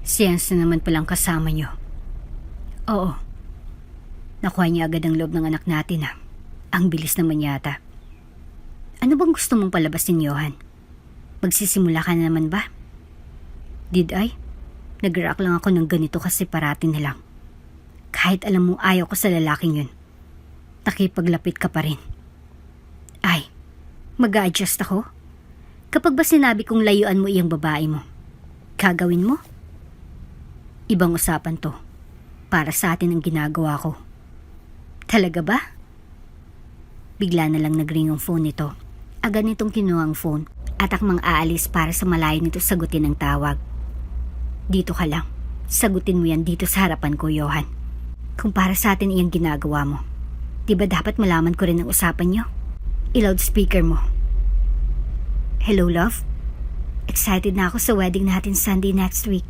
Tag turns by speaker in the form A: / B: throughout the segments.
A: Siyens na naman palang kasama niyo. Oo. Nakuha niya agad ang loob ng anak natin ha. Ang bilis naman yata. Ano bang gusto mong palabasin, Johan? Magsisimula ka na naman ba? Did I? Nag-react lang ako ng ganito kasi parati na lang. Kahit alam mong ayaw ko sa lalaking yun. Nakipaglapit ka pa rin. Ay, mag-a-adjust ako? Kapag ba sinabi kong layuan mo iyang babae mo, gagawin mo? Ibang usapan to. Para sa atin ang ginagawa ko. Talaga ba? Bigla na lang nagring ang phone nito. Agad nitong kinuha ang phone at akmang aalis para sa malayo nito sagutin ang tawag. Dito ka lang. Sagutin mo yan dito sa harapan ko, Johan. Kung para sa atin iyang ginagawa mo, di ba dapat malaman ko rin ang usapan niyo? I-loudspeaker mo. Hello, love? Excited na ako sa wedding natin Sunday next week.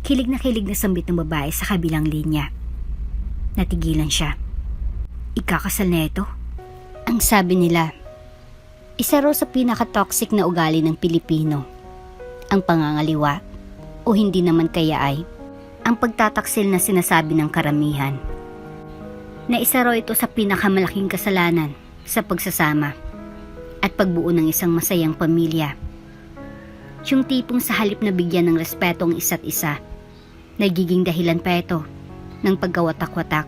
A: Kilig na sambit ng babae sa kabilang linya. Natigilan siya. Ikakasal na ito? Ang sabi nila, isa raw sa pinaka-toxic na ugali ng Pilipino. Ang pangangaliwa o hindi naman kaya ay ang pagtataksil na sinasabi ng karamihan. Na isa raw ito sa pinakamalaking kasalanan sa pagsasama at pagbuo ng isang masayang pamilya. Yung tipong sa halip na bigyan ng respeto ang isa't isa, nagiging dahilan pa ito ng pagkawatak-watak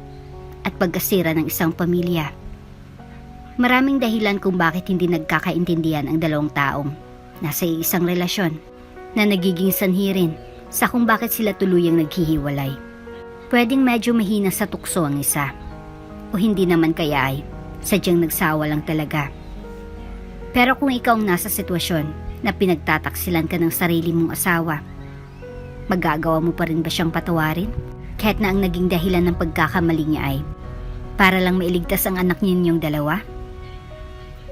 A: at pagkasira ng isang pamilya. Maraming dahilan kung bakit hindi nagkakaintindihan ang dalawang taong nasa isang relasyon na nagiging sanhi rin sa kung bakit sila tuluyang naghihiwalay. Pwedeng medyo mahina sa tukso ang isa o hindi naman kaya ay sadyang nagsawa lang talaga. Pero kung ikaw ang nasa sitwasyon na pinagtataksilan ka ng sarili mong asawa, magagawa mo pa rin ba siyang patawarin? Kahit na ang naging dahilan ng pagkakamali niya ay para lang mailigtas ang anak ninyong dalawa?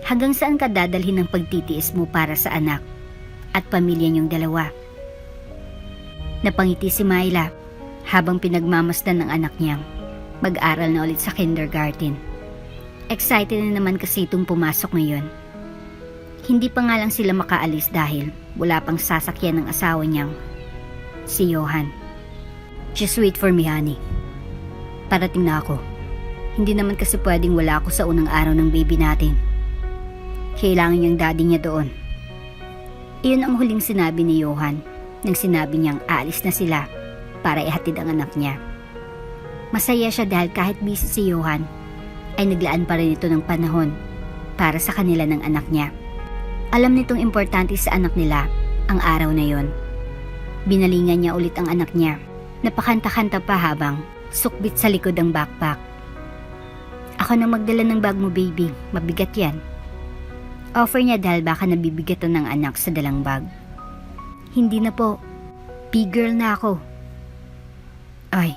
A: Hanggang saan ka dadalhin ng pagtitiis mo para sa anak at pamilya niyong dalawa? Napangiti si Myla habang pinagmamasdan ng anak niyang mag-aral na ulit sa kindergarten. Excited na naman kasi itong pumasok ngayon. Hindi pa nga lang sila makaalis dahil wala pang sasakyan ng asawa niyang, si Johan. Just wait for me, honey. Parating na ako. Hindi naman kasi pwedeng wala ako sa unang araw ng baby natin. Kailangan niyang daddy niya doon. Iyon ang huling sinabi ni Johan nang sinabi niyang aalis na sila para ihatid ang anak niya. Masaya siya dahil kahit busy si Johan, ay naglaan pa rin ito ng panahon para sa kanila ng anak niya. Alam nitong importante sa anak nila ang araw na yon. Binalingan niya ulit ang anak niya. Napakanta-kanta pa habang sukbit sa likod ang backpack. Ako na magdala ng bag mo, baby. Mabigat yan. Offer niya dahil baka nabibigatan ng anak sa dalang bag. Hindi na po. Big girl na ako. Ay,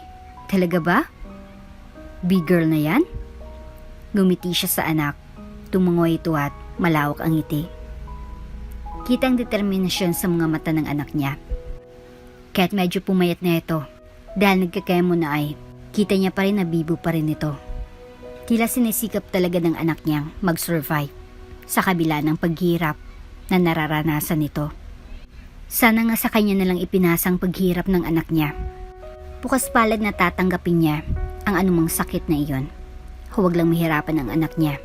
A: talaga ba? Big girl na yan? Gumiti siya sa anak. Tumangoy ito at malawak ang ngiti. Kita ang determinasyon sa mga mata ng anak niya. Kahit medyo pumayat na ito, dahil nagkakemo na ay, kita niya pa rin na bibo pa rin ito. Tila sinisikap talaga ng anak niyang mag-survive sa kabila ng paghirap na nararanasan nito. Sana nga sa kanya nalang ipinasang paghirap ng anak niya. Bukas palad na tatanggapin niya ang anumang sakit na iyon. Huwag lang mahirapan ang anak niya.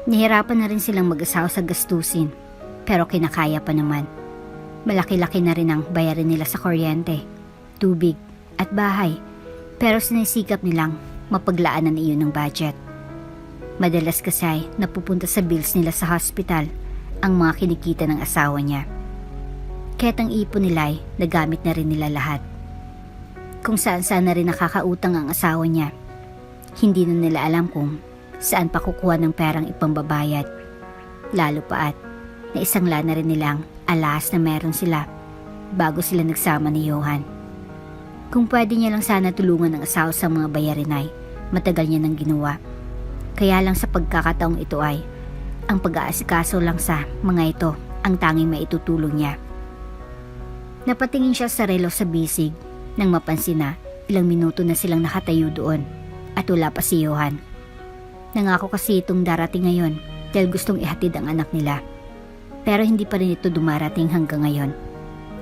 A: Nahirapan na rin silang mag-asawa sa gastusin, pero kinakaya pa naman. Malaki-laki na rin ang bayarin nila sa kuryente, tubig at bahay, pero sinisikap nilang mapaglaanan iyon ng budget. Madalas kasi ay napupunta sa bills nila sa hospital ang mga kinikita ng asawa niya. Kaya't ang ipon nila ay nagamit na rin nila lahat. Kung saan-saan na rin nakakautang ang asawa niya, hindi na nila alam kung saan pa kukuha ng perang ipambabayad. Lalo pa at naisangla na rin nilang alas na meron sila bago sila nagsama ni Johan. Kung pwede niya lang sana tulungan ang asawa sa mga bayarin ay matagal niya nang ginawa. Kaya lang sa pagkakataong ito ay ang pag-aasikaso lang sa mga ito ang tanging maitutulong niya. Napatingin siya sa relo sa bisig nang mapansin na ilang minuto na silang nakatayo doon at wala pa si Johan. Nangako kasi itong darating ngayon dahil gustong ihatid ang anak nila. Pero hindi pa rin ito dumarating hanggang ngayon.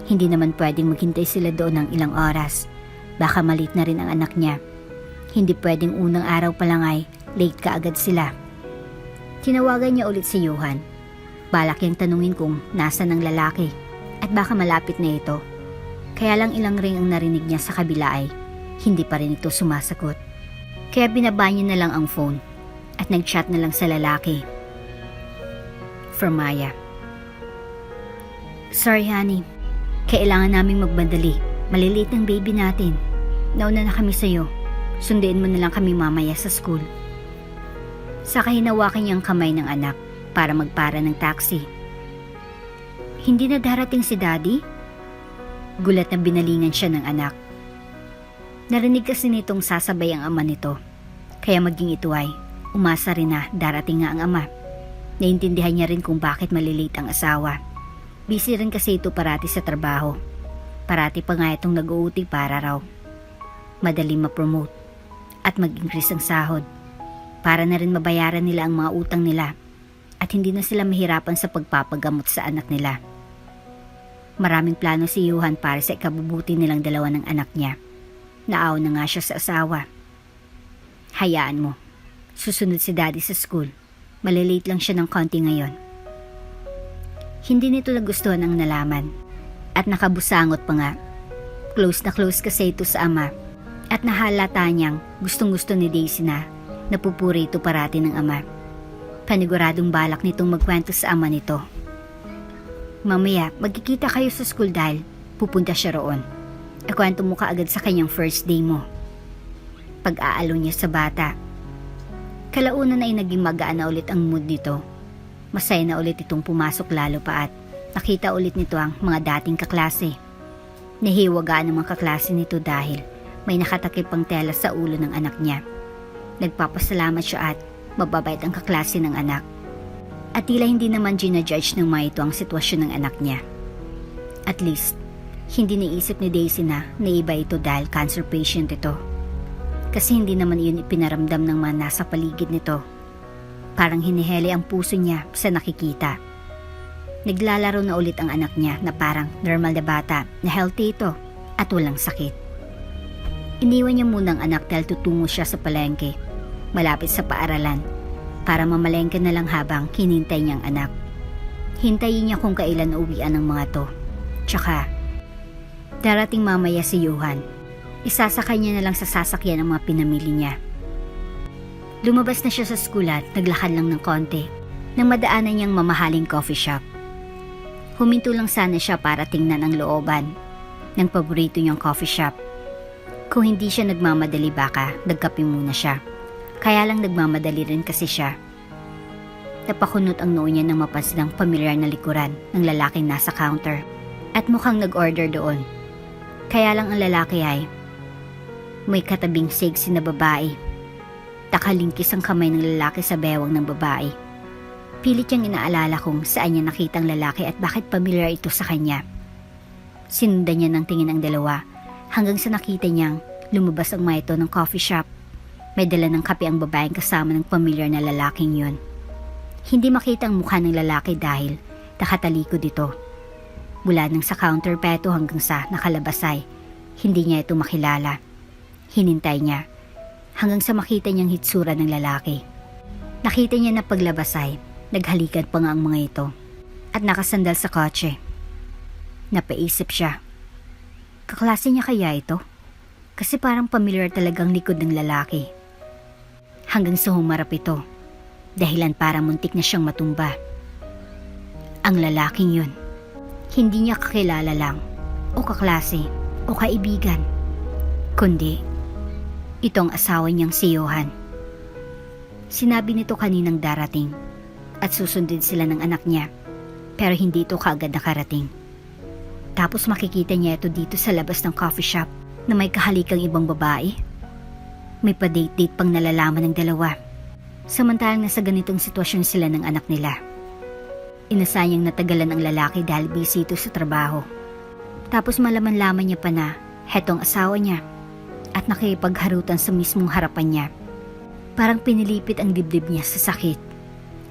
A: Hindi naman pwedeng maghintay sila doon ng ilang oras. Baka malit na rin ang anak niya. Hindi pwedeng unang araw pa lang ay late ka agad sila. Tinawagan niya ulit si Johan. Balak niyang tanungin kung nasan ang lalaki at baka malapit na ito. Kaya lang ilang ring ang narinig niya sa kabila ay hindi pa rin ito sumasagot. Kaya binaba niya na lang ang phone at nag-chat na lang sa lalaki. From Maya. Sorry honey, kailangan naming magbandali. Maliliit ng baby natin. Nauna na kami sa'yo. Sunduin mo na lang kami mamaya sa school. Saka hinawakan niya ang kamay ng anak para magpara ng taxi. Hindi na darating si daddy? Gulat na binalingan siya ng anak. Narinig kasi nitong sasabay ang ama nito. Kaya maging ito ay umasa rin na darating nga ang ama. Naintindihan niya rin kung bakit malilate ang asawa. Busy rin kasi ito parati sa trabaho. Parati pa nga itong nag-uuti para raw madaling ma-promote at mag-increase ang sahod. Para na rin mabayaran nila ang mga utang nila at hindi na sila mahirapan sa pagpapagamot sa anak nila. Maraming plano si Johan para sa ikabubuti nilang dalawa ng anak niya. Naaw na nga siya sa asawa. Hayaan mo. Susunod si daddy sa school. Malilate lang siya ng konti ngayon. Hindi nito nagustuhan ang nalaman. At nakabusangot pa nga. Close na close kasi ito sa ama. At nahalata niyang gustong-gusto ni Daisy na napupuri ito parati ng ama. Paniguradong balak nitong magkwento sa ama nito. Mamaya, magkikita kayo sa school dahil pupunta siya roon. Ikwento mo kaagad sa kanyang first day mo. Pag-aalo niya sa bata. Kalaunan ay naging magaan na ulit ang mood nito. Masaya na ulit itong pumasok lalo pa at nakita ulit nito ang mga dating kaklase. Nahiwagaan ang mga kaklase nito dahil may nakatakip pang tela sa ulo ng anak niya. Nagpapasalamat siya at mababait ang kaklase ng anak. At tila hindi naman ginajudge ng mga ito ang sitwasyon ng anak niya. At least, hindi naisip ni Daisy na naiba ito dahil cancer patient ito. Kasi hindi naman iyon ipinaramdam ng mga nasa paligid nito. Parang hinihele ang puso niya sa nakikita. Naglalaro na ulit ang anak niya na parang normal na bata na healthy ito at walang sakit. Iniwan niya muna ang anak dahil tutungo siya sa palengke, malapit sa paaralan, para mamalengke na lang habang hinintay niyang anak. Hintayin niya kung kailan uwian ng mga to. Tsaka, darating mamaya si Johan. Isasakay niya na lang sa sasakyan ang mga pinamili niya. Lumabas na siya sa school at naglakad lang ng konti nang madaanan niyang mamahaling coffee shop. Huminto lang sana siya para tingnan ang looban ng paborito niyang coffee shop. Kung hindi siya nagmamadali baka nagkape muna siya. Kaya lang nagmamadali rin kasi siya. Napakunot ang noo niya nang mapansin ang pamilyar na likuran ng lalaking nasa counter at mukhang nag-order doon. Kaya lang ang lalaki ay may katabing sexy na babae. Takalingkis ang kamay ng lalaki sa bewang ng babae. Pilit niyang inaalala kung saan niya nakita ang lalaki at bakit pamilyar ito sa kanya. Sinundan niya ng tingin ang dalawa hanggang sa nakita niyang lumabas ang mga ito ng coffee shop. May dala ng kape ang babaeng kasama ng pamilyar na lalaking yun. Hindi makita ang mukha ng lalaki dahil nakatalikod ito. Mula nang sa counter pa ito hanggang sa nakalabas ay hindi niya ito makilala. Hinintay niya hanggang sa makita niyang hitsura ng lalaki. Nakita niya na paglabas ay naghalikan pa nga ang mga ito at nakasandal sa kotse. Napaisip siya. Kaklase niya kaya ito? Kasi parang pamilyar talagang likod ng lalaki. Hanggang sa humarap ito, dahilan para muntik na siyang matumba. Ang lalaking yun, hindi niya kakilala lang o kaklase o kaibigan, kundi itong asawa niyang si Johan. Sinabi nito kaninang darating at susundin sila ng anak niya, pero hindi ito kaagad nakarating. Tapos makikita niya ito dito sa labas ng coffee shop na may kahalikang ibang babae. May pa-date-date pang nalalaman ng dalawa. Samantalang nasa ganitong sitwasyon sila ng anak nila. Inasayang natagalan ang lalaki dahil busy ito sa trabaho. Tapos malaman-laman niya pa na hetong asawa niya at nakipagharutan sa mismong harapan niya. Parang pinilipit ang dibdib niya sa sakit.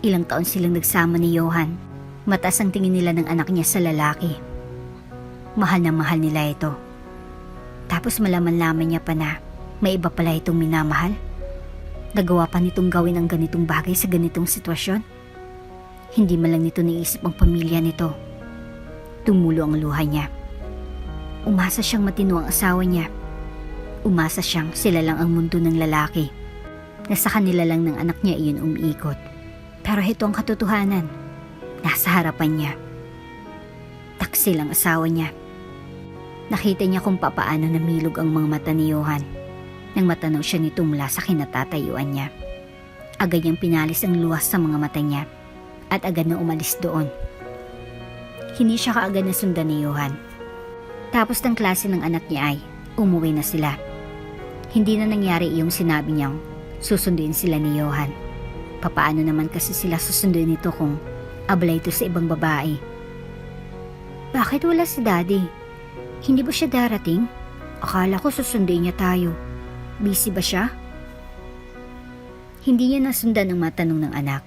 A: Ilang taon silang nagsama ni Johan. Mataas ang tingin nila ng anak niya sa lalaki. mahal na mahal nila ito. Tapos malaman-laman niya pa na may iba pala itong minamahal. Nagawa pa nitong gawin ang ganitong bagay sa ganitong sitwasyon. Hindi man lang nito naisip ang pamilya nito. Tumulo ang luha niya. Umasa siyang matino ang asawa niya. Umasa siyang sila lang ang mundo ng lalaki. Nasa kanila lang ng anak niya iyon umiikot. Pero ito ang katotohanan. Nasa harapan niya. Taksil ang asawa niya. Nakita niya kung papaano namilog ang mga mata ni Johan nang matanaw siya nito mula sa kinatatayuan niya. Agad niyang pinalis ang luwas sa mga mata niya at agad na umalis doon. Hindi siya kaagad na sundan ni Johan. Tapos ng klase ng anak niya ay umuwi na sila. Hindi na nangyari iyong sinabi niyang susunduin sila ni Johan. Papaano naman kasi sila susunduin nito kung abala ito sa ibang babae? Bakit wala si Daddy? Hindi ba siya darating? Akala ko susunduin niya tayo. Busy ba siya? Hindi niya nasundan ang matanong ng anak.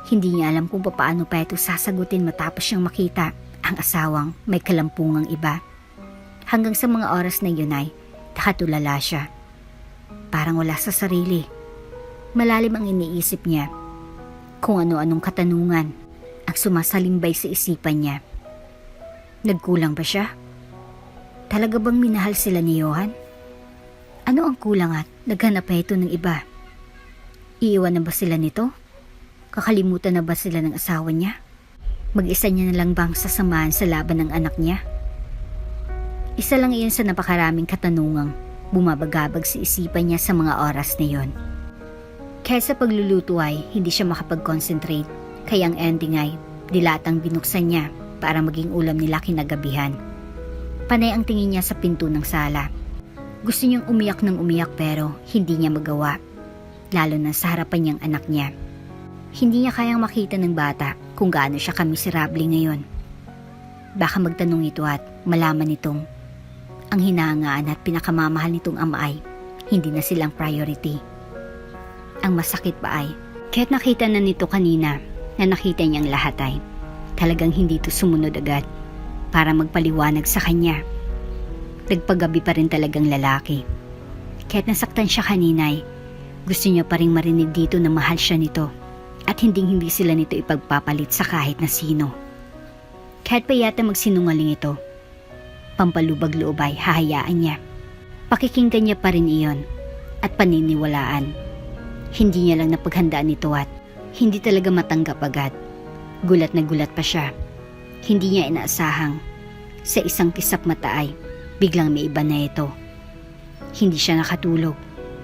A: Hindi niya alam kung paano pa ito sasagutin matapos siyang makita ang asawang may kalampungang iba. Hanggang sa mga oras na yun ay nakatulala siya. Parang wala sa sarili. Malalim ang iniisip niya. Kung ano-anong katanungan ang sumasalimbay sa isipan niya. Nagkulang ba siya? Talaga bang minahal sila ni Johan? Ano ang kulang at naghanap pa ito ng iba? Iiwan na ba sila nito? Kakalimutan na ba sila ng asawa niya? Mag-isa niya na lang bang sasamahan sa laban ng anak niya? Isa lang iyon sa napakaraming katanungang bumabagabag sa isipan niya sa mga oras na yon. Kaya sa pagluluto ay hindi siya makapag-concentrate, kaya ang ending ay dilatang binuksan niya para maging ulam nila kinagabihan. Panay ang tingin niya sa pinto ng sala. Gusto niyang umiyak ng umiyak pero hindi niya magawa, lalo na sa harapan niyang anak niya. Hindi niya kayang makita ng bata kung gaano siya kamiserable ngayon. Baka magtanong ito at malaman nitong ang hinahangaan at pinakamamahal nitong ama ay hindi na silang priority. Ang masakit pa ay kahit nakita na nito kanina na nakita niyang lahat ay talagang hindi ito sumunod agad para magpaliwanag sa kanya. Nagpagabi pa rin talagang lalaki. Kahit nasaktan siya kanina ay gusto niya pa rin marinig dito na mahal siya nito at hindi sila nito ipagpapalit sa kahit na sino. Kahit pa yata magsinungaling ito, pampalubag-loob ay hahayaan niya. Pakikinggan niya pa rin iyon at paniniwalaan. Hindi niya lang napaghandaan ito at hindi talaga matanggap agad. Gulat na gulat pa siya. Hindi niya inaasahang sa isang kisap mata ay biglang may iba na ito. Hindi siya nakatulog.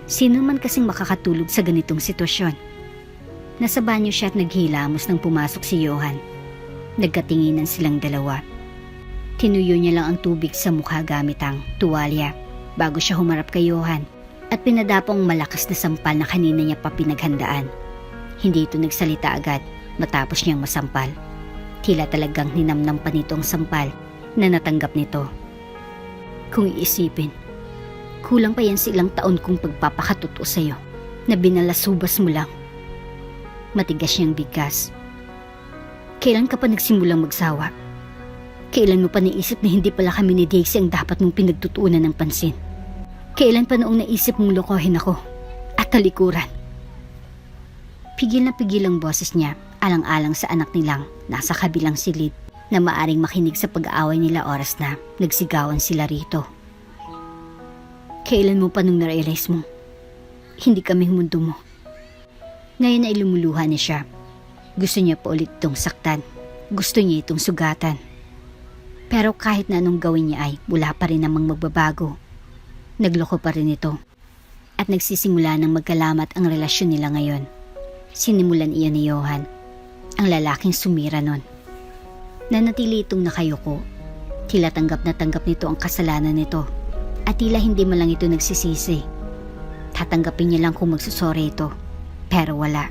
A: Sino man kasing makakatulog sa ganitong sitwasyon? Nasa banyo siya at naghilamos nang pumasok si Johan. Nagkatinginan silang dalawa. Tinuyo niya lang ang tubig sa mukha gamit ang tuwalya bago siya humarap kay Johan at pinadapong malakas na sampal na kanina niya pa pinaghandaan. Hindi ito nagsalita agad matapos niyang masampal. Tila talagang ninamnam pa nito ang sampal na natanggap nito. Kung iisipin, kulang pa yan sa ilang taon kong pagpapakatuto sa'yo na binalasubas mo lang. Matigas niyang bigkas. Kailan ka pa nagsimulang magsawa? Kailan mo pa naisip na hindi pala kami ni Daisy ang dapat mong pinagtutuunan ng pansin? Kailan pa noong naisip mong lokohin ako at talikuran? Pigil na pigil ang boses niya, alang-alang sa anak nilang nasa kabilang silid na maaring makinig sa pag-aaway nila oras na nagsigawan sila rito. Kailan mo pa nung na-realize mo? Hindi kaming mundo mo. Ngayon ay lumuluha na siya. Gusto niya pa ulit itong saktan. Gusto niya itong sugatan. Pero kahit na anong gawin niya ay wala pa rin namang magbabago. Nagloko pa rin ito. At nagsisimula ng magkalamat ang relasyon nila ngayon. Sinimulan iyon ni Johan, ang lalaking sumira nun. Nanatili itong nakayuko. Tila tanggap na tanggap nito ang kasalanan nito. At tila hindi man lang ito nagsisisi. Tatanggapin niya lang kung magsusore ito. Pero wala.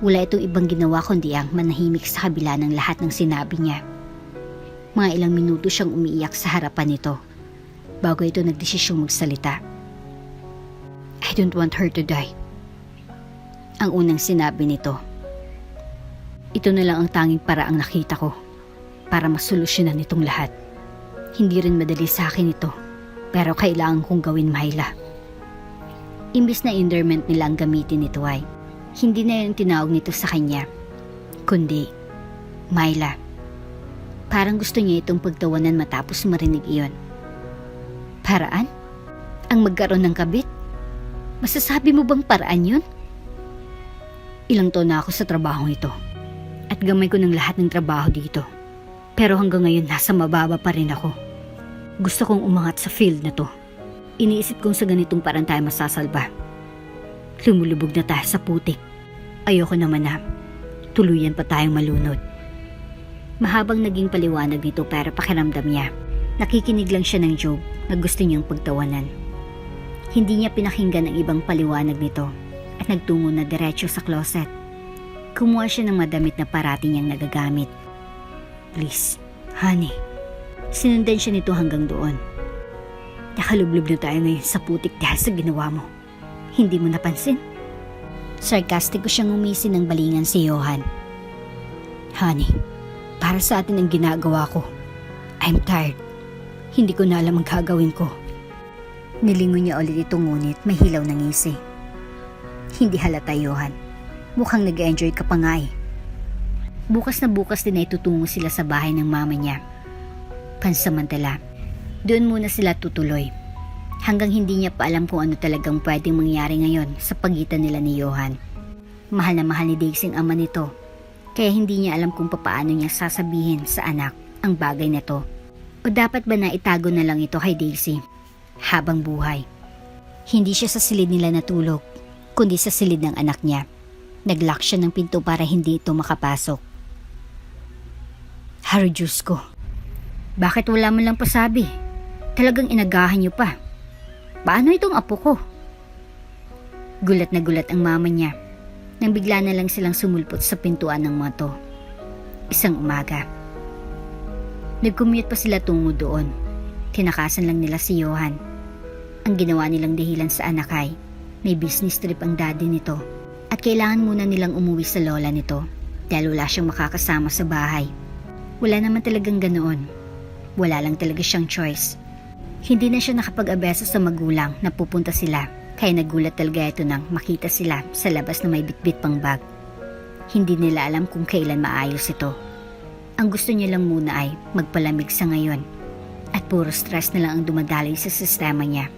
A: Wala itong ibang ginawa kundi ang manahimik sa kabila ng lahat ng sinabi niya. Mga ilang minuto siyang umiiyak sa harapan nito bago ito nagdesisyong magsalita. I don't want her to die. Ang unang sinabi nito. Ito na lang ang tanging paraang nakita ko para masolusyonan itong lahat. Hindi rin madali sa akin ito, pero kailangan kong gawin, Myla. Imbis na endearment nila ang gamitin nito ay, hindi na yung tinawag nito sa kanya, kundi, Myla. Parang gusto niya itong pagtawanan matapos marinig iyon. Paraan? Ang magkaroon ng kabit? Masasabi mo bang paraan yun? Ilang taon na ako sa trabahong ito. At gamay ko ng lahat ng trabaho dito. Pero hanggang ngayon nasa mababa pa rin ako. Gusto kong umangat sa field na to. Iniisip kong sa ganitong parang tayo masasalba. Lumulubog na tayo sa putik. Ayoko naman na tuluyan pa tayong malunod. Mahabang naging paliwanag nito pero pakiramdam niya. Nakikinig lang siya ng joke na gusto niyang pagtawanan. Hindi niya pinakinggan ang ibang paliwanag nito at nagtungo na diretso sa closet. Kumuha siya ng madamit na parati niyang nagagamit. Please, honey. Sinundan siya nito hanggang doon. Nakalublob na tayo ngayon sa putik dahil sa ginawa mo. Hindi mo napansin? Sarkastiko siyang umisi ng balingan si Johan. Honey, para sa atin ang ginagawa ko. I'm tired. Hindi ko na alam ang gagawin ko. Nilingon niya ulit ito ngunit may hilaw ng ngisi. Hindi halata, Johan. Mukhang nag-enjoy ka pa nga eh. Bukas na bukas din ay tutungo sila sa bahay ng mama niya. Pansamantala, doon muna sila tutuloy. Hanggang hindi niya pa alam kung ano talagang pwedeng mangyari ngayon sa pagitan nila ni Johan. Mahal na mahal ni Daisy ang ama nito. Kaya hindi niya alam kung paano niya sasabihin sa anak ang bagay na to. O dapat ba na itago na lang ito kay Daisy habang buhay? Hindi siya sa silid nila natulog, kundi sa silid ng anak niya. Naglock siya ng pinto para hindi ito makapasok. Hari Diyos ko, bakit wala mo lang pasabi? Talagang inagahan niyo pa. Paano itong apo ko? Gulat na gulat ang mama niya nang bigla na lang silang sumulpot sa pintuan ng mga to. Isang umaga. Nag-commute pa sila tungo doon. Tinakasan lang nila si Johan. Ang ginawa nilang dahilan sa anak ay may business trip ang daddy nito at kailangan muna nilang umuwi sa lola nito dahil wala siyang makakasama sa bahay. Wala naman talagang ganoon. Wala lang talaga siyang choice. Hindi na siya nakapag-abesa sa magulang na pupunta sila kaya nagulat talaga ito nang makita sila sa labas na may bitbit pang bag. Hindi nila alam kung kailan maayos ito. Ang gusto niya lang muna ay magpalamig sa ngayon at puro stress na lang ang dumadaloy sa sistema niya.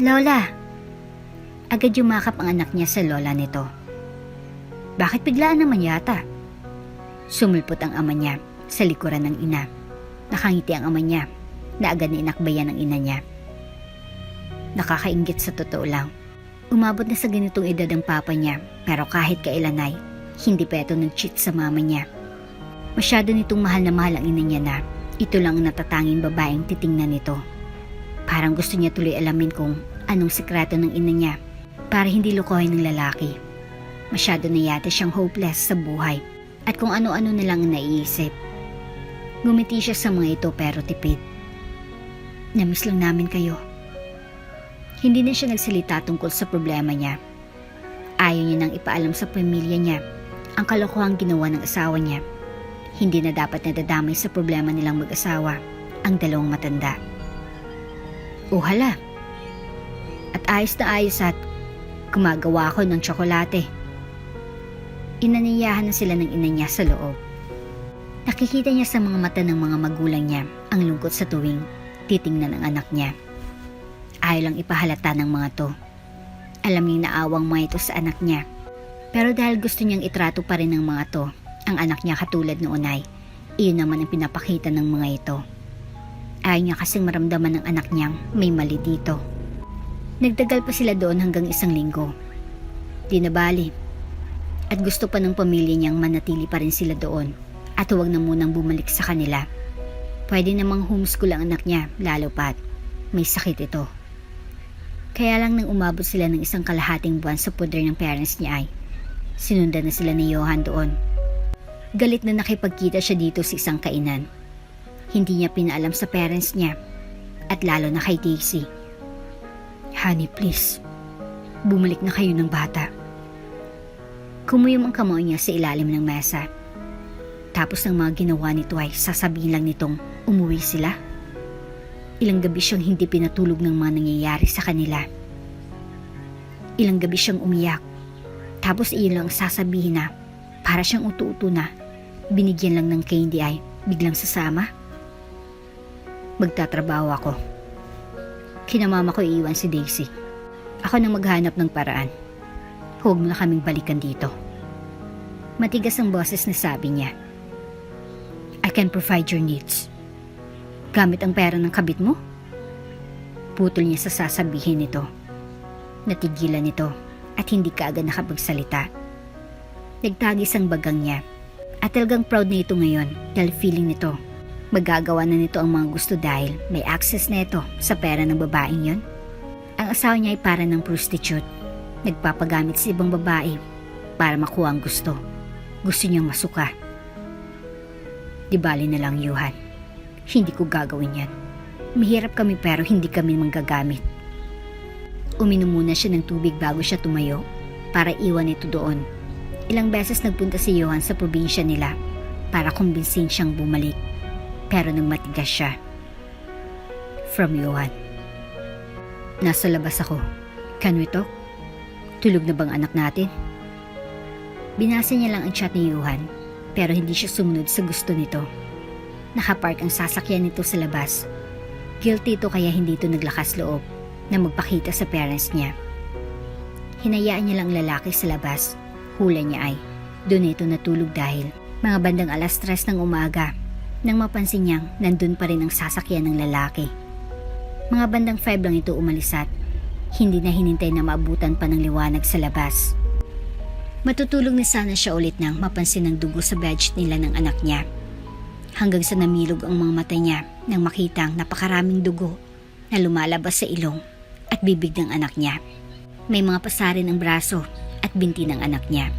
A: Lola! Agad yumakap ang anak niya sa lola nito. Bakit biglaan naman yata? Sumulpot ang ama niya sa likuran ng ina. Nakangiti ang ama niya na agad na inakbayan ng ina niya. Nakakainggit sa totoo lang. Umabot na sa ganitong edad ang papa niya pero kahit kailan ay hindi pa ito nag-cheat sa mama niya. Masyado nitong mahal na mahal ang ina niya na ito lang ang natatanging babaeng titingnan nito. Parang gusto niya tuloy alamin kung anong sikreto ng ina niya para hindi lukohin ng lalaki. Masyado na yata siyang hopeless sa buhay at kung ano-ano na lang ang naiisip. Ngumiti siya sa mga ito pero tipid. Namiss lang namin kayo. Hindi na siya nagsalita tungkol sa problema niya. Ayaw niya nang ipaalam sa pamilya niya ang kalokohang ginawa ng asawa niya. Hindi na dapat nadadamay sa problema nilang mag-asawa ang dalawang matanda. O hala. At ayos na ayos at gumagawa ako ng tsokolate. Inaniyahan na sila ng ina niya sa loob. Nakikita niya sa mga mata ng mga magulang niya ang lungkot sa tuwing titingnan ang anak niya. Ayaw lang ipahalata ng mga to. Alam niyang naawang mga ito sa anak niya. Pero dahil gusto niyang itrato pa rin ng mga to, ang anak niya katulad noon ay, iyon naman ang pinapakita ng mga ito. Ayaw niya kasing maramdaman ng anak niyang may mali dito. Nagtagal pa sila doon hanggang 1 linggo. Di na bali. At gusto pa ng pamilya niyang manatili pa rin sila doon at huwag na munang bumalik sa kanila. Pwede namang homeschool ang anak niya lalo pat may sakit ito. Kaya lang nang umabot sila ng 1 kalahating buwan sa puder ng parents niya ay sinundan na sila ni Johan doon. Galit na nakipagkita siya dito sa isang kainan. Hindi niya pinaalam sa parents niya at lalo na kay Daisy. Honey, please. Bumalik na kayo ng bata. Kumuyom ang kamay niya sa ilalim ng mesa. Tapos ng mga ginawa nito ay sasabihin lang nitong Umuwi sila. Ilang gabi siyang hindi pinatulog ng mga nangyayari sa kanila. Ilang gabi siyang umiyak. Tapos iyon lang ang sasabihin na para siyang utu-utu na binigyan lang ng candy ay biglang sasama. Magtatrabaho ako. Kinamama ko iiwan si Daisy. Ako nang maghanap ng paraan. Huwag mo na kaming balikan dito. Matigas ang boses na sabi niya. I can provide your needs. Gamit ang pera ng kabit mo? Putol niya sa sasabihin nito. Natigilan nito at hindi kaagad nakapagsalita. Nagtagis ang bagang niya at talagang proud na ito ngayon dahil feeling nito magagawa na nito ang mga gusto dahil may access na ito sa pera ng babaeng yon. Ang asawa niya ay para ng prostitute. Nagpapagamit sa ibang babae para makuha ang gusto. Gusto niyang masuka. Di bali na lang, Johan. Hindi ko gagawin yan. Mahirap kami pero hindi kami manggagamit. Uminom muna siya ng tubig bago siya tumayo para iwan ito doon. Ilang beses nagpunta si Johan sa probinsya nila para kumbinsin siyang bumalik. Pero nang matigas siya. From Johan. Nasa labas ako. Can we talk? Tulog na bang anak natin? Binasa niya lang ang chat ni Johan pero hindi siya sumunod sa gusto nito. Nakapark ang sasakyan nito sa labas. Guilty ito kaya hindi ito naglakas loob na magpakita sa parents niya. Hinayaan niya lang lalaki sa labas. Hula niya ay doon ito natulog dahil mga bandang 3:00 ng umaga nang mapansin niyang nandun pa rin ang sasakyan ng lalaki. Mga bandang 5 lang ito umalis at hindi na hinintay na maabutan pa ng liwanag sa labas. Matutulog na sana siya ulit nang mapansin ng dugo sa bedsheet nila ng anak niya. Hanggang sa namilog ang mga mata niya nang makita ang napakaraming dugo na lumalabas sa ilong at bibig ng anak niya. May mga pasarin ang braso at binti ng anak niya.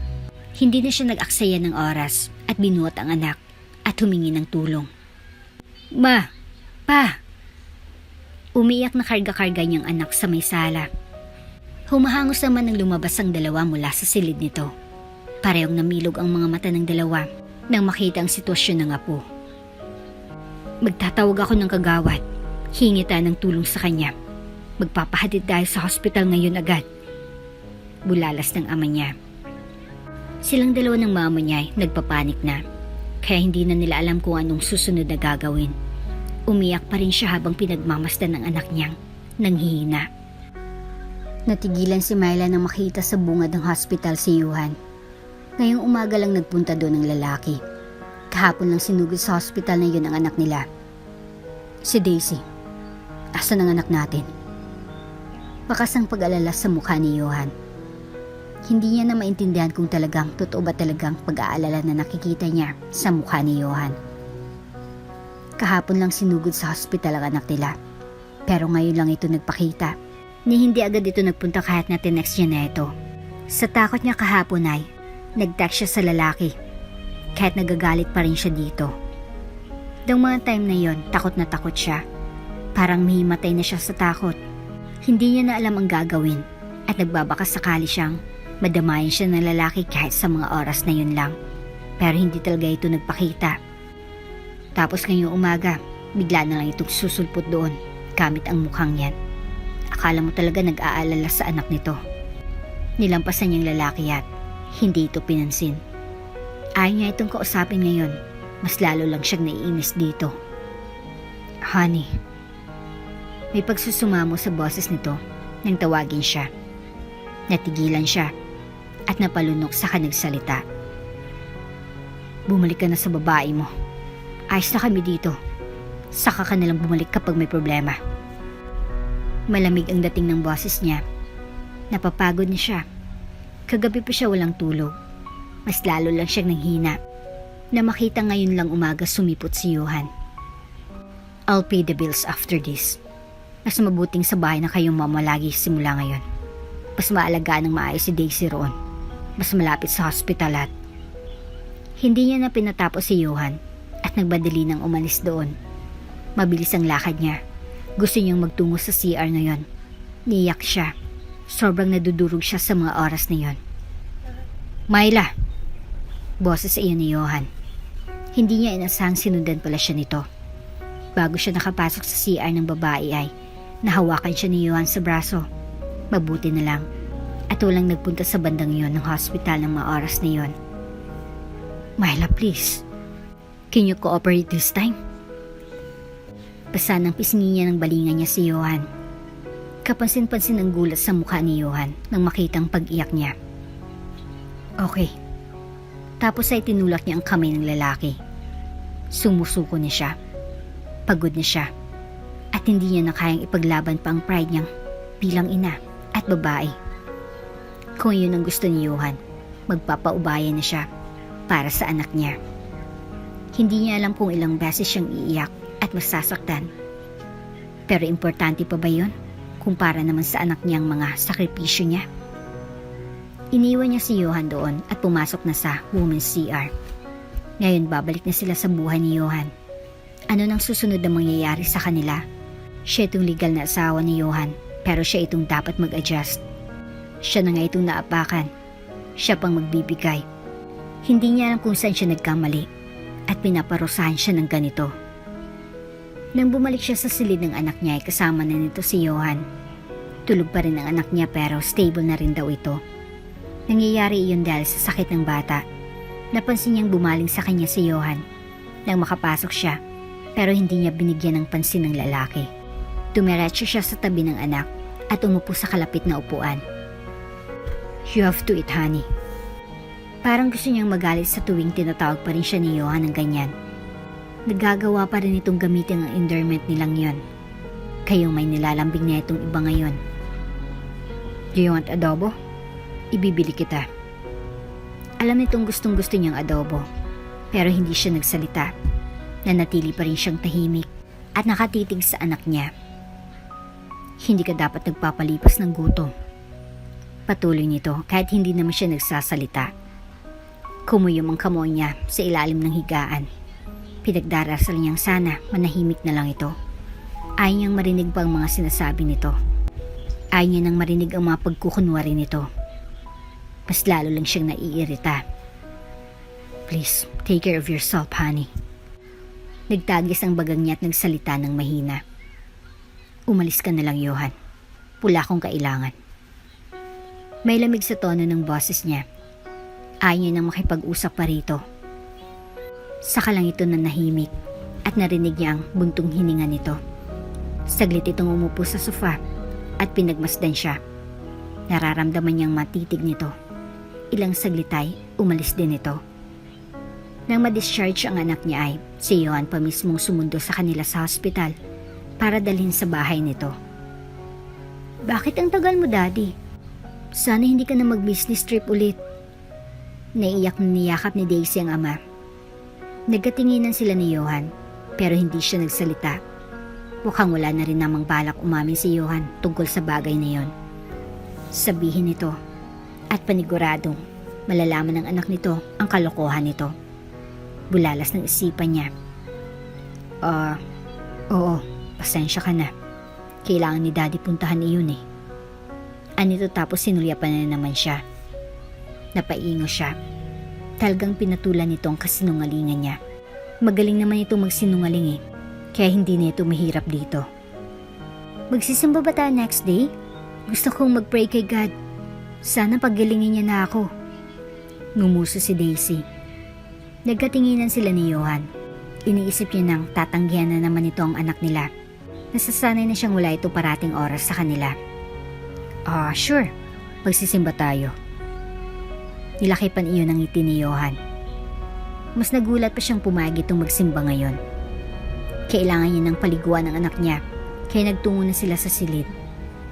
A: Hindi na siya nag-aksaya ng oras at binuhat ang anak at humingi ng tulong. Ma! Pa! Umiyak na karga-karga niyang anak sa may sala. Humahangos naman nang lumabas ang dalawa mula sa silid nito. Parehong namilog ang mga mata ng dalawa nang makita ang sitwasyon ng apo. Magtatawag ako ng kagawad. Hingi tayo ng tulong sa kanya. Magpapahatid tayo sa hospital ngayon agad. Bulalas ng ama niya. Silang dalawa ng mama niya ay nagpapanik na. Kaya hindi na nila alam kung anong susunod na gagawin. Umiyak pa rin siya habang pinagmamasdan ng anak niyang nanghihina. Natigilan si Myla nang makita sa bungad ng hospital si Johan. Ngayong umaga lang nagpunta doon ang lalaki. Kahapon lang sinugod sa hospital na yun ang anak nila. Si Daisy. Asan ang anak natin? Bakas ang pag-alala sa mukha ni Johan. Hindi niya na maintindihan kung talagang totoo ba talagang pag-aalala na nakikita niya sa mukha ni Johan. Kahapon lang sinugod sa hospital ang anak nila. Pero ngayon lang ito nagpakita. Ni hindi agad ito nagpunta kahit na tinext niya na ito. Sa takot niya kahapon ay nag-text siya sa lalaki. Kahit nagagalit pa rin siya dito. Dang mga time na yon, takot na takot siya. Parang mahimatay na siya sa takot. Hindi niya na alam ang gagawin at nagbabaka sakali siyang madamayan siya ng lalaki kahit sa mga oras na yun lang. Pero hindi talaga ito nagpakita. Tapos ngayong umaga, bigla na lang itong susulpot doon gamit ang mukhang yan. Akala mo talaga nag-aalala sa anak nito. Nilampasan niyang lalaki at hindi ito pinansin. Ayaw niya itong kausapin ngayon. Mas lalo lang siyang naiinis dito. Honey. May pagsusumamo sa boses nito nang tawagin siya. Natigilan siya at napalunok sa kanagsalita. Bumalik ka na sa babae mo. Ayos na kami dito. Saka ka nalang bumalik kapag may problema. Malamig ang dating ng boses niya. Napapagod na siya. Kagabi pa siya walang tulog. Mas lalo lang siyang nanghina na makita ngayon lang umaga sumipot si Johan. I'll pay the bills after this. Mas mabuting sa bahay na kayong mama lagi simula ngayon. Mas maalagaan ng maayos si Daisy roon. Mas malapit sa hospital at hindi niya na pinatapos si Johan at nagbadali nang umalis doon. Mabilis ang lakad niya. Gusto niyang magtungo sa CR ngayon. Niyak siya. Sobrang nadudurog siya sa mga oras na yon. Myla! Boses sa iyo ni Johan. Hindi niya inasahang sinundan pala siya nito. Bago siya nakapasok sa CR ng babae ay nahawakan siya ni Johan sa braso. Mabuti na lang at walang nagpunta sa bandang yon ng hospital ng mga oras na yon. Myla, please. Can you cooperate this time? Basa ng pisngi niya ng balingan niya si Johan. Kapansin-pansin ang gulat sa mukha ni Johan nang makitang pag-iyak niya. Okay. Tapos ay tinulak niya ang kamay ng lalaki. Sumusuko na siya. Pagod na siya. At hindi niya na kayang ipaglaban pa ang pride niyang bilang ina at babae. Kung yun ang gusto ni Johan, magpapaubaya na siya para sa anak niya. Hindi niya alam kung ilang beses siyang iiyak at masasaktan. Pero importante pa ba yun kumpara naman sa anak niyang mga sakripisyo niya? Iniwan niya si Johan doon at pumasok na sa women's CR. Ngayon babalik na sila sa buhay ni Johan. Ano nang susunod na mangyayari sa kanila? Siya itong legal na asawa ni Johan, pero siya itong dapat mag-adjust. Siya na nga itong naapakan. Siya pang magbibigay. Hindi niya alam kung saan siya nagkamali at pinaparusahan siya ng ganito. Nang bumalik siya sa silid ng anak niya ay kasama na nito si Johan. Tulog pa rin ang anak niya pero stable na rin daw ito. Nangyayari iyon dahil sa sakit ng bata. Napansin niyang bumaling sa kanya si Johan. Nang makapasok siya, pero hindi niya binigyan ng pansin ng lalaki. Dumiretso siya sa tabi ng anak at umupo sa kalapit na upuan. You have to eat, honey. Parang gusto niyang magalit sa tuwing tinatawag pa rin siya ni Johan ng ganyan. Nagagawa pa rin itong gamitin ang endearment nilang yon. Kayong may nilalambing na itong iba ngayon. Do you want adobo? Ibibili kita. Alam nitong gustong gusto niyang adobo, pero hindi siya nagsalita. Nanatili pa rin siyang tahimik at nakatitig sa anak niya. Hindi ka dapat nagpapalipas ng gutom. Patuloy nito kahit hindi naman siya nagsasalita. Kumuyom ang kamay niya sa ilalim ng higaan. Pinagdarasal niyang sana manahimik na lang ito. Ayaw niyang marinig pa ang mga sinasabi nito. Ayaw niya nang marinig ang mga pagkukunwari nito. Mas lalo lang siyang naiirita. Please, take care of yourself, honey. Nagtagis ang bagang niya at nagsalita ng mahina. Umalis ka na lang, Johan. Wala akong kailangan. May lamig sa tono ng boses niya. Ayaw niya nang makipag-usap pa rito. Saka lang ito na nahimik at narinig niya ang buntong hininga nito. Saglit itong umupo sa sofa at pinagmasdan siya. Nararamdaman niyang matitig nito. Ilang saglit ay umalis din ito. Nang ma-discharge ang anak niya ay si Johan pa mismong sumundo sa kanila sa hospital para dalhin sa bahay nito. Bakit ang tagal mo, Daddy? Sana hindi ka na mag-business trip ulit. Naiyak na niyakap ni Daisy ang ama. Nagkatinginan sila ni Johan pero hindi siya nagsalita. Mukhang wala na rin namang balak umamin si Johan tungkol sa bagay na yon. Sabihin nito at paniguradong malalaman ng anak nito ang kalokohan nito. Bulalas ng isipan niya. Oo, pasensya ka na. Kailangan ni Daddy puntahan iyon eh. Anito tapos sinulyapan na naman siya. Napaingo siya. Talagang pinatulan nito ang kasinungalingan niya. Magaling naman ito magsinungaling eh. Kaya hindi na ito mahirap dito. Magsisimba ba tayo next day? Gusto kong mag-pray kay God. Sana paggilingin niya na ako. Ngumuso si Daisy. Nagkatinginan sila ni Johan. Iniisip niya nang tatanggihan na naman ito ang anak nila. Nasasanay na siyang wala ito parating oras sa kanila. Sure. Magsisimba tayo. Nilakipan iyon ang ngiti ni Johan. Mas nagulat pa siyang pumayag itong magsimba ngayon. Kailangan niya ng paliguan ng anak niya, kaya nagtungo na sila sa silid.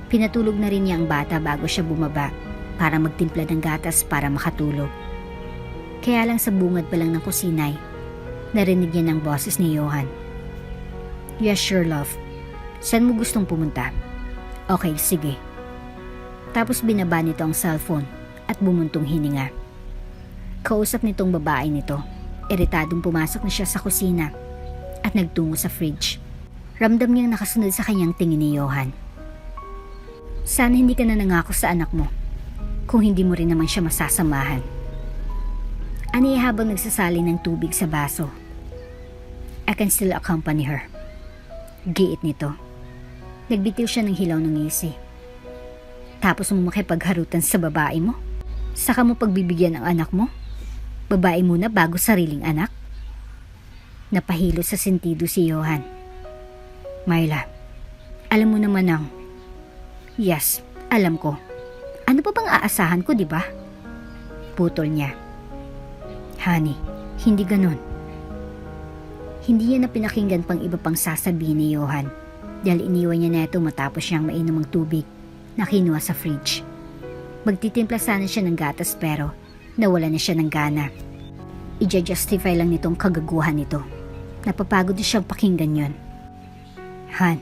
A: Pinatulog na rin niya ang bata bago siya bumaba para magtimpla ng gatas para makatulog. Kaya lang sa bungad pa lang ng kusinay, narinig niya ng boses ni Johan. Yes, sure, love. Saan mo gustong pumunta? Okay, sige. Tapos binaba nito ang cellphone at bumuntong hininga. Kausap nitong babae nito. Iritadong pumasok na siya sa kusina at nagtungo sa fridge. Ramdam niyang nakasunod sa kanyang tingin ni Johan. Sana hindi ka na nangako sa anak mo kung hindi mo rin naman siya masasamahan. Ani habang nagsasalin ng tubig sa baso. I can still accompany her. Giit nito. Nagbitiw siya ng hilaw ng ngisi. Tapos mo makipagharutan sa babae mo? Saka mo pagbibigyan ang anak mo? Babae muna bago sariling anak? Napahilo sa sentido si Johan. Myla, alam mo naman ang... Yes, alam ko. Ano pa bang aasahan ko, di ba? Putol niya. Honey, hindi ganon. Hindi niya na pinakinggan pang iba pang sasabihin ni Johan dahil iniwan niya na ito matapos siyang mainom ng tubig na kinuha sa fridge. Magtitimpla sana siya ng gatas pero nawala na siya ng gana. I-justify lang nitong kagaguhan nito. Napapagod na siyang pakinggan yon. Han,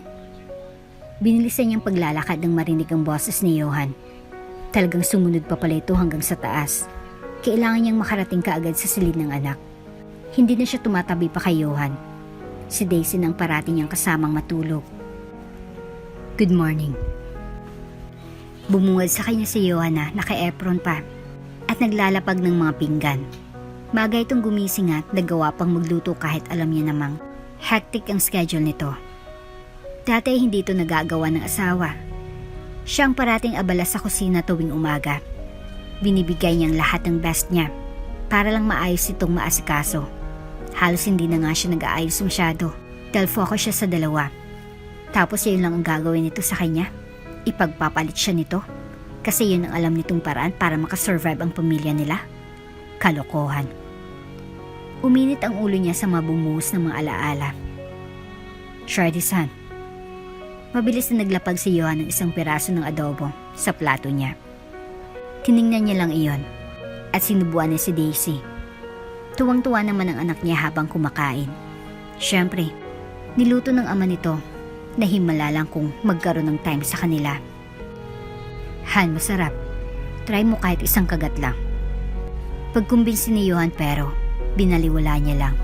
A: binilisan niyang paglalakad ng marinig ang boses ni Johan. Talagang sumunod pa pala ito hanggang sa taas. Kailangan niyang makarating kaagad sa silid ng anak. Hindi na siya tumatabi pa kay Johan. Si Daisy nang parati niyang kasamang matulog. Good morning. Bumungad sa kanya si Johan na naka-apron pa at naglalapag ng mga pinggan. Bagay itong gumising at nagawa pang magluto kahit alam niya namang hectic ang schedule nito. Dati hindi ito nagagawa ng asawa. Siyang parating abala sa kusina tuwing umaga. Binibigay niyang lahat ng best niya para lang maayos itong maasikaso. Halos hindi na nga siya nag-aayos masyado dahil focus siya sa dalawa. Tapos yun lang ang gagawin nito sa kanya. Ipagpapalit siya nito kasi yun ang alam nitong paraan para makasurvive ang pamilya nila. Kalokohan. Uminit ang ulo niya sa mabumuhos ng mga alaala. Shardy-san. Mabilis na naglapag si Johan ng isang piraso ng adobo sa plato niya. Tiningnan niya lang iyon at sinubuan niya si Daisy. Tuwang-tuwa naman ang anak niya habang kumakain. Siyempre, niluto ng ama nito na himala lang kung magkaroon ng time sa kanila. Han, masarap. Try mo kahit isang kagat lang. Pagkumbinsi ni Johan pero binaliwala niya lang.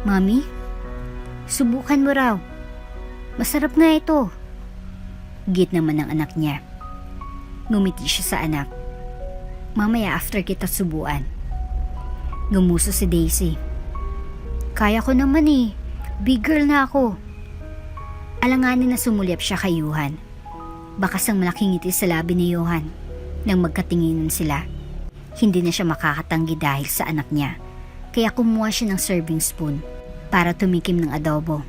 A: Mami, subukan mo raw. Masarap nga ito. Git naman ng anak niya. Ngumiti siya sa anak. Mamaya after kita subuan. Ngumuso si Daisy. Kaya ko naman eh. Big girl na ako. Alanganin na sumulyap siya kay Johan. Bakas ang malaking ngiti sa labi ni Johan. Nang magkatinginan sila. Hindi na siya makakatanggi dahil sa anak niya. Kaya kumuha siya ng serving spoon para tumikim ng adobo.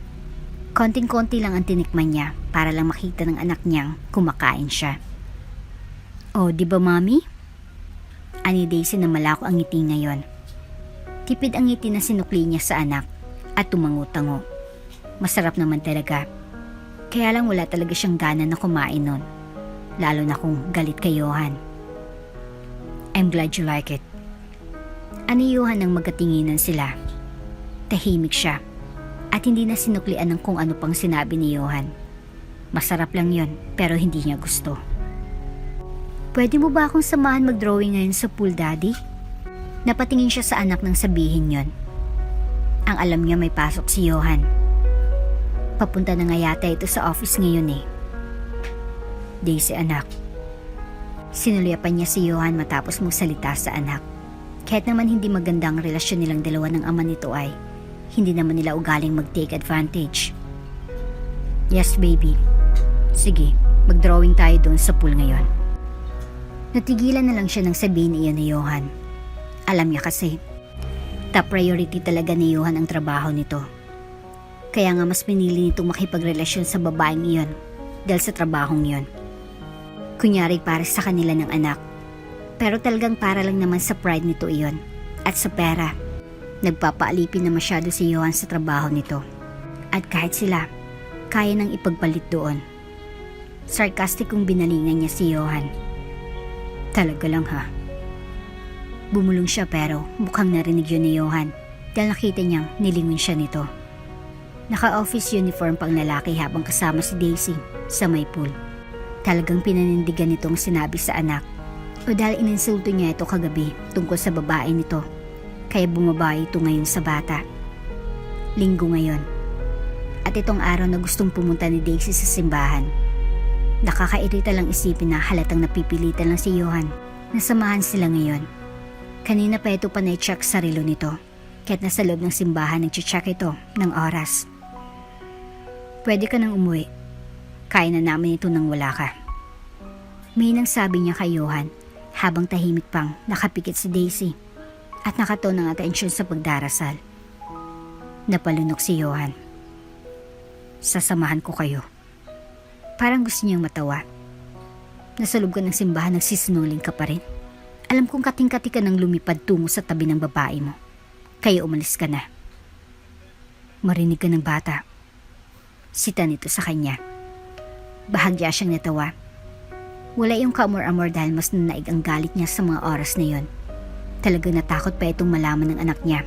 A: Konting-konti lang ang tinikman niya para lang makita ng anak niyang kumakain siya. Oh, di ba mami? Ani Daisy na malako ang ngiti ngayon. Tipid ang ngiti na sinukli niya sa anak at tumango-tango. Masarap naman talaga. Kaya lang wala talaga siyang gana na kumain nun. Lalo na kung galit kay Johan. I'm glad you like it. Ani Johan nang magkatinginan sila. Tahimik siya at hindi na sinuklian ng kung ano pang sinabi ni Johan. Masarap lang yon pero hindi niya gusto. Pwede mo ba akong samahan mag-drawing ngayon sa pool, Daddy? Napatingin siya sa anak nang sabihin yon. Ang alam niya may pasok si Johan. Papunta na nga yata ito sa office ngayon eh. Daisy anak. Sinulyapan niya si Johan matapos magsalita sa anak. Kahit naman hindi maganda ang relasyon nilang dalawa ng ama nito ay hindi naman nila ugaling mag-take advantage. Yes baby. Sige, mag-drawing tayo doon sa pool ngayon. Natigilan na lang siya nang sabihin iyon ni Johan. Alam niya kasi, top priority talaga ni Johan ang trabaho nito. Kaya nga mas pinili nitong makipagrelasyon sa babaeng iyon dahil sa trabahong iyon. Kunyari para sa kanila ng anak. Pero talagang para lang naman sa pride nito iyon at sa pera. Nagpapaalipin na masyado si Johan sa trabaho nito. At kahit sila, kaya nang ipagpalit doon. Sarcastic kong binalingan niya si Johan. Talaga lang ha. Bumulong siya pero mukhang narinig yun ni Johan dahil nakita niyang nilingon siya nito. Naka-office uniform pang lalaki habang kasama si Daisy sa may pool. Talagang pinanindigan nitong sinabi sa anak o dahil ininsulto niya ito kagabi tungkol sa babae nito kaya bumaba ito ngayon sa bata. Linggo ngayon at itong araw na gustong pumunta ni Daisy sa simbahan. Nakakairita lang isipin na halatang napipilitan lang si Johan na samahan sila ngayon. Kanina pa ito pa na-check sa relo nito kahit nasa loob ng simbahan nag-check ito ng oras. Pwede ka nang umuwi. Kaya na namin ito nang wala ka. May nang sabi niya kay Johan habang tahimik pang nakapikit si Daisy at nakataon ng atensyon sa pagdarasal. Napalunok si Johan. Sasamahan ko kayo. Parang gusto niyang matawa. Nasa loob ka ng simbahan, nagsisinungaling ka pa rin. Alam kong kating-kati ka nang lumipad tungo sa tabi ng babae mo. Kaya umalis ka na. Marinig ka ng bata. Sita nito sa kanya. Bahagya siyang natawa. Wala yung kaamor-amor dahil mas nanaig ang galit niya sa mga oras na yon. Talagang natakot pa itong malaman ng anak niya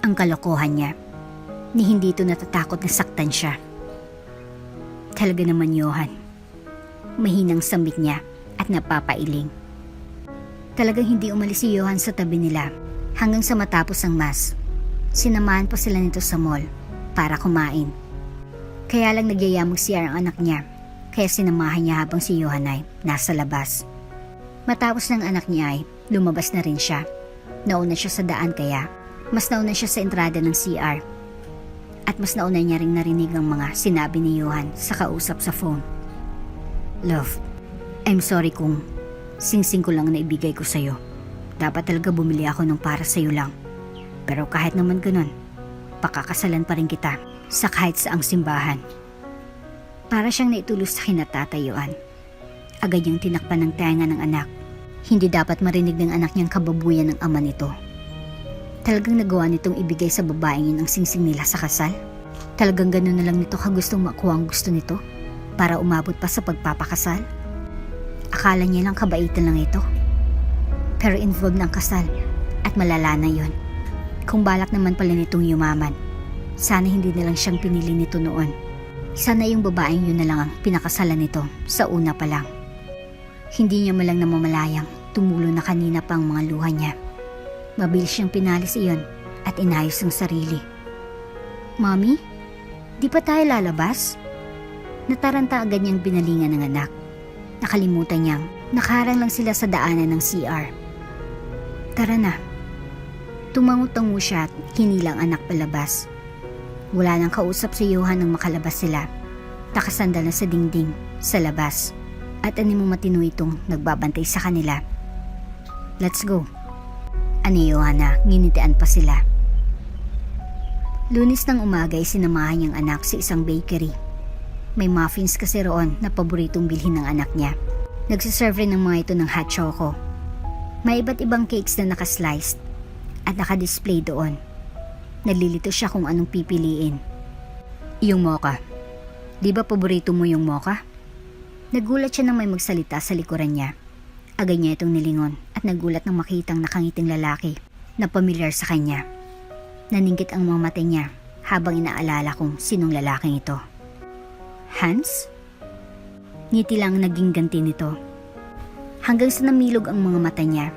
A: ang kalokohan niya. Ni hindi ito natatakot na saktan siya. Talaga naman, Johan. Mahinang sambit niya at napapailing. Talagang hindi umalis si Johan sa tabi nila hanggang sa matapos ang mass. Sinamahan pa sila nito sa mall para kumain. Kaya lang nagyaya mag-CR ang anak niya, kaya sinamahan niya habang si Johan ay nasa labas. Matapos ng anak niya ay lumabas na rin siya. Nauna siya sa daan kaya mas nauna siya sa entrada ng CR. At mas nauna niya ring narinig ang mga sinabi ni Johan sa kausap sa phone. Love, I'm sorry kung singsing ko lang na ibigay ko sa'yo. Dapat talaga bumili ako ng para sa'yo lang. Pero kahit naman ganun, pakakasalan pa rin kita sa kahit saang simbahan. Para siyang naitulos sa kinatatayuan. Agad niyang tinakpan ng tenga ng anak. Hindi dapat marinig ng anak niyang kababuyan ng ama nito. Talagang nagawa nitong ibigay sa babaeng yun ang singsing nila sa kasal. Talagang ganun na lang nito kagustong makuha ang gusto nito para umabot pa sa pagpapakasal. Akala niya lang kabaitan lang ito. Pero involved ng kasal at malala na yun. Kung balak naman pala nitong yumaman, sana hindi na lang siyang pinili nito noon. Sana yung babaeng yun na lang ang pinakasalan nito sa una pa lang. Hindi niya malang namamalayang tumulo na kanina pa ang mga luha niya. Mabilis siyang pinalis iyon at inayos ang sarili. Mommy, di pa tayo lalabas? Nataranta agad niyang binalingan ng anak. Nakalimutan niyang nakaharang lang sila sa daanan ng CR. Tara na. Tumango-tango siya at hinilang anak palabas. Wala nang kausap si Johan nang makalabas sila. Nakasandal na sa dingding sa labas at animong matino itong nagbabantay sa kanila. Let's go. Ani Johanna, nginitian pa sila. Lunes ng umaga ay sinamahan niyang anak sa isang bakery. May muffins kasi roon na paboritong bilhin ng anak niya. Nagsiserve rin ng mga ito ng hot choco. May iba't ibang cakes na nakasliced at nakadisplay doon. Nalilito siya kung anong pipiliin. Yung mocha. Di ba paborito mo yung mocha? Nagulat siya nang may magsalita sa likuran niya. Agad niya itong nilingon at nagulat nang makitang nakangiting lalaki na pamilyar sa kanya. Naningkit ang mga mata niya habang inaalala kung sinong lalaking ito. Hans? Ngiti lang naging ganti nito. Hanggang sa namilog ang mga mata niya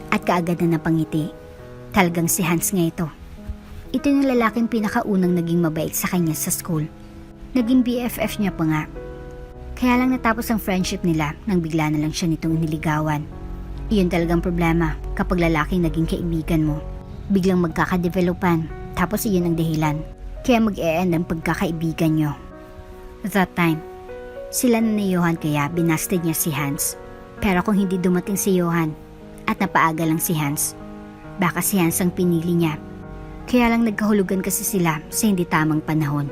A: at kaagad na napangiti. Talagang si Hans nga ito. Ito yung lalaking pinakaunang naging mabait sa kanya sa school. Naging BFF niya pa nga. Kaya lang natapos ang friendship nila nang bigla na lang siya nitong niligawan. Iyon talagang problema kapag lalaking naging kaibigan mo. Biglang magkakadevelopan tapos iyon ang dahilan. Kaya mag-e-end ang pagkakaibigan nyo. That time, sila na ni Johan kaya binasted niya si Hans. Pero kung hindi dumating si Johan at napaaga lang si Hans, baka si Hans ang pinili niya. Kaya lang nagkahulugan kasi sila sa hindi tamang panahon.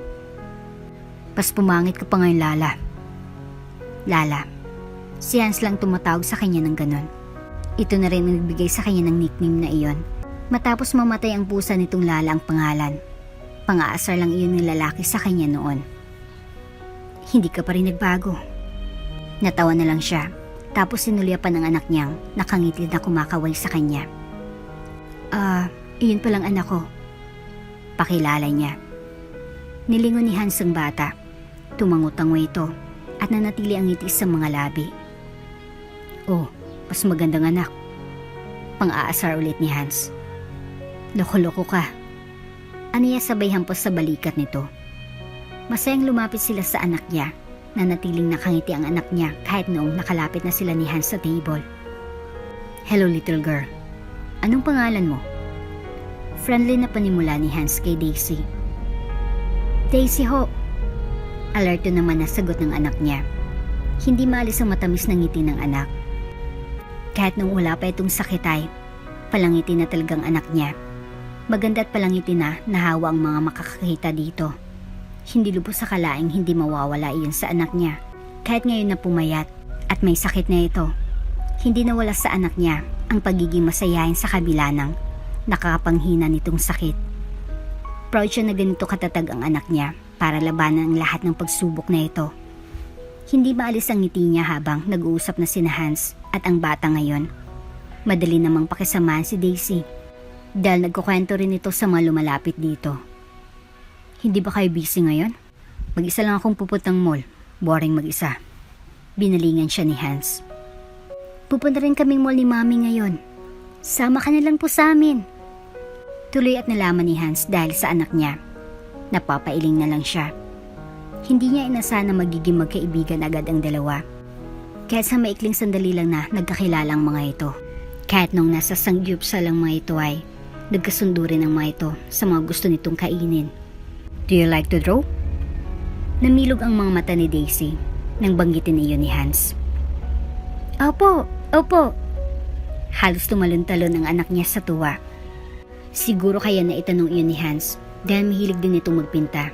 A: Pas pumangit ka pa ngayon, Lala. Lala. Si Hans lang tumatawag sa kanya ng ganon. Ito na rin ang nagbigay sa kanya ng nickname na iyon. Matapos mamatay ang pusa nitong Lala ang pangalan. Pang-aasar lang iyon ng lalaki sa kanya noon. Hindi ka pa rin nagbago. Natawa na lang siya. Tapos sinulya pa ng anak niyang nakangiti na kumakaway sa kanya. Iyon palang anak ko. Pakilala niya. Nilingon ni Hans ang bata. Tumango-tango ito at nanatili ang ngiti sa mga labi. Oh, mas magandang anak. Pang-aasar ulit ni Hans. Loko-loko ka. Aniya sabay hampos sa balikat nito. Masayang lumapit sila sa anak niya. Nanatiling nakangiti ang anak niya kahit noong nakalapit na sila ni Hans sa table. Hello little girl. Anong pangalan mo? Friendly na panimula ni Hans kay Daisy. Daisy ho. Alerto naman na sagot ng anak niya. Hindi maalis ang matamis na ngiti ng anak. Kahit nung wala pa itong sakit ay, palangiti na talagang anak niya. Maganda at palangiti na nahawa ang mga makakakita dito. Hindi lubos sa kalaing hindi mawawala iyon sa anak niya. Kahit ngayon na pumayat at may sakit na ito, hindi nawala sa anak niya ang pagiging masayahin sa kabila ng nakakapanghina nitong sakit. Proud siya na ganito katatag ang anak niya para labanan ang lahat ng pagsubok na ito. Hindi maalis ang ngiti niya habang nag-uusap na sina Hans at ang bata ngayon. Madali namang pakisamahan si Daisy dahil nagkukwento rin ito sa mga lumalapit dito. Hindi ba kayo busy ngayon? Mag-isa lang akong pupuntang mall. Boring mag-isa. Binalingan siya ni Hans. Pupunta rin kaming mall ni Mami ngayon. Sama ka na lang po sa amin. Tuloy at nalaman ni Hans dahil sa anak niya. Napapailing na lang siya. Hindi niya inasahan na magiging magkaibigan agad ang dalawa. Kahit sa maikling sandali lang na nagkakilalang mga ito. Kahit nung nasa sangyupsa lang mga ito ay nagkasundo rin ang mga ito sa mga gusto nitong kainin. Do you like to draw? Namilog ang mga mata ni Daisy nang banggitin iyon ni Hans. Opo, opo. Halos tumalon-talon ang anak niya sa tuwa. Siguro kaya na itanong iyon ni Hans dahil mahilig din itong magpinta.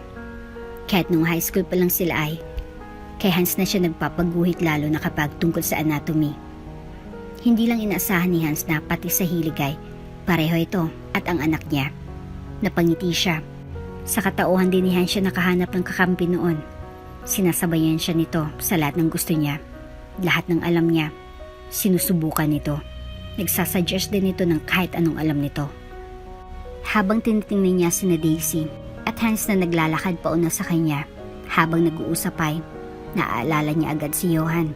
A: Kahit nung high school pa lang sila ay, kay Hans na siya nagpapaguhit lalo na kapag tungkol sa anatomy. Hindi lang inaasahan ni Hans na pati sa hilig ay pareho ito at ang anak niya. Napangiti siya. Sa katauhan din ni Hans siya nakahanap ng kakampi noon. Sinasabayan siya nito sa lahat ng gusto niya. Lahat ng alam niya. Sinusubukan nito. Nagsasuggest din ito ng kahit anong alam nito. Habang tinitingnan niya si Daisy at Hans na naglalakad pauna sa kanya, habang nag-uusap ay naaalala niya agad si Johan.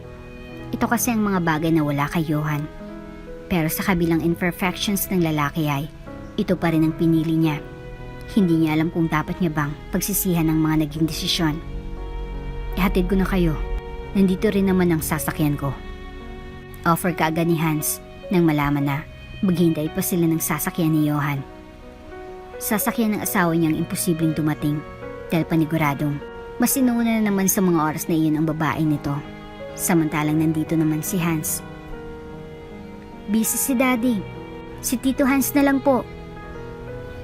A: Ito kasi ang mga bagay na wala kay Johan. Pero sa kabilang imperfections ng lalaki ay ito pa rin ang pinili niya. Hindi niya alam kung dapat niya bang pagsisihan ng mga naging desisyon. Ihatid ko na kayo. Nandito rin naman ang sasakyan ko. Offer kaagad ni Hans nang malaman na maghintay pa sila ng sasakyan ni Johan. Sasakyan ng asawa niyang imposibleng dumating dahil paniguradong mas inuuna na naman sa mga oras na iyon ang babae nito. Samantalang nandito naman si Hans. Busy si Daddy. Si Tito Hans na lang po.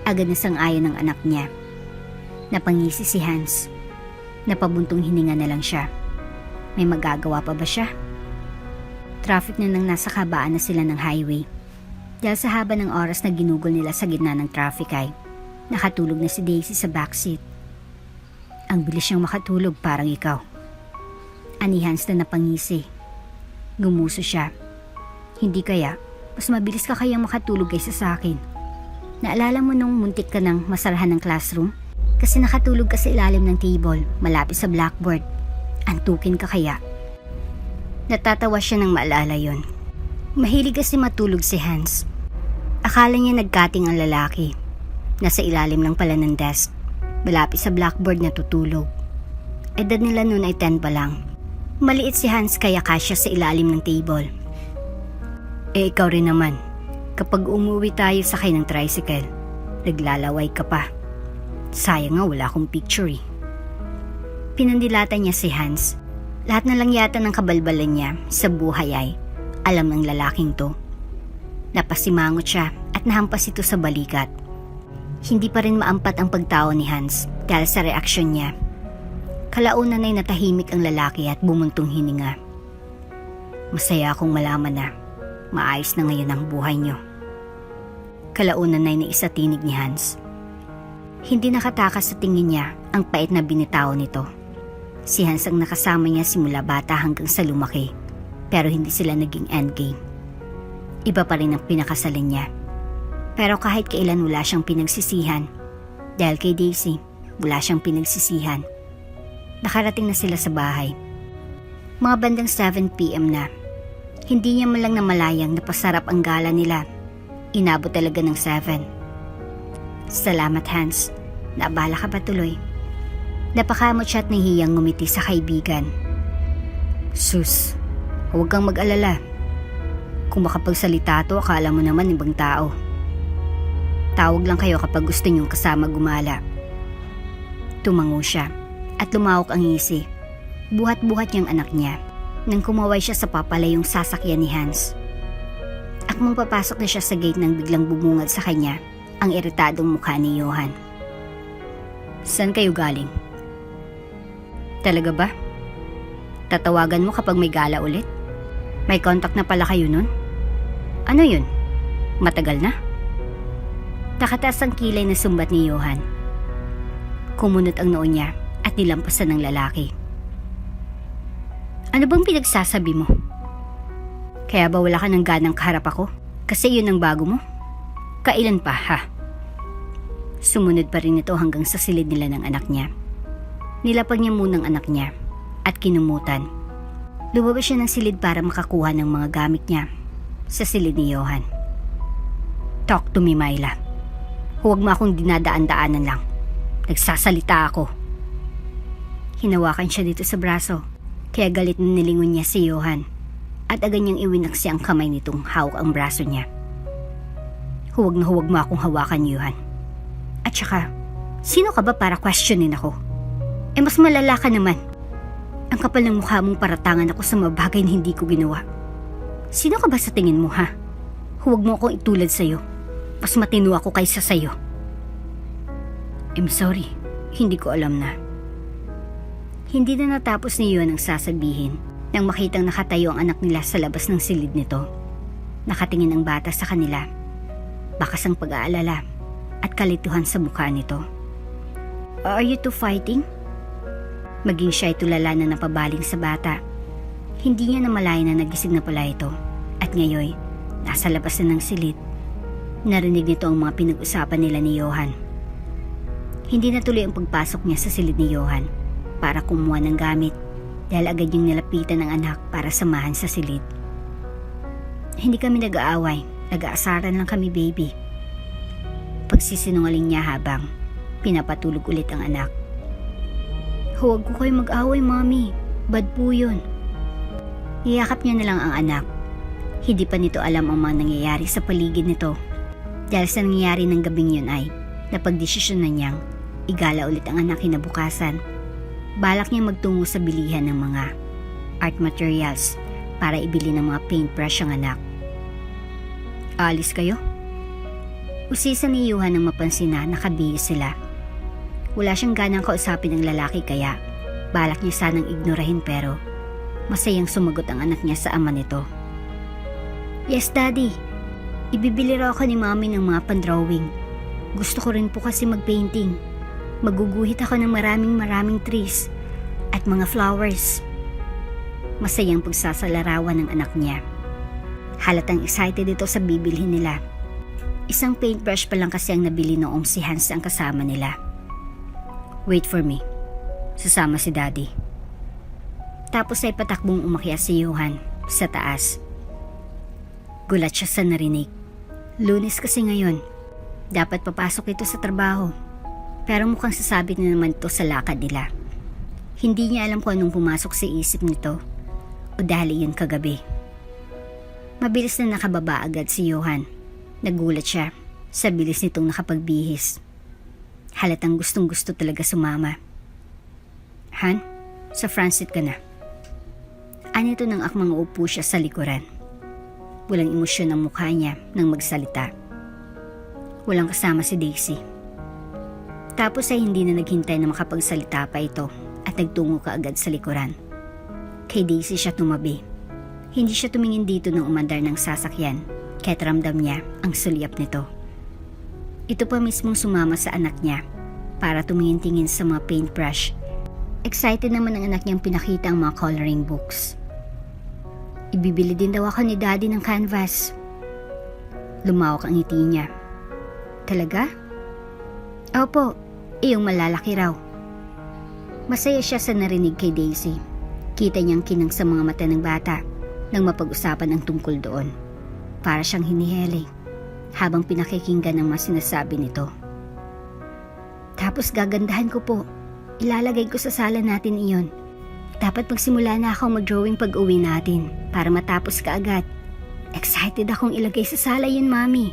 A: Agad na sang-ayon ng anak niya. Napangisi si Hans. Napabuntong hininga na lang siya. May magagawa pa ba siya? Traffic na nang nasa kabaan na sila ng highway. Dahil sa haba ng oras na ginugol nila sa gitna ng traffic ay nakatulog na si Daisy sa backseat. Ang bilis siyang makatulog parang ikaw. Ani Hans na napangisi. Gumuso siya. Hindi kaya, mas mabilis ka kayang makatulog kaysa sa akin. Naalala mo nung muntik ka ng masarahan ng classroom? Kasi nakatulog ka sa ilalim ng table, malapit sa blackboard. Antukin ka kaya? Natatawa siya nang maalala yon. Mahilig kasi matulog si Hans. Akala niya nagkating ang lalaki. Nasa ilalim lang pala ng desk, malapit sa blackboard na tutulog. Edad nila noon ay 10 pa lang. Maliit si Hans kaya kasya sa ilalim ng table. Ikaw rin naman. Kapag umuwi tayo sakay ng tricycle, naglalaway ka pa. Sayang nga wala akong picture eh. Pinandilatan niya si Hans. Lahat na lang yata ng kabalbalan niya sa buhay ay alam ng lalaking to. Napasimangot siya at nahampas ito sa balikat. Hindi pa rin maampat ang pagtao ni Hans dahil sa reaksyon niya. Kalaunan ay natahimik ang lalaki at bumuntong hininga. Masaya akong malaman na maayos na ngayon ang buhay niyo. Kalaunan ay naisatinig ni Hans. Hindi nakatakas sa tingin niya ang pait na binitaw nito. Si Hans ang nakasama niya simula bata hanggang sa lumaki, pero hindi sila naging endgame. Iba pa rin ang pinakasalan niya. Pero kahit kailan wala siyang pinagsisihan, dahil kay Daisy, wala siyang pinagsisihan. Nakarating na sila sa bahay. Mga bandang 7 p.m. na. Hindi niya man lang namalayang napasarap ang gala nila. Inabot talaga ng 7. Salamat Hans, naabala ka ba tuloy? Napakamot siya at nahiyang ngumiti sa kaibigan. Sus, huwag kang mag-alala. Kung makapagsalita to, akala mo naman ibang tao. Tawag lang kayo kapag gusto niyong kasama gumala. Tumango siya at lumawak ang ngisi. Buhat-buhat niyang anak niya nang kumaway siya sa papalayong sasakyan ni Hans. Akmang papasok na siya sa gate nang biglang bumungad sa kanya ang iritadong mukha ni Johan. Saan kayo galing? Talaga ba? Tatawagan mo kapag may gala ulit? May contact na pala kayo nun? Ano yun? Matagal na? Nakataas ang kilay na sumbat ni Johan. Kumunot ang noo niya at nilampasan ng lalaki. Ano bang pinagsasabi mo? Kaya ba wala ka ng ganang kaharap ako? Kasi yun ang bago mo? Kailan pa ha? Sumunod pa rin ito hanggang sa silid nila ng anak niya. Nilapag niya munang anak niya at kinumutan. Lumabas siya ng silid para makakuha ng mga gamit niya sa silid ni Johan. Talk to me, Myla. Huwag mo akong dinadaan-daanan lang. Nagsasalita ako. Hinawakan siya dito sa braso, kaya galit na nilingon niya si Johan at agad niyang iwinaksi ang kamay nitong hawak ang braso niya. Huwag na huwag mo akong hawakan, Johan. At saka, sino ka ba para questionin ako? Mas malala ka naman. Ang kapal ng mukha mong paratangan ako sa mga bagay na hindi ko ginawa. Sino ka ba sa tingin mo, ha? Huwag mo akong itulad sa'yo. Mas matino ako kaysa sa'yo. I'm sorry, hindi ko alam na. Hindi na natapos ni Johan ang sasabihin nang makitang nakatayo ang anak nila sa labas ng silid nito. Nakatingin ang bata sa kanila. Bakas ang pag-aalala at kalituhan sa mukha nito. Are you two fighting? Maging siya ay tulala na napabaling sa bata. Hindi niya namalayan na nagising na pala ito. At ngayon, nasa labas na ng silid. Narinig nito ang mga pinag-usapan nila ni Johan. Hindi natuloy ang pagpasok niya sa silid ni Johan para kumuha ng gamit dahil agad niyang nilapitan ng anak para samahan sa silid. Hindi kami nag-aaway, nag-aasaran lang kami, baby. Pagsisinungaling niya habang pinapatulog ulit ang anak. Huwag ko kayo mag-away, Mommy. Bad po yun. Niyakap niya na lang ang anak. Hindi pa nito alam ang mga nangyayari sa paligid nito. Dahil sa nangyayari ng gabing yun ay napagdesisyon na niyang igala ulit ang anak kinabukasan. Balak niya magtungo sa bilihan ng mga art materials para ibili ng mga paintbrush ang anak. Alis kayo? Usisan ni Johan nang mapansin na nakabihis sila. Wala siyang ganang kausapin ng lalaki kaya balak niya sanang ignorahin pero masayang sumagot ang anak niya sa ama nito. Yes, Daddy. Ibibili raw ako ni Mommy ng mga pandrawing. Gusto ko rin po kasi magpainting. Maguguhit ako ng maraming trees at mga flowers. Masayang pagsasalarawan ng anak niya. Halatang excited ito sa bibilhin nila. Isang paintbrush pa lang kasi ang nabili noong si Hans ang kasama nila. Wait for me. Sasama si Daddy. Tapos ay patakbong umakyat si Johan sa taas. Gulat siya sa narinig. Lunes kasi ngayon. Dapat papasok ito sa trabaho. Pero mukhang sasabit na naman ito sa lakad nila. Hindi niya alam kung anong pumasok sa isip nito o dahil iyon kagabi. Mabilis na nakababa agad si Johan. Nagulat siya sa bilis nitong nakapagbihis. Halatang gustong-gusto talaga sumama. Han, sa front seat ka na. Anito nang akmang uupo siya sa likuran. Walang emosyon ang mukha niya nang magsalita. Walang kasama si Daisy. Tapos ay hindi na naghintay na makapagsalita pa ito at nagtungo kaagad sa likuran. Kay Daisy siya tumabi. Hindi siya tumingin dito nang umandar ng sasakyan kahit ramdam niya ang sulyap nito. Ito pa mismong sumama sa anak niya para tumingin-tingin sa mga paintbrush. Excited naman ang anak niyang pinakita ang mga coloring books. Ibibili din daw ako ni Daddy ng canvas. Lumawak ang ngiti niya. Talaga? Opo, iyong malalaki raw. Masaya siya sa narinig kay Daisy. Kita niyang kinang sa mga mata ng bata nang mapag-usapan ang tungkol doon. Para siyang hinihiling habang pinakikinggan ang mga sinasabi nito. Tapos gagandahan ko po. Ilalagay ko sa sala natin iyon. Dapat magsimula na ako mag-drawing pag-uwi natin para matapos ka agad. Excited akong ilagay sa sala yun, Mami.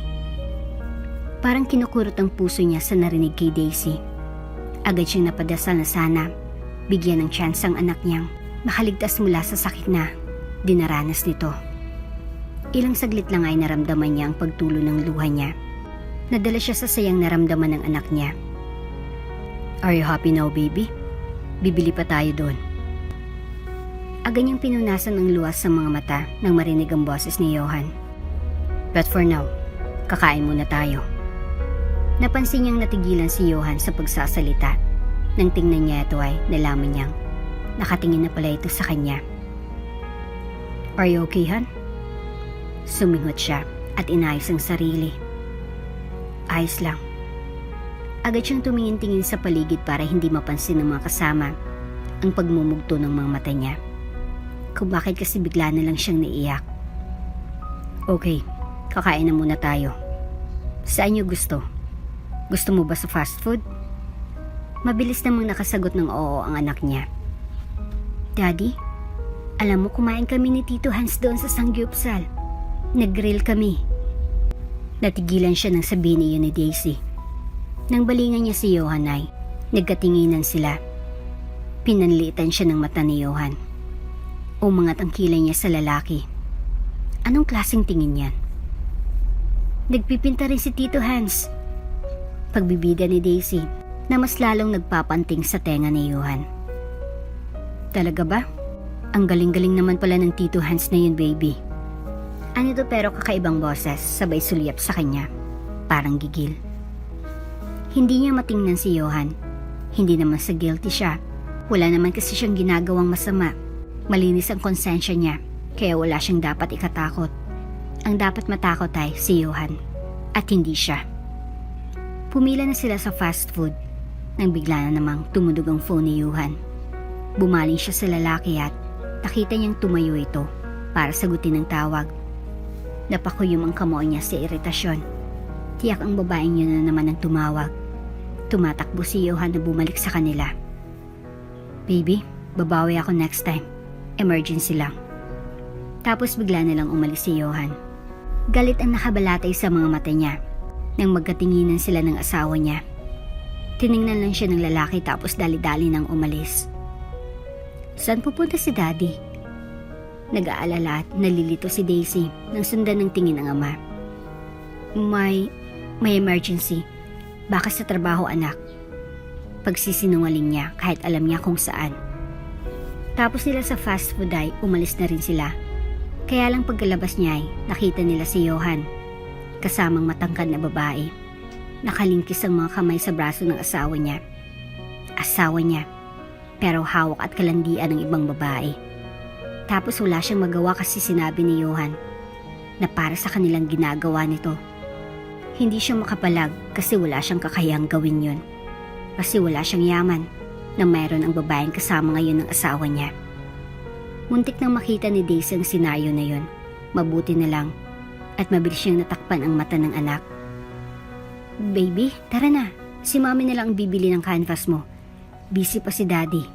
A: Parang kinukurot ang puso niya sa narinig kay Daisy. Agad siyang napadasal na sana Bigyan ng chance ang anak niyang makaligtas mula sa sakit na dinaranas nito. Ilang saglit lang ay naramdaman niya ang pagtulo ng luha niya. Nadala siya sa sayang naramdaman ng anak niya. "Are you happy now, baby? Bibili pa tayo doon." Agad niyang pinunasan ang luwas sa mga mata nang marinig ang boses ni Johan. "But for now, kakain muna tayo." Napansin niyang natigilan si Johan sa pagsasalita. Nang tingnan niya ito ay nalaman niyang nakatingin na pala ito sa kanya. "Are you okay, Han?" Sumingot siya at inayos ang sarili. "Ayos lang." Agad siyang tumingin-tingin sa paligid para hindi mapansin ng mga kasama ang pagmumugto ng mga mata niya. Kung bakit kasi bigla na lang siyang naiyak. "Okay, kakain na muna tayo. Saan niyo gusto? Gusto mo ba sa fast food?" Mabilis namang nakasagot ng oo ang anak niya. "Daddy, alam mo kumain kami ni Tito Hans doon sa Sangyupsal. Nag-grill kami." Natigilan siya nang sabihin iyon ni Daisy. Nang balingan niya si Johan ay nagkatinginan sila. Pinanliitan siya ng mata ni Johan. Umangat ang kilay niya sa lalaki. Anong klaseng tingin yan? "Nagpipinta rin si Tito Hans." Pagbibida ni Daisy na mas lalong nagpapanting sa tenga ni Johan. "Talaga ba? Ang galing-galing naman pala ng Tito Hans na yun, baby." Anito pero kakaibang boses sabay sulyap sa kanya. Parang gigil. Hindi niya matingnan si Johan. Hindi naman sa guilty siya. Wala naman kasi siyang ginagawang masama. Malinis ang konsensya niya, kaya wala siyang dapat ikatakot. Ang dapat matakot ay si Johan, at hindi siya. Pumila na sila sa fast food, nang bigla na namang tumunog ang phone ni Johan. Bumaling siya sa lalaki at nakita niyang tumayo ito para sagutin ang tawag. Napakuyom ang kamao niya sa iritasyon. Tiyak ang babaeng yun na naman ang tumawag. Tumatakbo si Johan na bumalik sa kanila. "Baby, babawi ako next time. Emergency lang." Tapos bigla na lang umalis si Johan. Galit ang nakabalatay sa mga mata niya nang magkatinginan sila ng asawa niya. Tiningnan lang siya ng lalaki tapos dali-dali nang umalis. "Saan pupunta si Daddy?" Nag-aalala at nalilito si Daisy nang sundan ng tingin ng ama. May emergency. Baka sa trabaho, anak." Pagsisinungaling niya kahit alam niya kung saan. Tapos nila sa fast food ay umalis na rin sila. Kaya lang pagkalabas niya ay nakita nila si Johan kasamang matangkad na babae. Nakalingkis ang mga kamay sa braso ng asawa niya. Asawa niya, pero hawak at kalandian ng ibang babae. Tapos wala siyang magawa kasi sinabi ni Johan na para sa kanilang ginagawa nito. Hindi siya makapalag kasi wala siyang kakayahang gawin yun. Kasi wala siyang yaman na mayroon ang babaeng kasama ngayon ng asawa niya. Muntik nang makita ni Daisy ang senaryo na yun. Mabuti na lang at mabilis siyang natakpan ang mata ng anak. "Baby, tara na. Si Mami na lang ang bibili ng canvas mo. Busy pa si Daddy."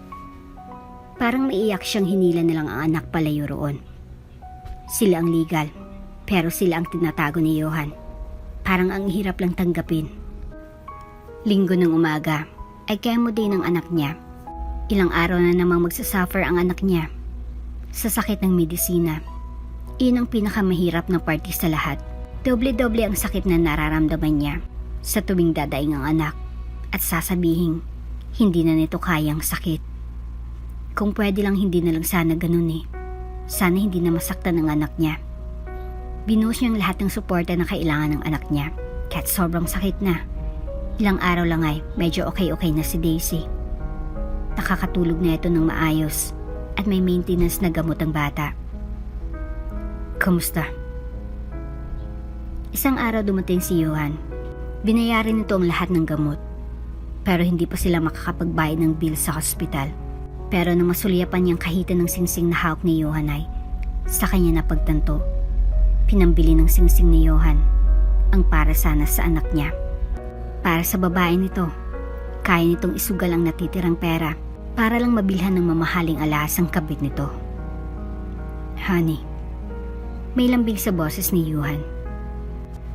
A: Parang maiyak siyang hinila na lang ang anak palayo roon. Sila ang legal, pero sila ang tinatago ni Johan. Parang ang hirap lang tanggapin. Linggo ng umaga ay chemo day ng anak niya. Ilang araw na namang magsasuffer ang anak niya sa sakit ng medisina. Iyon ang pinakamahirap na parte sa lahat. Doble-doble ang sakit na nararamdaman niya sa tuwing dadaing ang anak at sasabihin hindi na nito kayang sakit. Kung pwede lang hindi na lang sana ganun eh. Sana hindi na masaktan ang anak niya. Binuhos niyang lahat ng suporta na kailangan ng anak niya kahit sobrang sakit na. Ilang araw lang ay medyo okay-okay na si Daisy. Nakakatulog na ito ng maayos at may maintenance na gamot ang bata. "Kamusta?" Isang araw dumating si Johan. Binayaran nito ang lahat ng gamot. Pero hindi pa sila makakapagbayad ng bill sa hospital. Pero nang masulyapan niyang kahitan ng singsing na hawak ni Johan ay sa kanya napagtanto. Pinambili ng singsing ni Johan ang para sana sa anak niya. Para sa babae nito, kaya nitong isugal ang natitirang pera para lang mabilhan ng mamahaling alahas ang kabit nito. "Honey," may lambing sa boses ni Johan.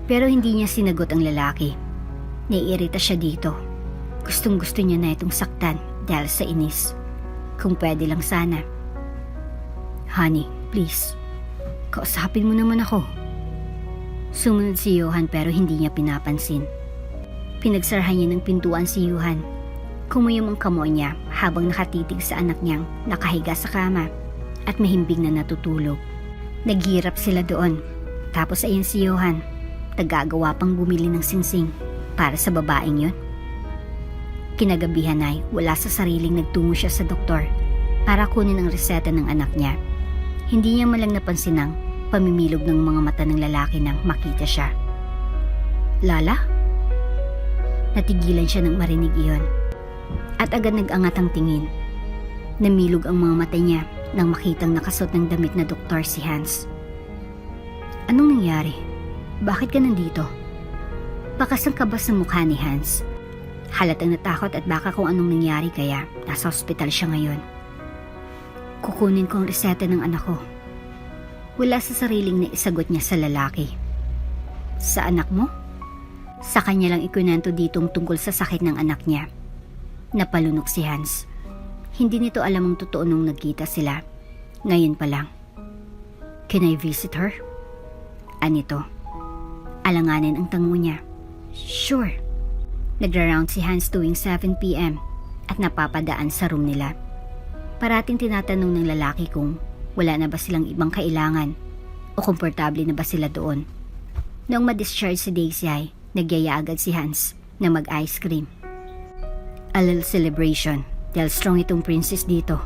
A: Pero hindi niya sinagot ang lalaki. Naiirita siya dito. Gustong-gusto niya na itong saktan dahil sa inis. Kung pwede lang sana. Honey, please. Kausapin mo naman ako. Sumunod si Johan pero hindi niya pinapansin. Pinagsarahan niya ng pintuan si Johan. Kumuyom ang kamao niya habang nakatitig sa anak niyang nakahiga sa kama at mahimbing na natutulog. Naghirap sila doon. Tapos ayan si Johan, nagagawa pang bumili ng singsing para sa babaeng yun. Kinagabihan ay wala sa sariling nagtungo siya sa doktor para kunin ang reseta ng anak niya. Hindi niya malang napansin ang pamimilog ng mga mata ng lalaki nang makita siya. Lala? Natigilan siya nang marinig iyon at agad nag-angat ang tingin. Namilog ang mga mata niya nang makitang nakasuot ng damit na doktor si Hans. Anong nangyari? Bakit ka nandito? Pakasang kabas sa mukha ni Hans. Halatang natakot at baka kung anong nangyari kaya nasa ospital siya ngayon. Kukunin ko ang reseta ng anak ko. Wala sa sariling na isagot niya sa lalaki. Sa anak mo? Sa kanya lang ikunento ditong tungkol sa sakit ng anak niya. Napalunok si Hans. Hindi nito alam ang totoo nung nagkita sila. Ngayon pa lang. Can I visit her? Anito? Alanganin ang tango niya. Sure. Nagra-round si Hans tuwing 7 p.m. at napapadaan sa room nila. Parating tinatanong ng lalaki kung wala na ba silang ibang kailangan o komportable na ba sila doon. Noong ma-discharge si Daisy ay nagyaya agad si Hans na mag-ice cream. A little celebration dahil strong itong princess dito.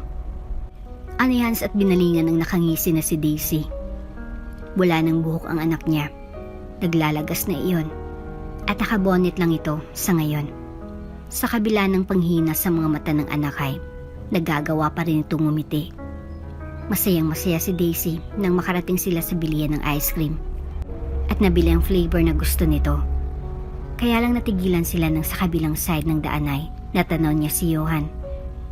A: Ani Hans at binalingan ng nakangisi na si Daisy. Wala nang buhok ang anak niya. Naglalagas na iyon at nakabonet lang ito sa ngayon. Sa kabila ng panghina sa mga mata ng anak ay nagagawa pa rin itong ngumiti. Masayang masaya si Daisy nang makarating sila sa bilihan ng ice cream at nabili ang flavor na gusto nito. Kaya lang natigilan sila nang sa kabilang side ng daan ay natanaw niya si Johan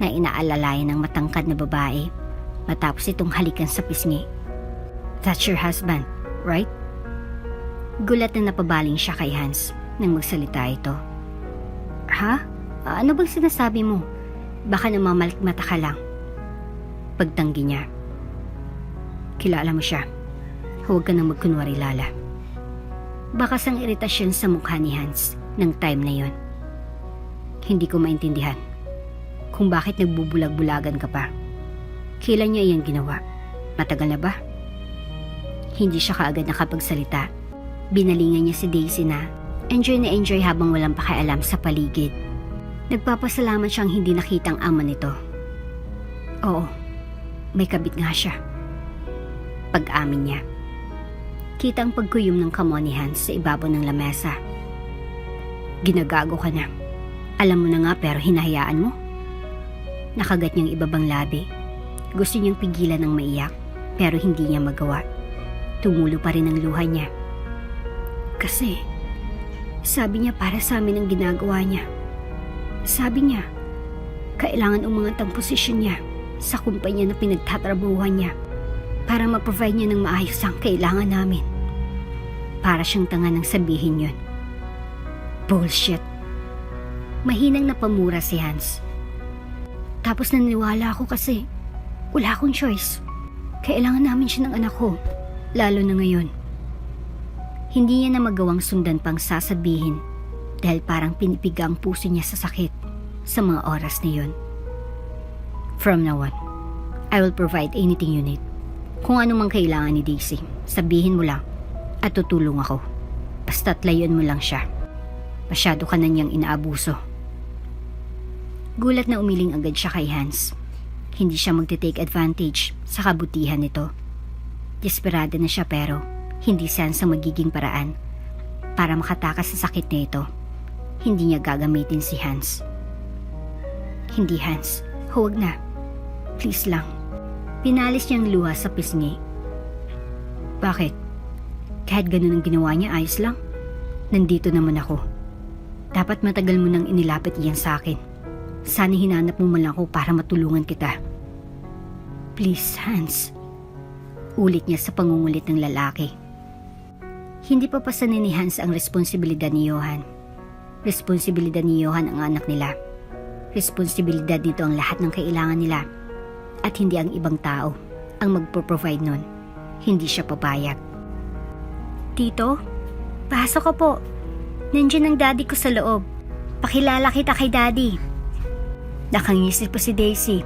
A: na inaalalayan ng matangkad na babae matapos itong halikan sa pisngi. That's your husband, right? Gulat na napabaling siya kay Hans nang magsalita ito. Ha? Ano bang sinasabi mo? Baka namamalikmata ka lang. Pagtanggi niya. Kilala mo siya. Huwag ka nang magkunwari, Lala. Bakas ang iritasyon sa mukha ni Hans ng time na yon. Hindi ko maintindihan kung bakit nagbubulag-bulagan ka pa. Kailan niya iyan ginawa? Matagal na ba? Hindi siya kaagad nakapagsalita. Binalingan niya si Daisy na enjoy habang walang pakialam sa paligid. Nagpapasalamat siyang hindi nakitang ama nito. Oo, may kabit nga siya. Pag-amin niya. Kita ang pagkuyom ng kamao ni Hans sa ibabaw ng lamesa. Ginagago ka na. Alam mo na nga pero hinahayaan mo. Nakagat niyang ibabang labi. Gusto niyang pigilan ng maiyak pero hindi niya magawa. Tumulo pa rin ang luha niya. Kasi, sabi niya para sa amin ang ginagawa niya. Sabi niya, kailangan umangat ang posisyon niya sa kumpanya na pinagtatrabuhan niya para ma-provide niya ng maayos ang kailangan namin. Para siyang tanga nang sabihin yun. Bullshit. Mahinang napamura si Hans. Tapos naniwala ako kasi wala akong choice. Kailangan namin siya ng anak ko, lalo na ngayon. Hindi niya na magawang sundan pang sasabihin dahil parang pinipiga ang puso niya sa sakit sa mga oras na yun. From now on, I will provide anything you need. Kung ano mang kailangan ni Daisy, sabihin mo lang at tutulong ako. Basta't layuan mo lang siya. Masyado ka na niyang inaabuso. Gulat na umiling agad siya kay Hans. Hindi siya magte-take advantage sa kabutihan nito. Desperada na siya pero hindi siya sa magiging paraan para makatakas sa sakit na ito. Hindi niya gagamitin si Hans. Hindi, Hans. Huwag na. Please lang. Pinalis niyang luha sa pisngi. Bakit? Kahit ganun ang ginawa niya, ayos lang. Nandito naman ako. Dapat matagal mo nang inilapit iyan sa akin. Sana hinanap mo man lang ako para matulungan kita. Please, Hans. Ulit niya sa pangungulit ng lalaki. Hindi pa pasanin ni Hans ang responsibilidad ni Johan. Responsibilidad ni Johan ang anak nila. Responsibilidad nito ang lahat ng kailangan nila at hindi ang ibang tao ang magpo-provide nun. Hindi siya papayag. Tito, pasok ka po. Nandiyan ang daddy ko sa loob. Pakilala kita kay daddy. Nakangisi po si Daisy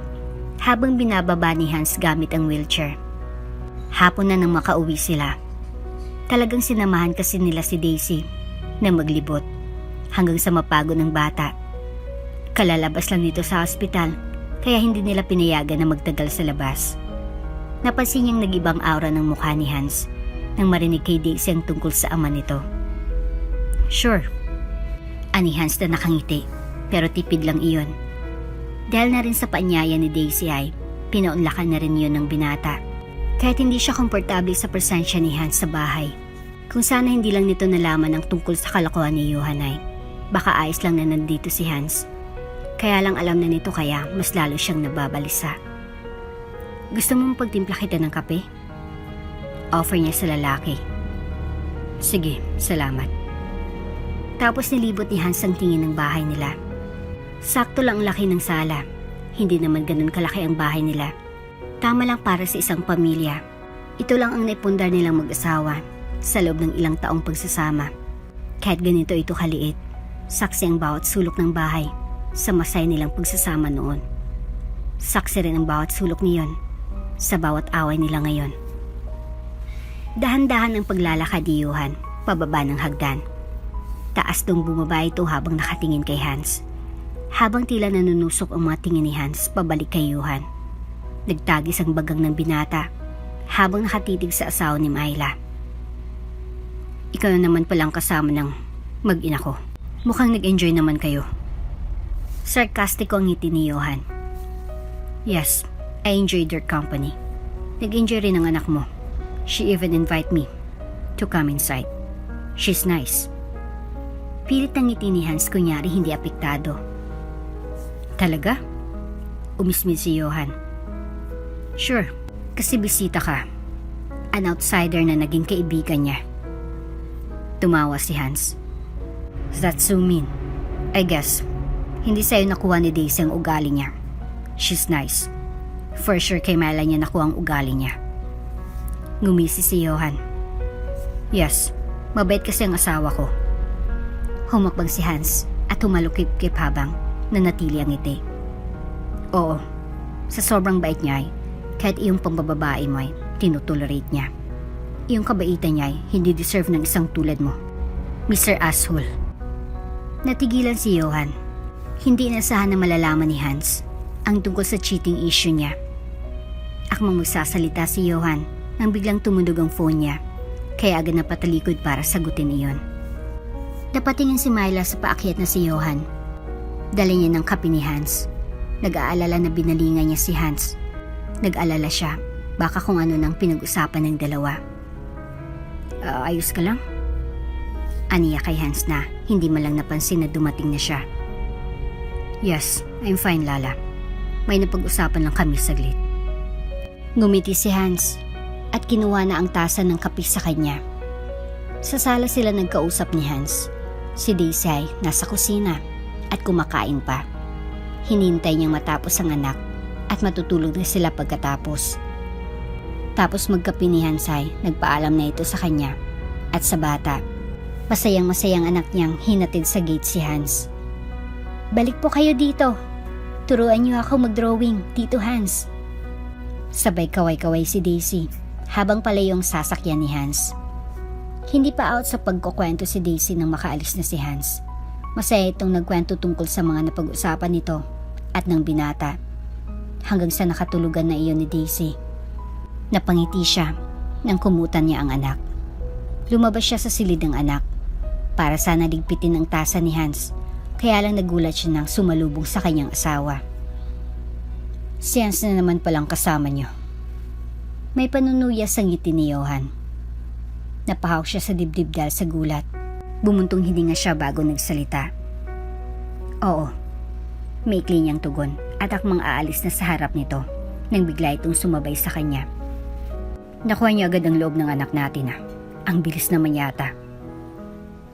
A: habang binababa ni Hans gamit ang wheelchair. Hapon na nang makauwi sila. Talagang sinamahan kasi nila si Daisy na maglibot hanggang sa mapagod ng bata. Kalalabas lang nito sa ospital kaya hindi nila pinayagan na magtagal sa labas. Napansin niyang nag-ibang aura ng mukha ni Hans nang marinig kay Daisy ang tungkol sa ama nito. Sure, ani Hans na nakangiti pero tipid lang iyon. Dahil na rin sa paanyaya ni Daisy ay pinaunlakan na rin yun ng binata. Kahit hindi siya komportable sa presensya ni Hans sa bahay. Kung sana hindi lang nito nalaman ang tungkol sa kalokohan ni Johan ay baka ayos lang na nandito si Hans. Kaya lang alam na nito kaya mas lalo siyang nababalisa. Gusto mong pagtimpla kita ng kape? Offer niya sa lalaki. Sige, salamat. Tapos nilibot ni Hans ang tingin ng bahay nila. Sakto lang ang laki ng sala. Hindi naman ganun kalaki ang bahay nila. Tama lang para sa isang pamilya. Ito lang ang naipundar nilang mag-asawa sa loob ng ilang taong pagsasama. Kahit ganito ito kaliit, saksi ang bawat sulok ng bahay sa masaya nilang pagsasama noon. Saksi rin ang bawat sulok niyon sa bawat away nila ngayon. Dahan-dahan ang paglalakad ni Johan pababa ng hagdan. Taas dong bumaba ito habang nakatingin kay Hans. Habang tila nanunusok ang mga tingin ni Hans pabalik kay Johan. Nagtagis ang bagang ng binata habang nakatitig sa asawa ni Myla. Ikaw na naman palang kasama ng mag-ina ko. Mukhang nag-enjoy naman kayo. Sarkastiko ang ngiti ni Johan. Yes, I enjoyed your company. Nag-enjoy rin ang anak mo. She even invite me to come inside. She's nice. Pilit ang ngiti ni Hans kunyari hindi apektado. Talaga? Umismid si Johan. Sure, kasi bisita ka. An outsider na naging kaibigan niya. Tumawa si Hans. That's so mean. I guess, hindi sa'yo nakuha ni Daisy ang ugali niya. She's nice. For sure kay Myla niya nakuha ang ugali niya. Ngumisi si Johan. Yes, mabait kasi ang asawa ko. Humakbang si Hans at humalukip-kip habang nanatili ang ngiti. Oo, sa sobrang bait niya ay kahit iyong pambababae mo ay tinutolerate niya. Iyong kabaitan niya ay hindi deserve ng isang tulad mo, Mr. Asshole. Natigilan si Johan. Hindi inasahan na malalaman ni Hans ang tungkol sa cheating issue niya. Akmang magsasalita si Johan nang biglang tumunog ang phone niya, kaya agad napatalikod para sagutin iyon. Napatingin si Myla sa paakyat na si Johan. Dala niya ng kape ni Hans. Nag-aalala na binalingan niya si Hans. Nag-alala siya, baka kung ano nang pinag-usapan ng dalawa. Ayos ka lang? Aniya kay Hans na hindi man lang napansin na dumating na siya. Yes, I'm fine, Lala. May napag-usapan lang kami saglit. Ngumiti si Hans at kinuha na ang tasa ng kape sa kanya. Sa sala sila nagkausap ni Hans. Si Daisy ay nasa kusina at kumakain pa. Hinintay niyang matapos ang anak at matutulog na sila pagkatapos. Tapos magkape ni Hans ay nagpaalam na ito sa kanya at sa bata. Masayang-masayang anak niyang hinatid sa gate si Hans. Balik po kayo dito. Turuan niyo ako mag-drawing, Tito Hans. Sabay kaway-kaway si Daisy habang palayong sasakyan ni Hans. Hindi pa out sa pagkukwento si Daisy nang makaalis na si Hans. Masaya itong nagkwento tungkol sa mga napag-usapan nito at ng binata. Hanggang sa nakatulugan na iyon ni Daisy. Napangiti siya nang kumutan niya ang anak. Lumabas siya sa silid ng anak para sana ligpitin ang tasa ni Hans. Kaya lang nagulat siya nang sumalubong sa kanyang asawa. Si Hans na naman palang kasama niyo. May panunuya sa ngiti ni Johan. Napahawak siya sa dibdib dahil sa gulat. Bumuntong hininga siya bago nagsalita. Oo, maikli niyang tugon at akmang aalis na sa harap nito nang bigla itong sumabay sa kanya. Nakuha niya agad ang loob ng anak natin . Ang bilis naman yata.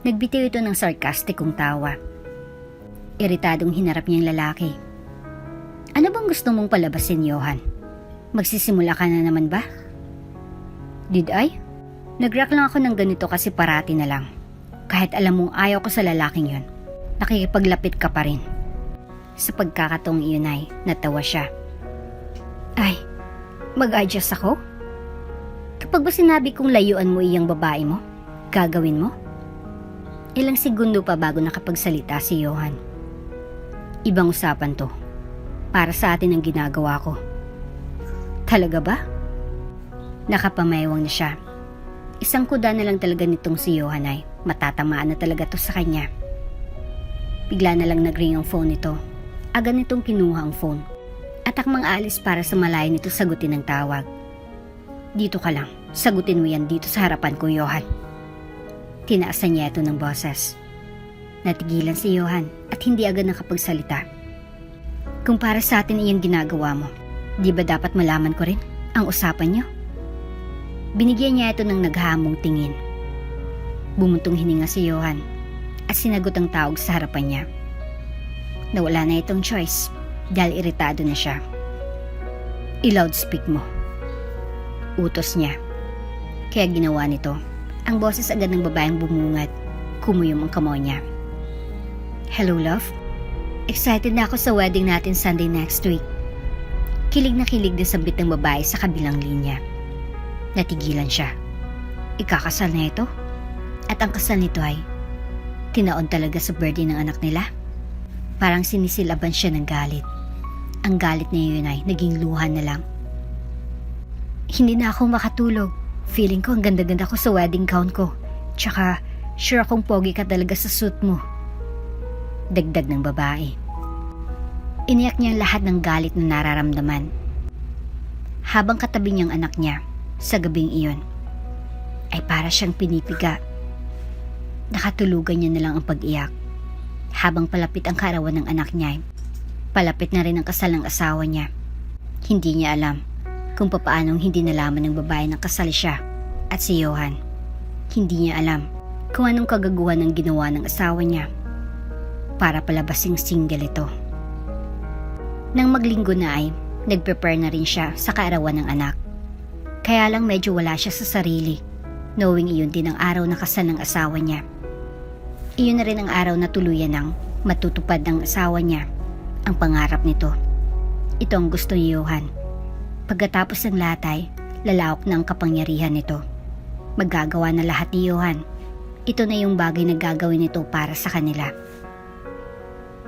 A: Nagbitiw ito ng sarkastikong tawa. Iritadong hinarap niya ang lalaki. Ano bang gusto mong palabasin, Johan? Magsisimula ka na naman ba? Did I? Nag-react lang ako ng ganito kasi parati na lang. Kahit alam mong ayaw ko sa lalaking yon, nakikipaglapit ka pa rin. Sa pagkakataong iyon ay natawa siya. Ay, mag-adjust ako? Kapag ba sinabi kong layuan mo iyang babae mo, gagawin mo? Ilang segundo pa bago nakapagsalita si Johan. Ibang usapan to. Para sa atin ang ginagawa ko. Talaga ba? Nakapamayawang na siya. Isang kuda na lang talaga nitong si Johan ay matatamaan na talaga to sa kanya. Bigla na lang nag-ring ang phone nito. Agad nitong kinuha ang phone. At akmang alis para sa malayo nito sagutin ang tawag. Dito ka lang. Sagutin mo yan dito sa harapan ko, Johan. Tinaasan niya ito ng boses. Natigilan si Johan at hindi agad nakapagsalita. Kung para sa atin iyang ginagawa mo, di ba dapat malaman ko rin ang usapan niyo? Binigyan niya ito ng naghahamong tingin. Bumuntong hininga si Johan at sinagot ang tawag sa harapan niya. Nawala na itong choice dahil iritado na siya. I-loudspeak mo. Utos niya. Kaya ginawa nito. Ang boses agad ng babaeng bumungad. Kumuyom ang kamao niya. Hello, love? Excited na ako sa wedding natin Sunday next week. Kilig na kilig din sambit ng babae sa kabilang linya. Natigilan siya. Ikakasal na ito? At ang kasal nito ay tinaon talaga sa birthday ng anak nila? Parang sinisilaban siya ng galit. Ang galit niya yun ay naging luhan na lang. Hindi na ako makatulog. Feeling ko ang ganda-ganda ko sa wedding gown ko. Tsaka sure akong pogi ka talaga sa suit mo. Dagdag ng babae. Iniyak niya ang lahat ng galit na nararamdaman. Habang katabi niyang anak niya sa gabing iyon, ay para siyang pinipiga. Nakatulugan niya na lang ang pag-iyak. Habang palapit ang kaarawan ng anak niya, palapit na rin ang kasal ng asawa niya. Hindi niya alam kung papaanong hindi nalaman ng babae na kasal siya at si Johan. Hindi niya alam kung anong kagaguhan ang ginawa ng asawa niya para palabasing single ito. Nang maglinggo na ay nag-prepare na rin siya sa kaarawan ng anak. Kaya lang medyo wala siya sa sarili, knowing iyon din ang araw na kasal ng asawa niya. Iyon na rin ang araw na tuluyan ng matutupad ng asawa niya ang pangarap nito. Ito ang gusto ni Johan. Pagkatapos ng lahat ay lalawak na ang kapangyarihan nito. Magagawa na lahat ni Johan. Ito na yung bagay na gagawin nito para sa kanila.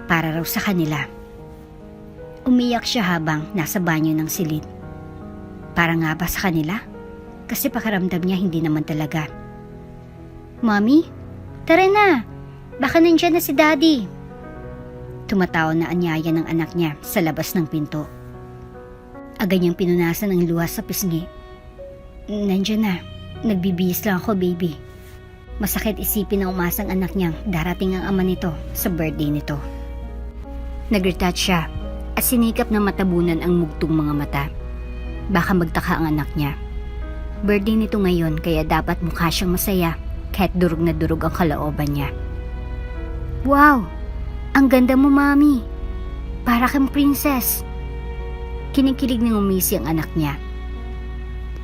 A: Para raw sa kanila. Umiyak siya habang nasa banyo ng silid. Para nga ba sa kanila? Kasi pakiramdam niya hindi naman talaga. Mommy, tara na! Baka nandyan na si Daddy. Tumatawa na anyaya ng anak niya sa labas ng pinto. Agad niyang pinunasan ang luha sa pisngi. Nandyan na. Nagbibihis lang ako, baby. Masakit isipin na umasang anak niyang darating ang ama nito sa birthday nito. Nag-retouch siya at sinikap na matabunan ang mugtong mga mata. Baka magtaka ang anak niya. Birthday nito ngayon kaya dapat mukha siyang masaya kahit durog na durog ang kalooban niya. Wow! Ang ganda mo, Mami! Para kang princess! Kinikilig ng umisi ang anak niya.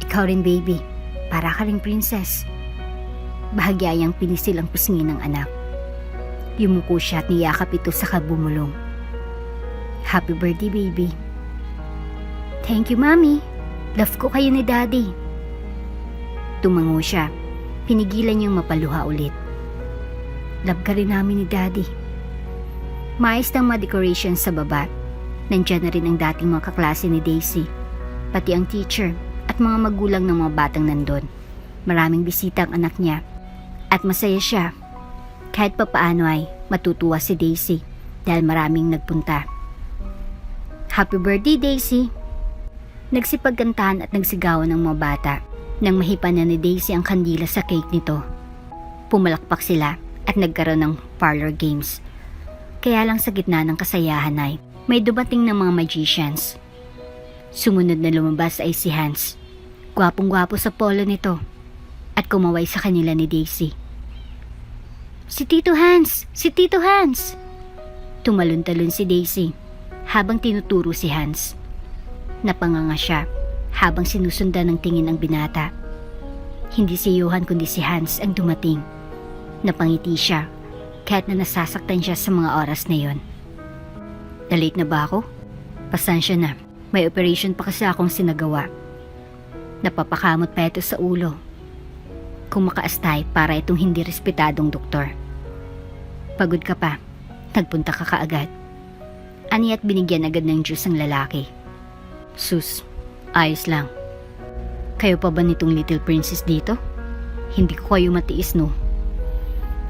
A: Ikaw rin, baby. Para ka rin princess. Bahagyayang pinisil ang pisngi ng anak. Yumuko siya at niyakap ito sa kabumulong. Happy birthday, baby. Thank you, Mami. Love ko kayo ni Daddy. Tumango siya. Pinigilan niyang mapaluha ulit. Love ka rin namin ni Daddy. Maayos ng mga decorations sa baba. Nandiyan na rin ang dating mga kaklase ni Daisy. Pati ang teacher at mga magulang ng mga batang nandun. Maraming bisita ang anak niya. At masaya siya. Kahit papaano ay matutuwa si Daisy dahil maraming nagpunta. Happy birthday, Daisy! Nagsipagkantahan at nagsigawan ng mga bata nang mahipan na ni Daisy ang kandila sa cake nito. Pumalakpak sila at nagkaroon ng parlor games. Kaya lang sa gitna ng kasayahan ay may dumating ng mga magicians. Sumunod na lumabas ay si Hans. Gwapong-gwapo sa polo nito at kumaway sa kanila ni Daisy. Si Tito Hans! Si Tito Hans! Tumalon-talon si Daisy habang tinuturo si Hans. Napanganga siya habang sinusundan ng tingin ang binata. Hindi si Johan kundi si Hans ang dumating. Napangiti siya kahit na nasasaktan siya sa mga oras na yon. Na-late na ba ako? Pasensya na, may operation pa kasi akong sinagawa. Napapakamot pa ito sa ulo. Kung makaastay para itong hindi respetadong doktor. Pagod ka pa, nagpunta ka kaagad. Ani at binigyan agad ng juice ang lalaki. Sus, ayos lang. Kayo pa ba nitong little princess dito? Hindi ko kayo matiis, no?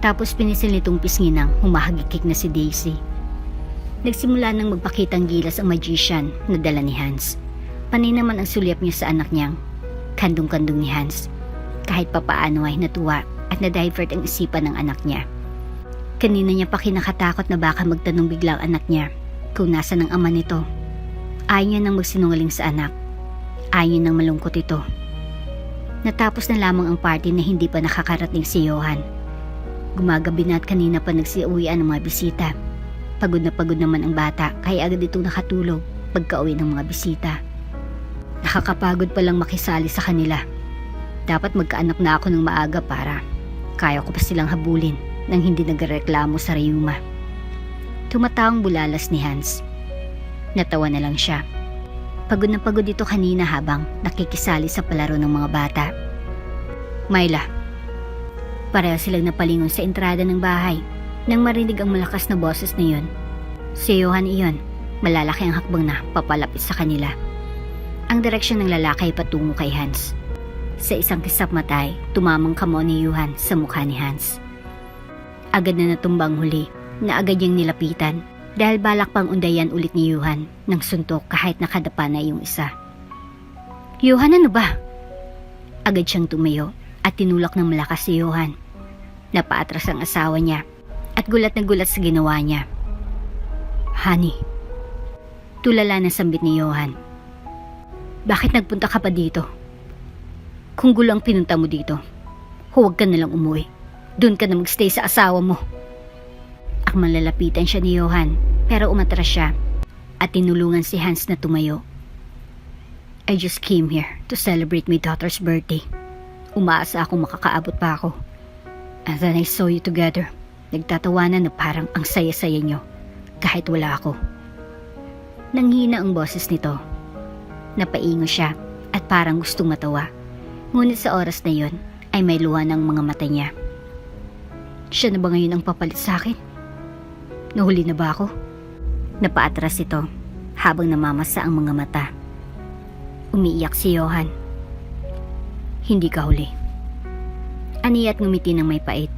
A: Tapos pinisil nitong pisngi ng humahagikik na si Daisy. Nagsimula nang magpakitang gilas ang magician na dala ni Hans. Panay naman ang sulyap niya sa anak niyang kandong-kandong ni Hans. Kahit papaano ay natuwa at na-divert ang isipan ng anak niya. Kanina niya pa kinakatakot na baka magtanong biglang anak niya kung nasa ng ama nito. Ayaw niya nang magsinungaling sa anak. Ayaw niya nang malungkot ito. Natapos na lamang ang party na hindi pa nakakarating si Johan. Gumagabi na at kanina pa nagsiuwian ng mga bisita. Pagod naman ang bata kaya agad itong nakatulog pagka-uwi ng mga bisita. Nakakapagod palang makisali sa kanila. Dapat magkaanak na ako ng maaga para kaya ko pa silang habulin nang hindi nagreklamo sa reyuma. Tumataong bulalas ni Hans. Natawa na lang siya. Pagod na pagod ito kanina habang nakikisali sa palaro ng mga bata. Myla. Pareho silang napalingon sa entrada ng bahay nang marinig ang malakas na boses na yun. Si Johan iyon, malalaki ang hakbang na papalapit sa kanila. Ang direksyon ng lalaki ay patungo kay Hans. Sa isang kisap matay, tumamang kamao ni Johan sa mukha ni Hans. Agad na natumbang huli na agad niyang nilapitan dahil balak pang undayan ulit ni Johan ng suntok kahit nakadapa na yung isa. Johan, ano ba? Agad siyang tumayo at tinulak ng malakas si Johan. Napaatras ang asawa niya at gulat na gulat sa ginawa niya. Honey. Tulala na sambit ni Johan. Bakit nagpunta ka pa dito? Kung gulo ang pinunta mo dito, huwag ka nalang umuwi. Doon ka na magstay sa asawa mo. Akmang lalapitan siya ni Johan pero umatras siya at tinulungan si Hans na tumayo. I just came here to celebrate my daughter's birthday. Umaasa akong makakaabot pa ako. And then I saw you together. Nagtatawanan na parang ang saya-saya nyo kahit wala ako. Nanghina ang boses nito. Napaingo siya at parang gustong matawa. Ngunit sa oras na yon ay may luha ng mga mata niya. Siya na ba ngayon ang papalit sa akin? Nahuli na ba ako? Napaatras ito habang namamasa ang mga mata. Umiiyak si Johan. Hindi ka huli. Aniya't ngumiti ng may pait.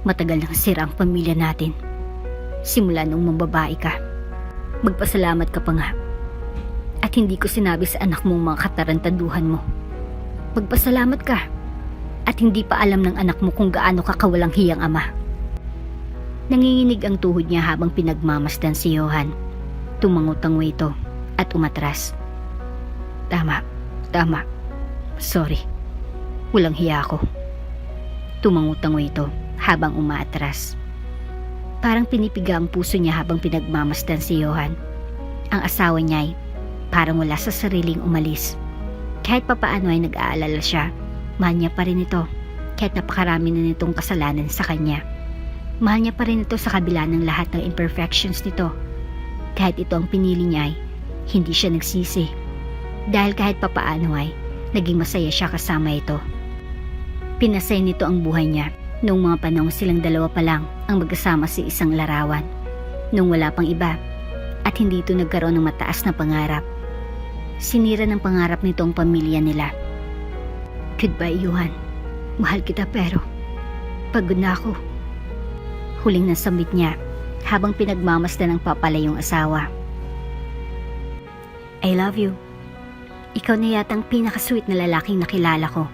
A: Matagal nang sira ang pamilya natin. Simula nung mambabae ka. Magpasalamat ka pa nga. At hindi ko sinabi sa anak mong mga katarantaduhan mo. Magpasalamat ka. At hindi pa alam ng anak mo kung gaano ka kawalang hiyang ama. Nanginginig ang tuhod niya habang pinagmamasdan si Johan. Tumangot-tango ito at umatras. Tama. Sorry. Walang hiya ako. Tumangot-tango ito habang umaatras. Parang pinipiga ang puso niya habang pinagmamasdan si Johan. Ang asawa niya ay parang wala sa sariling umalis. Kahit papaano ay nag-aalala siya, mahal niya pa rin ito kahit napakarami na nitong kasalanan sa kanya. Mahal niya pa rin ito sa kabila ng lahat ng imperfections nito. Kahit ito ang pinili niya ay hindi siya nagsisi. Dahil kahit papaano ay naging masaya siya kasama ito. Pinasay nito ang buhay niya noong mga panahon silang dalawa pa lang ang magkasama sa isang larawan. Noong wala pang iba at hindi ito nagkaroon ng mataas na pangarap. Sinira ng pangarap nito ang pamilya nila. Goodbye, Johan. Mahal kita pero pagod na ako. Huling nasambit niya habang pinagmamasdan ng papalayong asawa. I love you. Ikaw na yatang pinaka-sweet na lalaking nakilala ko.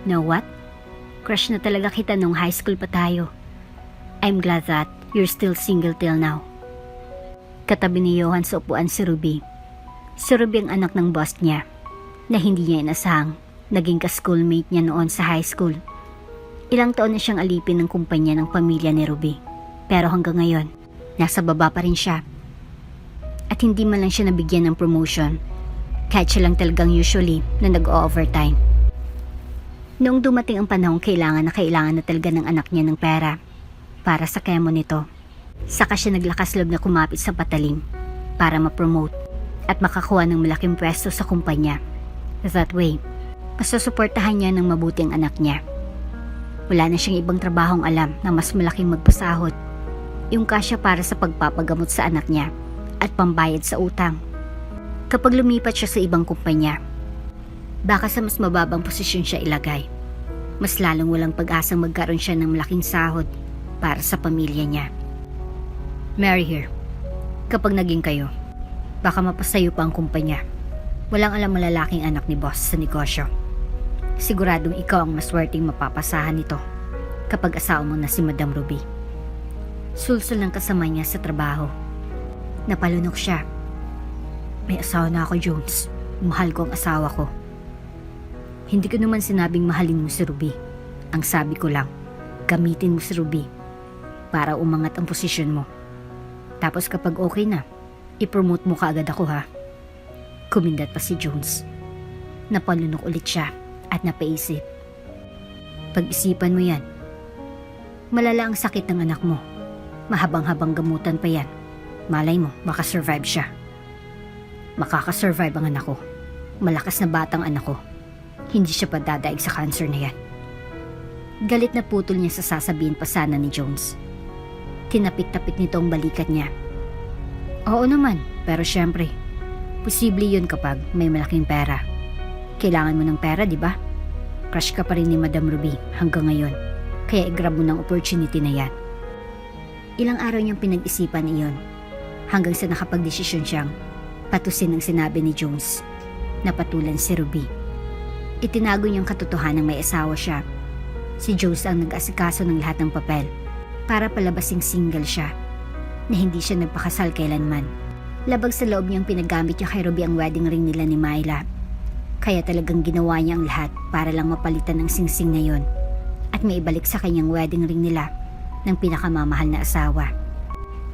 A: Know what? Crush na talaga kita nung high school pa tayo. I'm glad that you're still single till now. Katabi ni Johan sa upuan si Ruby. Si Ruby ang anak ng boss niya na hindi niya inasahang naging ka-schoolmate niya noon sa high school. Ilang taon na siyang alipin ng kumpanya ng pamilya ni Ruby. Pero hanggang ngayon, nasa baba pa rin siya. At hindi man lang siya nabigyan ng promotion Kahit siya lang talagang usually na nag-overtime. Noong dumating ang panahong kailangan na talaga ng anak niya ng pera para sa kemo nito, saka siya naglakas loob na kumapit sa patalim para ma-promote at makakuha ng malaking pwesto sa kumpanya. That way, masusuportahan niya ng mabuti ang anak niya. Wala na siyang ibang trabahong alam na mas malaking magpasahod, yung kasya para sa pagpapagamot sa anak niya at pambayad sa utang. Kapag lumipat siya sa ibang kumpanya, baka sa mas mababang posisyon siya ilagay. Mas lalong walang pag-asang magkaroon siya ng malaking sahod para sa pamilya niya. Mary here. Kapag naging kayo, baka mapasayo pa ang kumpanya. Walang alam ang lalaking anak ni boss sa negosyo. Siguradong ikaw ang maswerteng mapapasahan nito kapag asawa mo na si Madam Ruby. Sulsul ng kasama niya sa trabaho. Napalunok siya. May asawa na ako, Jones. Mahal ko ang asawa ko. Hindi ko naman sinabing mahalin mo si Ruby. Ang sabi ko lang, gamitin mo si Ruby para umangat ang posisyon mo. Tapos kapag okay na, i-promote mo kaagad ako ha. Kumindat pa si Jones. Napalunok ulit siya at napaisip. Pag-isipan mo yan. Malala ang sakit ng anak mo. Mahabang-habang gamutan pa yan. Malay mo, makasurvive siya. Makakasurvive ang anak ko. Malakas na batang anak ko. Hindi siya padadaig sa cancer na yan. Galit na putol niya sa sasabihin pa sana ni Jones. Tinapik-tapik nito ang balikat niya. Oo naman, pero syempre, posible yun kapag may malaking pera. Kailangan mo ng pera, di ba? Crush ka pa rin ni Madam Ruby hanggang ngayon, kaya i-grab mo ng opportunity na yan. Ilang araw niyang pinag-isipan iyon, hanggang sa nakapag-desisyon siyang patusin ang sinabi ni Jones na patulan si Ruby. Itinago niyang katotohanan may asawa siya. Si Jones ang nag-asikaso ng lahat ng papel para palabasing single siya, na hindi siya nagpakasal kailanman. Labag sa loob niyang pinagamit niya kay Ruby ang wedding ring nila ni Myla. Kaya talagang ginawa niya ang lahat para lang mapalitan ng singsing na yon at maibalik sa kanyang wedding ring nila ng pinakamamahal na asawa.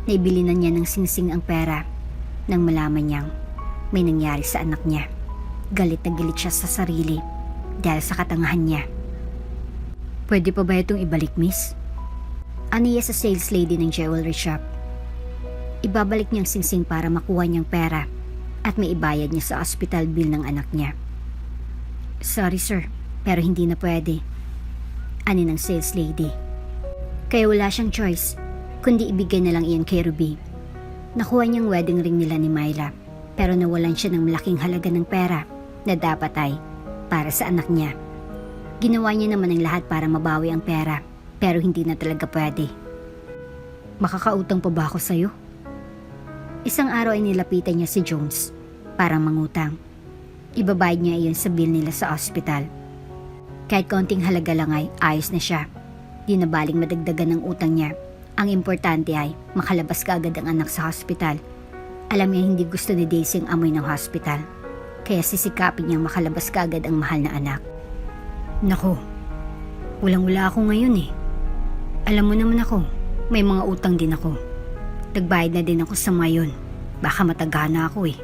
A: Naibili na niya ng singsing ang pera nang malaman niyang may nangyari sa anak niya. Galit na galit siya sa sarili dahil sa katangahan niya. Pwede pa ba itong ibalik, miss? Aniya sa sales lady ng jewelry shop. Ibabalik niyang singsing para makuha niyang pera at may ibayad niya sa hospital bill ng anak niya. Sorry sir, pero hindi na pwede. Ani ng sales lady. Kaya wala siyang choice, kundi ibigay na lang iyon kay Ruby. Nakuha niyang wedding ring nila ni Myla, pero nawalan siya ng malaking halaga ng pera na dapat ay para sa anak niya. Ginawa niya naman ang lahat para mabawi ang pera, pero hindi na talaga pwede. Makakautang pa ba ako sa'yo? Isang araw ay nilapitan niya si Jones para mangutang. Ibabayad niya iyon sa bill nila sa ospital. Kahit konting halaga lang ay ayos na siya. Di na baling madagdagan ng utang niya. Ang importante ay makalabas kaagad ang anak sa hospital. Alam niya hindi gusto ni Daisy ang amoy ng hospital. Kaya sisikapin niyang makalabas kaagad ang mahal na anak. Nako, walang-wala ako ngayon eh. Alam mo naman ako, may mga utang din ako. Nagbayad na din ako sa ngayon. Baka matagana ako eh.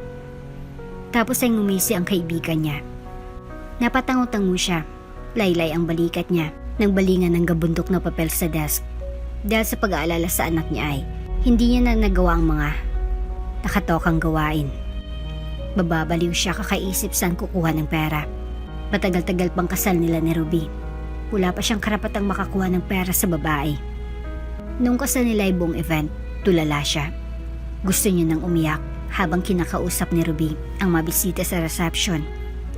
A: Tapos ay ngumisi ang kaibigan niya. Napatango-tango siya. Laylay ang balikat niya nang balingan ng gabundok na papel sa desk. Dahil sa pag-aalala sa anak niya ay hindi niya na nagawa ang mga nakatokang gawain. Bababaliw siya kakaisip saan kukuha ng pera. Matagal-tagal pang kasal nila ni Ruby. Wala pa siyang karapatang makakuha ng pera sa babae. Nung kasal nila ay buong event, tulala siya. Gusto niya nang umiyak habang kinakausap ni Ruby ang mabisita sa reception.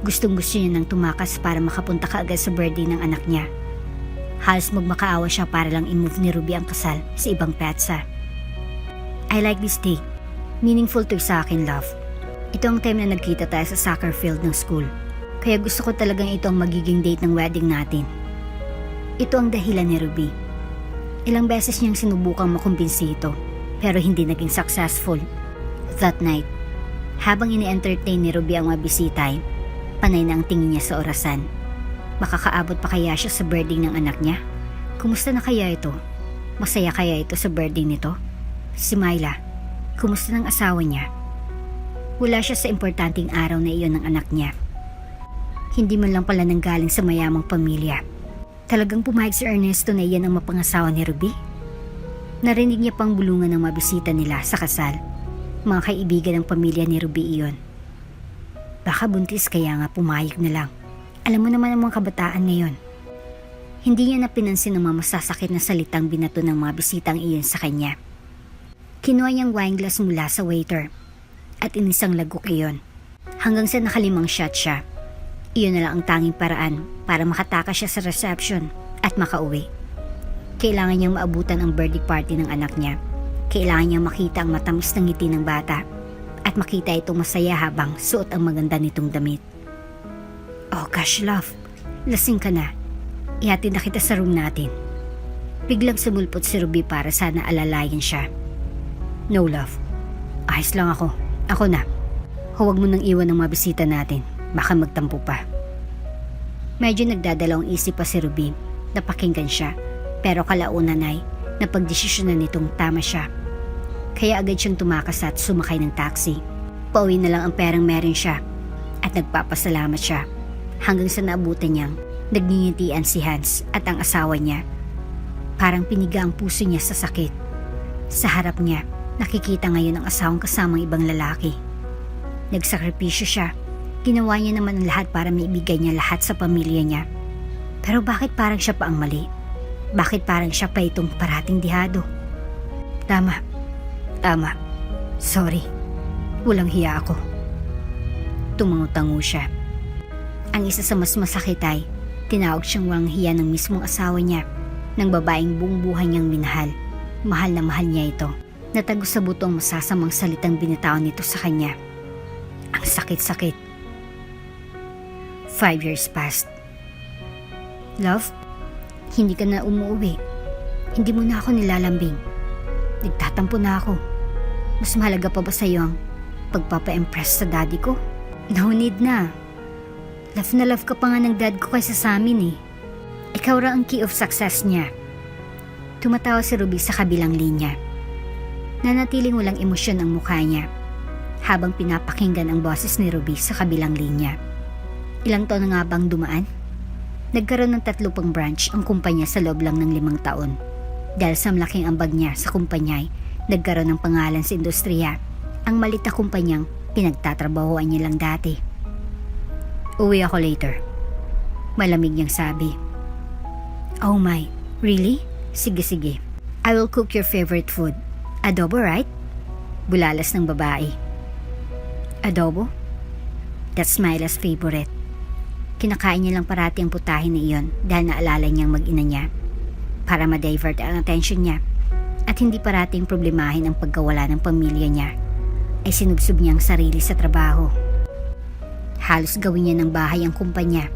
A: Gustong-gusto niya nang tumakas para makapunta kaagad sa birthday ng anak niya. Halos magmakaawa siya para lang i-move ni Ruby ang kasal sa ibang petsa. I like this day. Meaningful to sa akin, love. Ito ang time na nagkita tayo sa soccer field ng school. Kaya gusto ko talagang ito ang magiging date ng wedding natin. Ito ang dahilan ni Ruby. Ilang beses niyang sinubukang makumbinsi ito, pero hindi naging successful. That night, habang ini-entertain ni Ruby ang mabisita, panay na ang tingin niya sa orasan. Makakaabot pa kaya siya sa birthday ng anak niya? Kumusta na kaya ito? Masaya kaya ito sa birthday nito? Si Myla, kumusta ng asawa niya? Wala siya sa importanteng araw na iyon ng anak niya. Hindi man lang pala nanggaling sa mayamang pamilya. Talagang pumayag si Ernesto na iyan ang mapangasawa ni Ruby. Narinig niya pang bulungan ng mabisita nila sa kasal. Mga kaibigan ng pamilya ni Ruby iyon. Baka buntis kaya nga pumayag na lang. Alam mo naman ang mga kabataan ngayon. Hindi niya napinansin ang mga masasakit na salitang binato ng mga bisitang iyon sa kanya. Kinuha niyang wine glass mula sa waiter at inisang lagok iyon. Hanggang sa nakalimang shot siya. Iyon na lang ang tanging paraan para makatakas siya sa reception at makauwi. Kailangan niyang maabutan ang birthday party ng anak niya. Kailangan niyang makita ang matamis na ngiti ng bata at makita itong masaya habang suot ang maganda nitong damit. Oh gosh love, lasing ka na. Ihatid na kita sa room natin. Biglang sumulpot si Ruby para sana alalayan siya. No love, ayos lang ako. Ako na. Huwag mo nang iwan ang mga bisita natin. Baka magtampo pa. Medyo nagdadalawang isip pa si Ruby na pakinggan siya. Pero kalaunan ay napagdesisyonan nitong tama siya. Kaya agad siyang tumakas at sumakay ng taxi. Pauwi na lang ang perang meron siya. At nagpapasalamat siya. Hanggang sa naabutan niyang nagngingitian si Hans at ang asawa niya. Parang piniga ang puso niya sa sakit. Sa harap niya, nakikita ngayon ang asawang kasamang ibang lalaki. Nagsakripisyo siya. Ginawa niya naman ang lahat para maibigay niya lahat sa pamilya niya. Pero bakit parang siya pa ang mali? Bakit parang siya pa itong parating dihado? Tama. Sorry. Walang hiya ako. Tumango-tango siya. Ang isa sa mas masakit ay tinawag siyang walang hiya ng mismong asawa niya, ng babaeng buong buhay niyang minahal. Mahal na mahal niya ito. Natagos sa buto ang masasamang salitang binitawan nito sa kanya. Ang sakit-sakit. 5 years passed. Love, hindi ka na umuwi. Hindi mo na ako nilalambing. Nagtatampo na ako. Mas mahalaga pa ba sa'yo ang pagpapa-impress sa daddy ko? No need na. Love na love ka pa nga ng dad ko kaysa sa amin eh. Ikaw raw ang key of success niya. Tumatawa si Ruby sa kabilang linya. Nanatiling walang emosyon ang mukha niya habang pinapakinggan ang boses ni Ruby sa kabilang linya. Ilang taon na nga bang dumaan? Nagkaroon ng 3 pang branch ang kumpanya sa loob lang ng 5 taon. Dahil sa malaking ambag niya sa kumpanya ay nagkaroon ng pangalan sa industriya. Ang malit na kumpanyang pinagtatrabahoan niya lang dati. Uwi ako later. Malamig niyang sabi. Oh my, really? Sige. I will cook your favorite food. Adobo, right? Bulalas ng babae. Adobo? That's Myla's favorite. Kinakain niya lang parati ang putahe na iyon dahil naalala niyang mag-ina niya para ma-divert ang attention niya at hindi parating problemahin ang pagkawala ng pamilya niya ay sinubsob niya ang sarili sa trabaho. Halos gawin niya ng bahay ang kumpanya.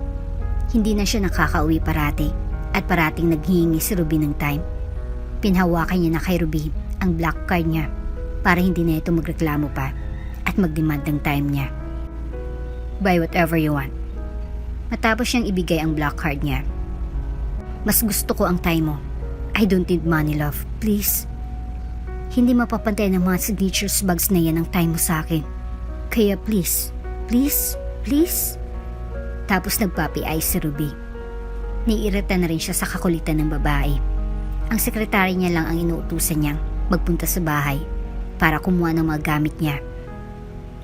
A: Hindi na siya nakakauwi parati at parating naghihingi si Ruby ng time. Pinhawakan niya na kay Ruby ang black card niya para hindi na ito magreklamo pa at magdemand ng time niya. Buy whatever you want. Matapos siyang ibigay ang black card niya. Mas gusto ko ang time mo. I don't need money, love. Please. Hindi mapapantay ng mga signatures bags na yan ang time mo sa akin. Kaya please. Tapos nagpapi-ay si Ruby. Niirita na rin siya sa kakulitan ng babae. Ang sekretary niya lang ang inuutusan niyang magpunta sa bahay para kumuha ng mga gamit niya.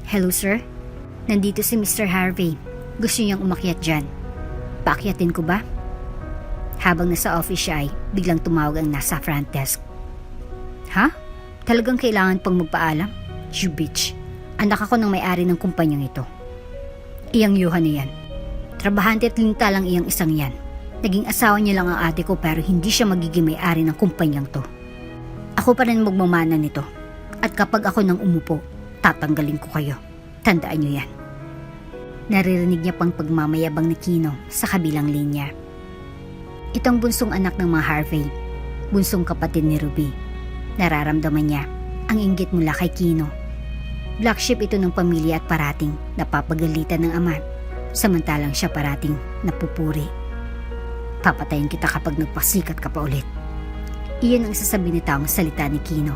A: Hello sir, nandito si Mr. Harvey. Gusto niyang umakyat dyan. Paakyatin ko ba? Habang nasa office siya ay biglang tumawag ang nasa front desk. Ha? Talagang kailangan pang magpaalam? You bitch. Anak ako ng may-ari ng kumpanyang ito. Iyang Yuhan na yan. Trabahante at linta lang iyang isang yan. Naging asawa niya lang ang ate ko pero hindi siya magiging may-ari ng kumpanyang to. Ako pa rin magmamana nito. At kapag ako nang umupo, tatanggalin ko kayo. Tandaan niyo yan. Naririnig niya pang pagmamayabang ni Kino sa kabilang linya. Itong bunsong anak ng mga Harvey, bunsong kapatid ni Ruby. Nararamdaman niya ang inggit mula kay Kino. Black sheep ito ng pamilya at parating napapagalitan ng ama, samantalang siya parating napupuri. Papatayin kita kapag nagpasikat ka pa ulit. Iyon ang sasabi ni taong salita ni Kino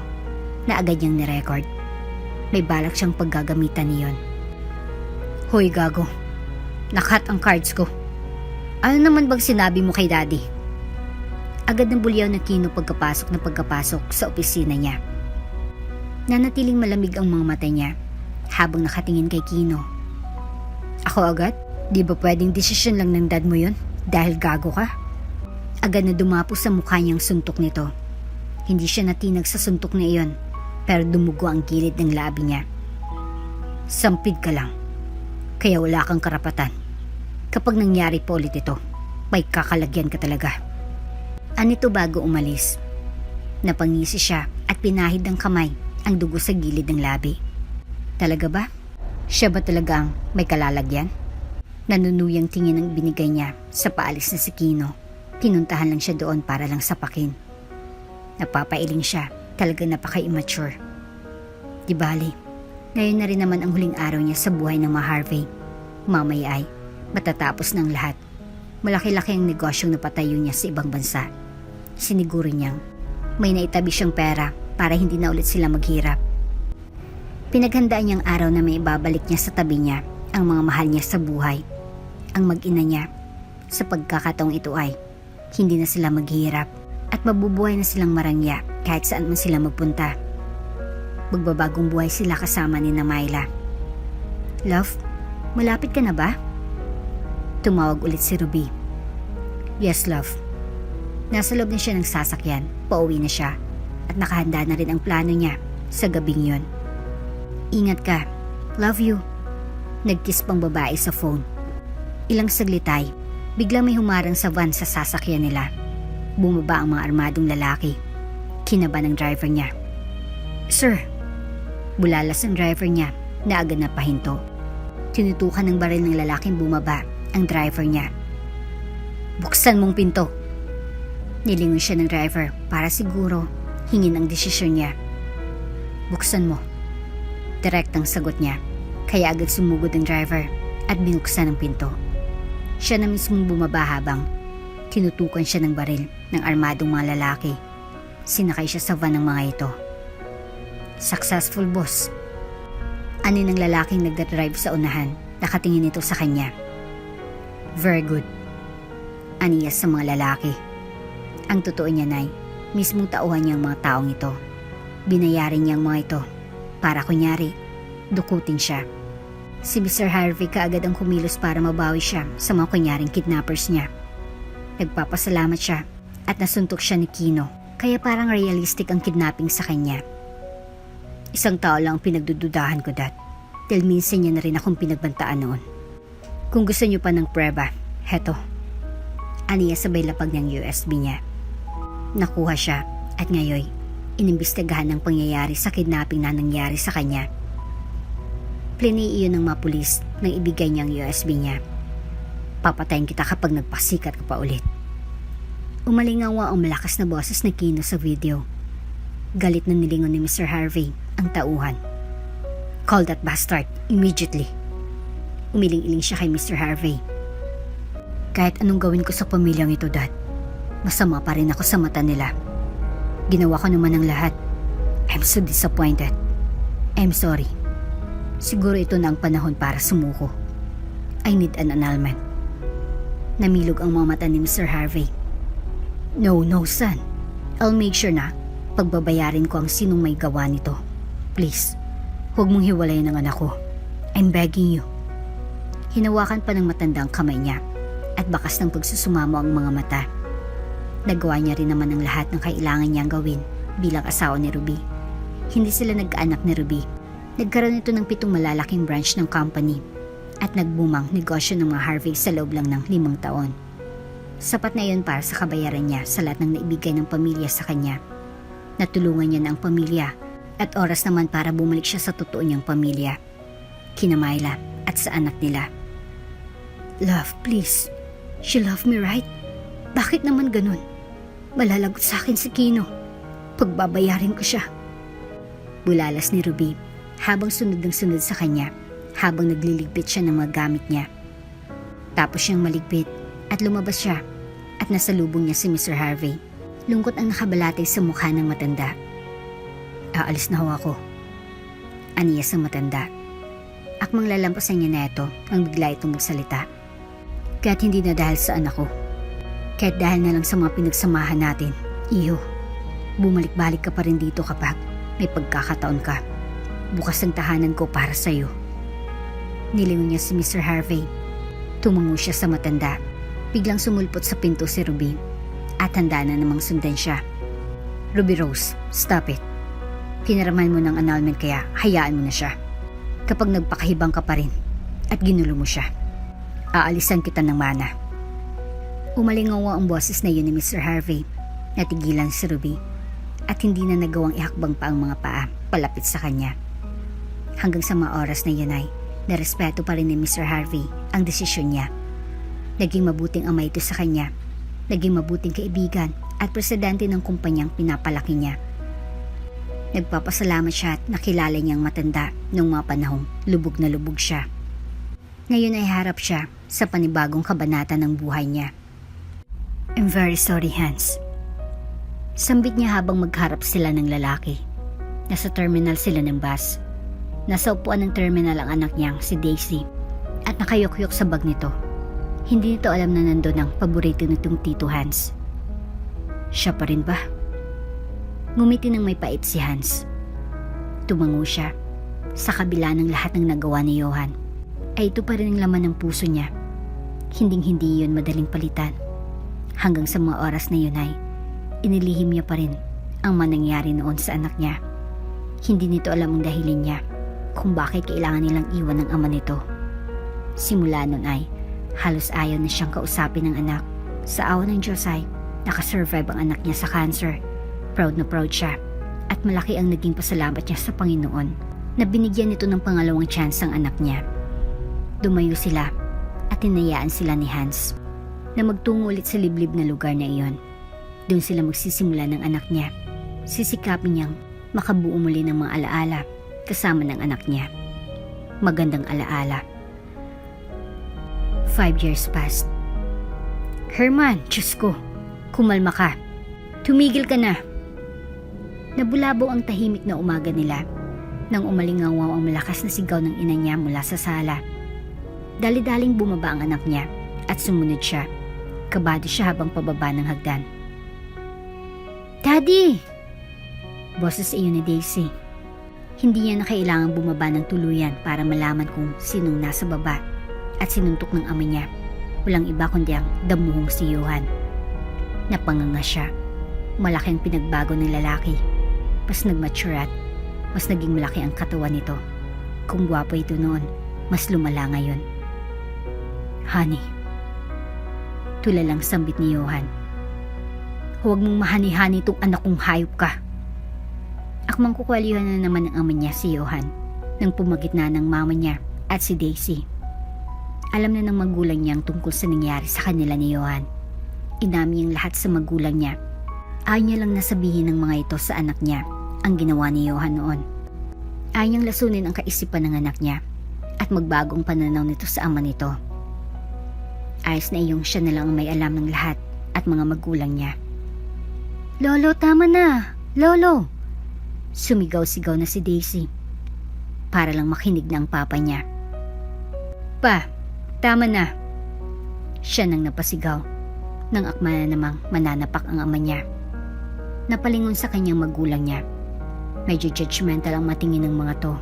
A: na agad niyang nirecord. may balak siyang paggagamitan niyon. Hoy gago, nakat ang cards ko. Ano naman bang sinabi mo kay daddy? Agad ng bulyaw na Kino pagkapasok sa opisina niya. Nanatiling malamig ang mga mata niya habang nakatingin kay Kino. Ako agad? Di ba pwedeng desisyon lang ng dad mo yun? Dahil gago ka? Agad na dumapo sa mukha niyang suntok nito. Hindi siya natinag sa suntok na iyon, pero dumugo ang gilid ng labi niya. Sampid ka lang, kaya wala kang karapatan. Kapag nangyari po ulit ito, may kakalagyan ka talaga. Anito bago umalis. Napangisi siya at pinahid ng kamay ang dugo sa gilid ng labi. Talaga ba? Siya ba talagang may kalalagyan? Nanunuyang tingin ang binigay niya sa paalis na si Kino. Pinuntahan lang siya doon para lang sapakin. Napapailing siya, talagang napaka-immature. Di bali, ngayon na rin naman ang huling araw niya sa buhay ng mga Harvey. Mamaya ay matatapos ng lahat. Malaki-laki ang negosyong napatayo niya sa ibang bansa. Siniguro niyang may naitabi siyang pera para hindi na ulit sila maghirap. Pinaghandaan niyang araw na may ibabalik niya sa tabi niya ang mga mahal niya sa buhay. Ang mag-ina niya, sa pagkakataong ito ay hindi na sila maghirap at mabubuhay na silang marangya kahit saan man sila magpunta. Magbabagong buhay sila kasama ni Myla. Love, malapit ka na ba? Tumawag ulit si Ruby. Yes, love. Nasa loob na siya ng sasakyan, pauwi na siya at nakahanda na rin ang plano niya sa gabing yon. Ingat ka. Love you. Nagkiss pang babae sa phone. Ilang saglit ay, biglang may humarang sa van sa sasakyan nila. Bumaba ang mga armadong lalaki. Kinaba ng driver niya. Sir! Bulalas ang driver niya na agad na pahinto. Tinutukan ng baril ng lalaking bumaba ang driver niya. Buksan mong pinto! Nilingon siya ng driver para siguro hingin ang desisyon niya. Buksan mo. Direktang sagot niya, kaya agad sumugod ang driver at binuksan ang pinto. Siya na mismong bumaba habang tinutukan siya ng baril ng armadong mga lalaki. Sinakay siya sa van ng mga ito. Successful, boss. Ani ng lalaking nagdadrive sa unahan, nakatingin ito sa kanya. Very good. Aniya sa mga lalaki. Ang totoo niya ay, mismong tauhan niya ang mga taong ito. Binayarin niya ang mga ito para kunyari, dukutin siya. Si Mr. Harvey kaagad ang kumilos para mabawi siya sa mga kunyaring kidnappers niya. Nagpapasalamat siya at nasuntok siya ni Kino, kaya parang realistic ang kidnapping sa kanya. Isang tao lang ang pinagdududahan ko, Dad, dahil minsan niya na rin akong pinagbantaan noon. Kung gusto niyo pa ng preba, heto. Aniya sabay lapag ng USB niya. Nakuha siya at ngayon inimbestigahan ng pangyayari sa kidnapping na nangyari sa kanya. Plinay iyon ng mga pulis nang ibigay niya ang USB niya. Papatayin kita kapag nagpasikat ka pa ulit. Umalingawa ang malakas na boses ni Kino sa video. Galit na nilingon ni Mr. Harvey ang tauhan. Call that bastard immediately. Umiling-iling siya kay Mr. Harvey. Kahit anong gawin ko sa pamilyang ito, Dad, masama pa rin ako sa mata nila. Ginawa ko naman ang lahat. I'm so disappointed. I'm sorry. Siguro ito na ang panahon para sumuko. I need an annulment. Namilog ang mga mata ni Mr. Harvey. No, son. I'll make sure na pagbabayarin ko ang sinong may gawa nito. Please, huwag mong hiwalayin ang anak ko. I'm begging you. Hinawakan pa ng matanda ang kamay niya at bakas ng pagsusumamo ang mga mata. Nagawa niya rin naman ang lahat ng kailangan niyang gawin bilang asawa ni Ruby. Hindi sila nagkaanak ni Ruby. Nagkaroon ito ng 7 malalaking branch ng company at nagbumang negosyo ng mga Harvey sa loob lang ng 5 taon. Sapat na iyon para sa kabayaran niya sa lahat ng naibigay ng pamilya sa kanya. Natulungan niya na ang pamilya at oras naman para bumalik siya sa totoo niyang pamilya. Kina Myla at sa anak nila. Love, please. She love me, right? Bakit naman ganun? Malalagot sa akin si Kino. Pagbabayarin ko siya. Bulalas ni Ruby habang sunod ng sunod sa kanya habang nagliligpit siya ng mga gamit niya. Tapos siyang maligpit at lumabas siya at nasalubong niya si Mr. Harvey. Lungkot ang nakabalatay sa mukha ng matanda. Aalis na ho ako. Aniya sa matanda. Akmang lalampasan niya na ito nang bigla itong magsalita. Kaya't hindi na dahil sa anak ko. Kaya't dahil na lang sa mga pinagsamahan natin, iho. Bumalik-balik ka pa rin dito kapag may pagkakataon ka. Bukas ang tahanan ko para sa'yo. Nilingon niya si Mr. Harvey. Tumango siya sa matanda. Biglang sumulpot sa pinto si Ruby at handa na namang sundan siya. Ruby Rose, stop it. Pinaraman mo ng annulment kaya hayaan mo na siya. Kapag nagpakahibang ka pa rin at ginulo mo siya, aalisan kita ng mana. Umalingawa ang boses na yun ni Mr. Harvey. Natigilan si Ruby at hindi na nagawang ihakbang pa ang mga paa palapit sa kanya. Hanggang sa mga oras na yun ay narespeto pa rin ni Mr. Harvey ang desisyon niya. Naging mabuting ama ito sa kanya, naging mabuting kaibigan at presidente ng kumpanyang pinapalaki niya. Nagpapasalamat siya at nakilala niyang matanda noong mga panahong lubog na lubog siya. Ngayon ay harap siya sa panibagong kabanata ng buhay niya. I'm very sorry, Hans. Sambit niya habang magharap sila ng lalaki. Nasa terminal sila ng bus. Nasa upuan ng terminal ang anak niyang si Daisy at nakayukyuk sa bag nito. Hindi nito alam na nandun ang paborito nitong Tito Hans. Siya pa rin ba? Ngumiti ng may pait si Hans. Tumango siya. Sa kabila ng lahat ng nagawa ni Johan, ay ito pa rin ang laman ng puso niya. Hinding-hindi yun madaling palitan. Hanggang sa mga oras na yun ay inilihim niya pa rin ang manangyari noon sa anak niya. Hindi nito alam ang dahilan niya kung bakit kailangan nilang iwan ng ama nito. Simula noon ay halos ayaw na siyang kausapin ng anak. Sa awa ng Diyos ay nakasurvive ang anak niya sa cancer. Proud na proud siya at malaki ang naging pasalamat niya sa Panginoon na binigyan nito ng pangalawang chance ang anak niya. Dumayo sila at hinayaan sila ni Hans na magtungo ulit sa liblib na lugar na iyon. Doon sila magsisimula ng anak niya. Sisikapin niyang makabuo muli ng mga alaala kasama ng anak niya. Magandang alaala. 5 years passed. Herman, Diyos ko, kumalma ka. Tumigil ka na. Nabulabo ang tahimik na umaga nila nang umalingawaw ang malakas na sigaw ng ina niya mula sa sala. Dali-daling bumaba ang anak niya at sumunod siya. Kabado siya habang pababa ng hagdan. Daddy! Boses iyon ni Daisy. Hindi niya na kailangang bumaba ng tuluyan para malaman kung sinong nasa baba at sinuntok ng ama niya. Walang iba kundi ang damuhong si Johan. Napanganga siya. Malaki ang pinagbago ng lalaki. Mas nag-mature at mas naging malaki ang katawan nito. Kung gwapo ito noon, mas lumala ngayon. Honey, tulalang sambit ni Johan. Huwag mong mahani-hani itong anak kong hayop ka. Akmang kukwalihan na naman ng ama niya si Johan nang pumagitna ng mama niya at si Daisy. Alam na ng magulang niya ang tungkol sa nangyari sa kanila ni Johan. Inamin niyang lahat sa magulang niya. Ayaw niya lang nasabihin ng mga ito sa anak niya ang ginawa ni Johan noon. Ayaw niyang lasunin ang kaisipan ng anak niya at magbago ang pananaw nito sa ama nito. Ayos na iyong siya na lang ang may alam ng lahat at mga magulang niya. Lolo, tama na! Lolo! Sumigaw-sigaw na si Daisy para lang makinig ng papa niya. Pa, tama na! Siya nang napasigaw nang akma na namang mananapak ang ama niya. Napalingon sa kanyang magulang niya. Medyo judgmental ang matingin ng mga to.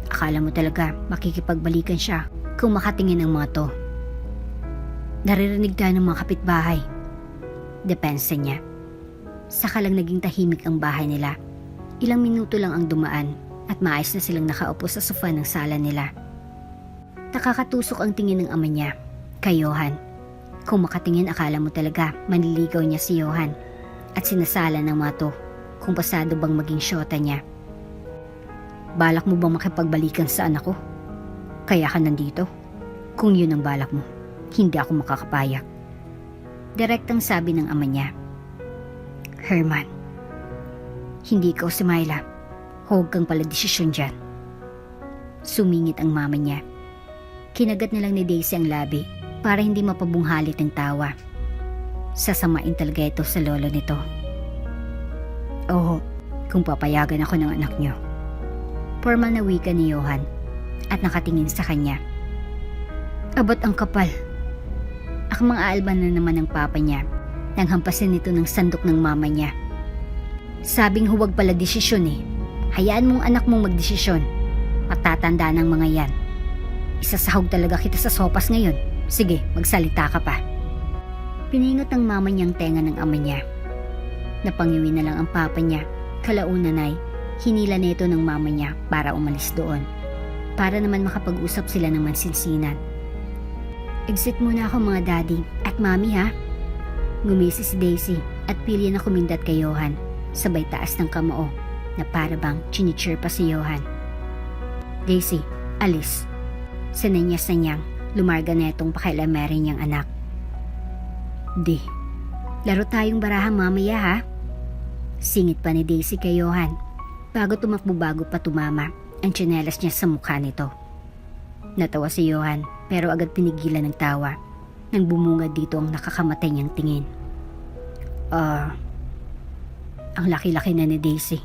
A: Akala mo talaga makikipagbalikan siya kung makatingin ng mga to. Naririnig tayo ng mga kapitbahay. Depensa niya. Saka lang naging tahimik ang bahay nila. Ilang minuto lang ang dumaan at maayos na silang nakaupo sa sofa ng sala nila. Nakakatusok ang tingin ng ama niya kay Johan. Kung makatingin akala mo talaga manliligaw niya si Johan at sinasala ng mga to kung pasado bang maging syota niya. Balak mo bang makipagbalikan sa anak ko? Kaya ka nandito? Kung yun ang balak mo, hindi ako makakapayak. Direktang sabi ng ama niya. Herman, hindi ikaw si Myla. Huwag kang pala desisyon dyan. Sumingit ang mama niya. Kinagat na lang ni Daisy ang labi para hindi mapabunghalit ng tawa. Sasamain talaga ito sa lolo nito. Oo, kung papayagan ako ng anak niyo, Formal na wika ni Johan at nakatingin sa kanya. Abot ang kapal. Akmang aalban na naman ng papa niya nang hampasin nito ng sandok ng mama niya. Sabing huwag pala desisyon eh. Hayaan mong anak mong magdesisyon. Matatanda ng mga yan. Isasahog talaga kita sa sopas ngayon. Sige, magsalita ka pa. Piningot ng mama niyang tenga ng ama niya. Napangiwi na lang ang papa niya. Kalaunan ay hinila na ito ng mama niya para umalis doon. Para naman makapag-usap sila ng mansinsinan. Exit muna ako mga daddy at mami ha. Ngumisi si Daisy at pili na kumindat kay Johan. Sabay taas ng kamao na para bang chinichir pa si Johan. Daisy, alis. Sinanyas na niyang lumarga na itong pakialamere niyang anak. Di, laro tayong baraha mamaya ha. Singit pa ni Daisy kay Johan bago tumakbo bago pa tumama ang tsinelas niya sa mukha nito. Natawa si Johan pero agad pinigilan ng tawa nang bumungad dito ang nakakamatay niyang tingin. Ang laki-laki na ni Daisy.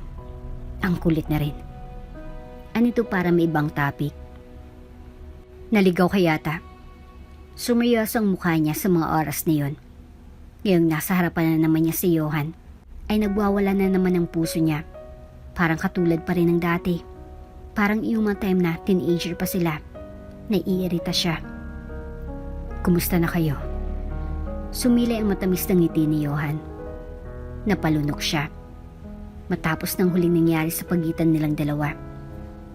A: Ang kulit na rin. Anito para may ibang topic? Naligaw ka yata. Sumiryos ang mukha niya sa mga oras na yon. Ngayong nasa harapan na naman niya si Johan, ay nagwawala na naman ang puso niya. Parang katulad pa rin ng dati. Parang yung mga time na teenager pa sila. Naiirita siya. Kumusta na kayo? Sumilay ang matamis ng ngiti ni Johan. Napalunok siya. Matapos ng huling nangyari sa pagitan nilang dalawa,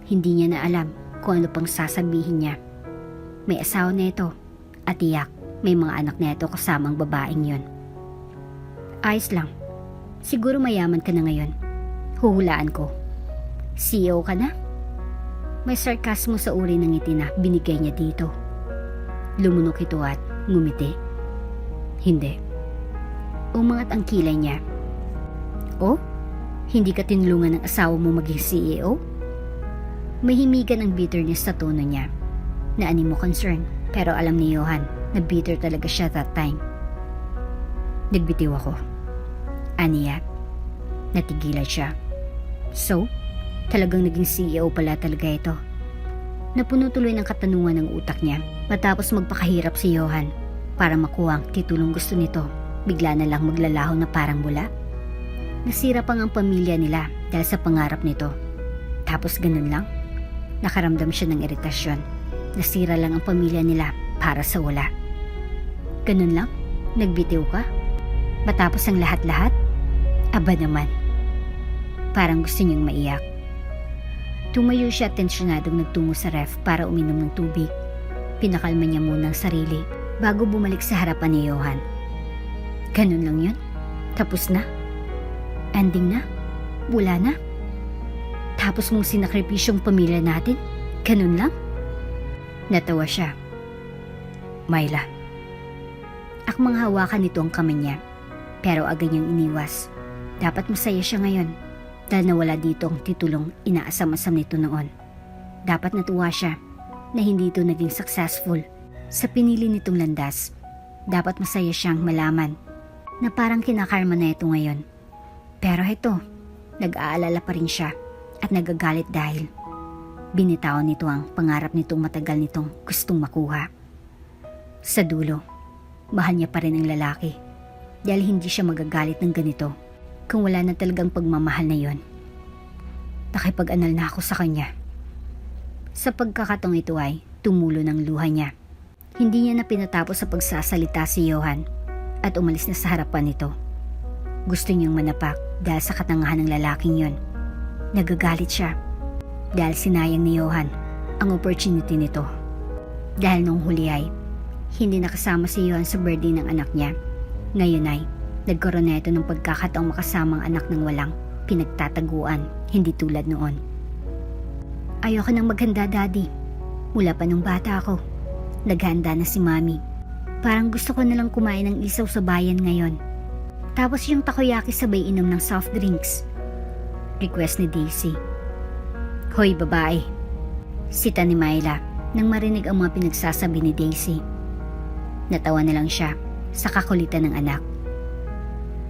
A: hindi niya na alam kung ano pang sasabihin niya. May asawa na ito at tiyak may mga anak na ito kasamang babaeng yon. Ayos lang. Siguro mayaman ka na ngayon. Huhulaan ko. CEO ka na? May sarkasmo sa uri ng ngiti na binigay niya dito. Lumunok ito at ngumiti. Hindi. Umangat ang kilay niya. Oh? Hindi ka tinulungan ng asawa mo maging CEO? Mahimigan ang bitterness sa tono niya. Naani mo concern, pero alam ni Johan na bitter talaga siya that time. Nagbitiw ako. Aniya. Natigilan siya. So, talagang naging CEO pala talaga ito. Napuno tuloy ng katanungan ng utak niya matapos magpakahirap si Johan para makuha ang titulong gusto nito. Bigla na lang maglalaho na parang bula. Nasira pa ang pamilya nila dahil sa pangarap nito. Tapos ganun lang. Nakaramdam siya ng iritasyon. Nasira lang ang pamilya nila para sa wala. Ganun lang? Nagbitiw ka? Matapos ang lahat-lahat? Aba naman. Parang gusto niyang maiyak. Tumayo siya tensyonadong nagtungo sa ref para uminom ng tubig. Pinakalma niya muna ang sarili bago bumalik sa harapan ni Johan. Ganun lang yun? Tapos na? Ending na? Wala na? Tapos mong sinakripisyong pamilya natin? Ganun lang? Natawa siya. Myla. Akmang hawakan nito ang kamay niya, pero agad niyang iniwas. Dapat masaya siya ngayon dahil nawala dito ang titulong inaasam-asam nito noon. Dapat natuwa siya na hindi ito naging successful sa pinili nitong landas. Dapat masaya siyang malaman na parang kinakarma na ito ngayon. Pero ito, nag-aalala pa rin siya at nagagalit dahil binitawan nito ang pangarap nitong matagal nitong gustong makuha. Sa dulo, mahal niya pa rin ang lalaki dahil hindi siya magagalit ng ganito kung wala na talagang pagmamahal na yon. Nakipag-anal na ako sa kanya. Sa pagkakataong ito ay tumulo ng luha niya. Hindi niya na pinatapos sa pagsasalita si Johan at umalis na sa harapan nito. Gusto niyang manapak dahil sa katangahan ng lalaking yon. Nagagalit siya dahil sinayang ni Johan ang opportunity nito. Dahil nung huli ay hindi nakasama si Johan sa birthday ng anak niya. Ngayon ay nagkaroon na ito ng pagkakataong makasamang anak ng walang pinagtataguan, hindi tulad noon. Ayoko nang maghanda, Daddy. Mula pa nung bata ako, naghanda na si Mami. Parang gusto ko nalang kumain ng isaw sa bayan ngayon. Tapos yung takoyaki sabay inom ng soft drinks. Request ni Daisy. Hoy babae. Sita ni Myla nang marinig ang mga pinagsasabi ni Daisy. Natawa na lang siya sa kakulitan ng anak.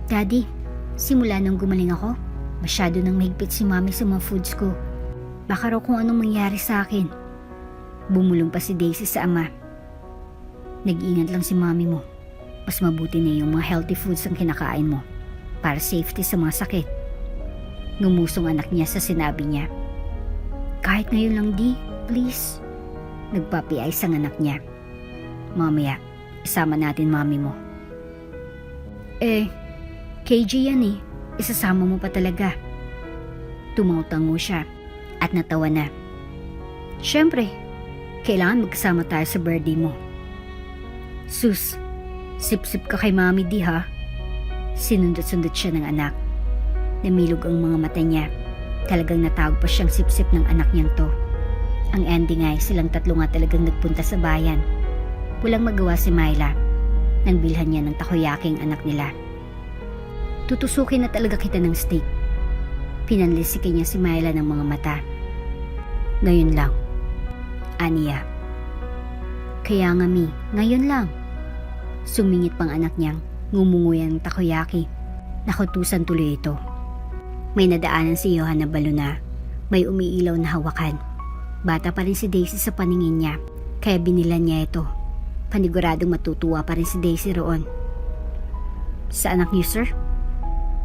A: Daddy, simula nung gumaling ako, masyado nang mahigpit si Mami sa mga foods ko. Baka raw kung anong mangyari sa akin. Bumulong pa si Daisy sa ama. Nag-iingat lang si mami mo. Mas mabuti na yung mga healthy foods ang kinakain mo para safety sa mga sakit. Ngumusong anak niya sa sinabi niya. Kahit ngayon lang di, please. Nagpapi-ice ang anak niya. Mamaya, isama natin mami mo. KJ yan eh. Isasama mo pa talaga. Tumautang mo siya at natawa na. Siyempre, kailangan magkasama tayo sa birthday mo. Sus, sip-sip ka kay mami di ha? Sinundot-sundot siya ng anak. Namilog ang mga mata niya. Talagang natawag pa siyang sip-sip ng anak niyang to. Ang ending ay silang tatlo nga talagang nagpunta sa bayan. Walang magawa si Myla nang bilhan niya ng takoyaki ang anak nila. Tutusukin na talaga kita ng steak. Pinanlisikin niya si Myla ng mga mata. Ngayon lang. Aniya. Kaya nga Mi, ngayon lang. Sumingit pang anak niyang ngumunguya ng takoyaki. Nakutusan tuloy ito. May nadaanan si Johan na balon na may umiilaw na hawakan. Bata pa rin si Daisy sa paningin niya, kaya binilan niya ito. Paniguradong matutuwa pa rin si Daisy roon. Sa anak niyo, sir?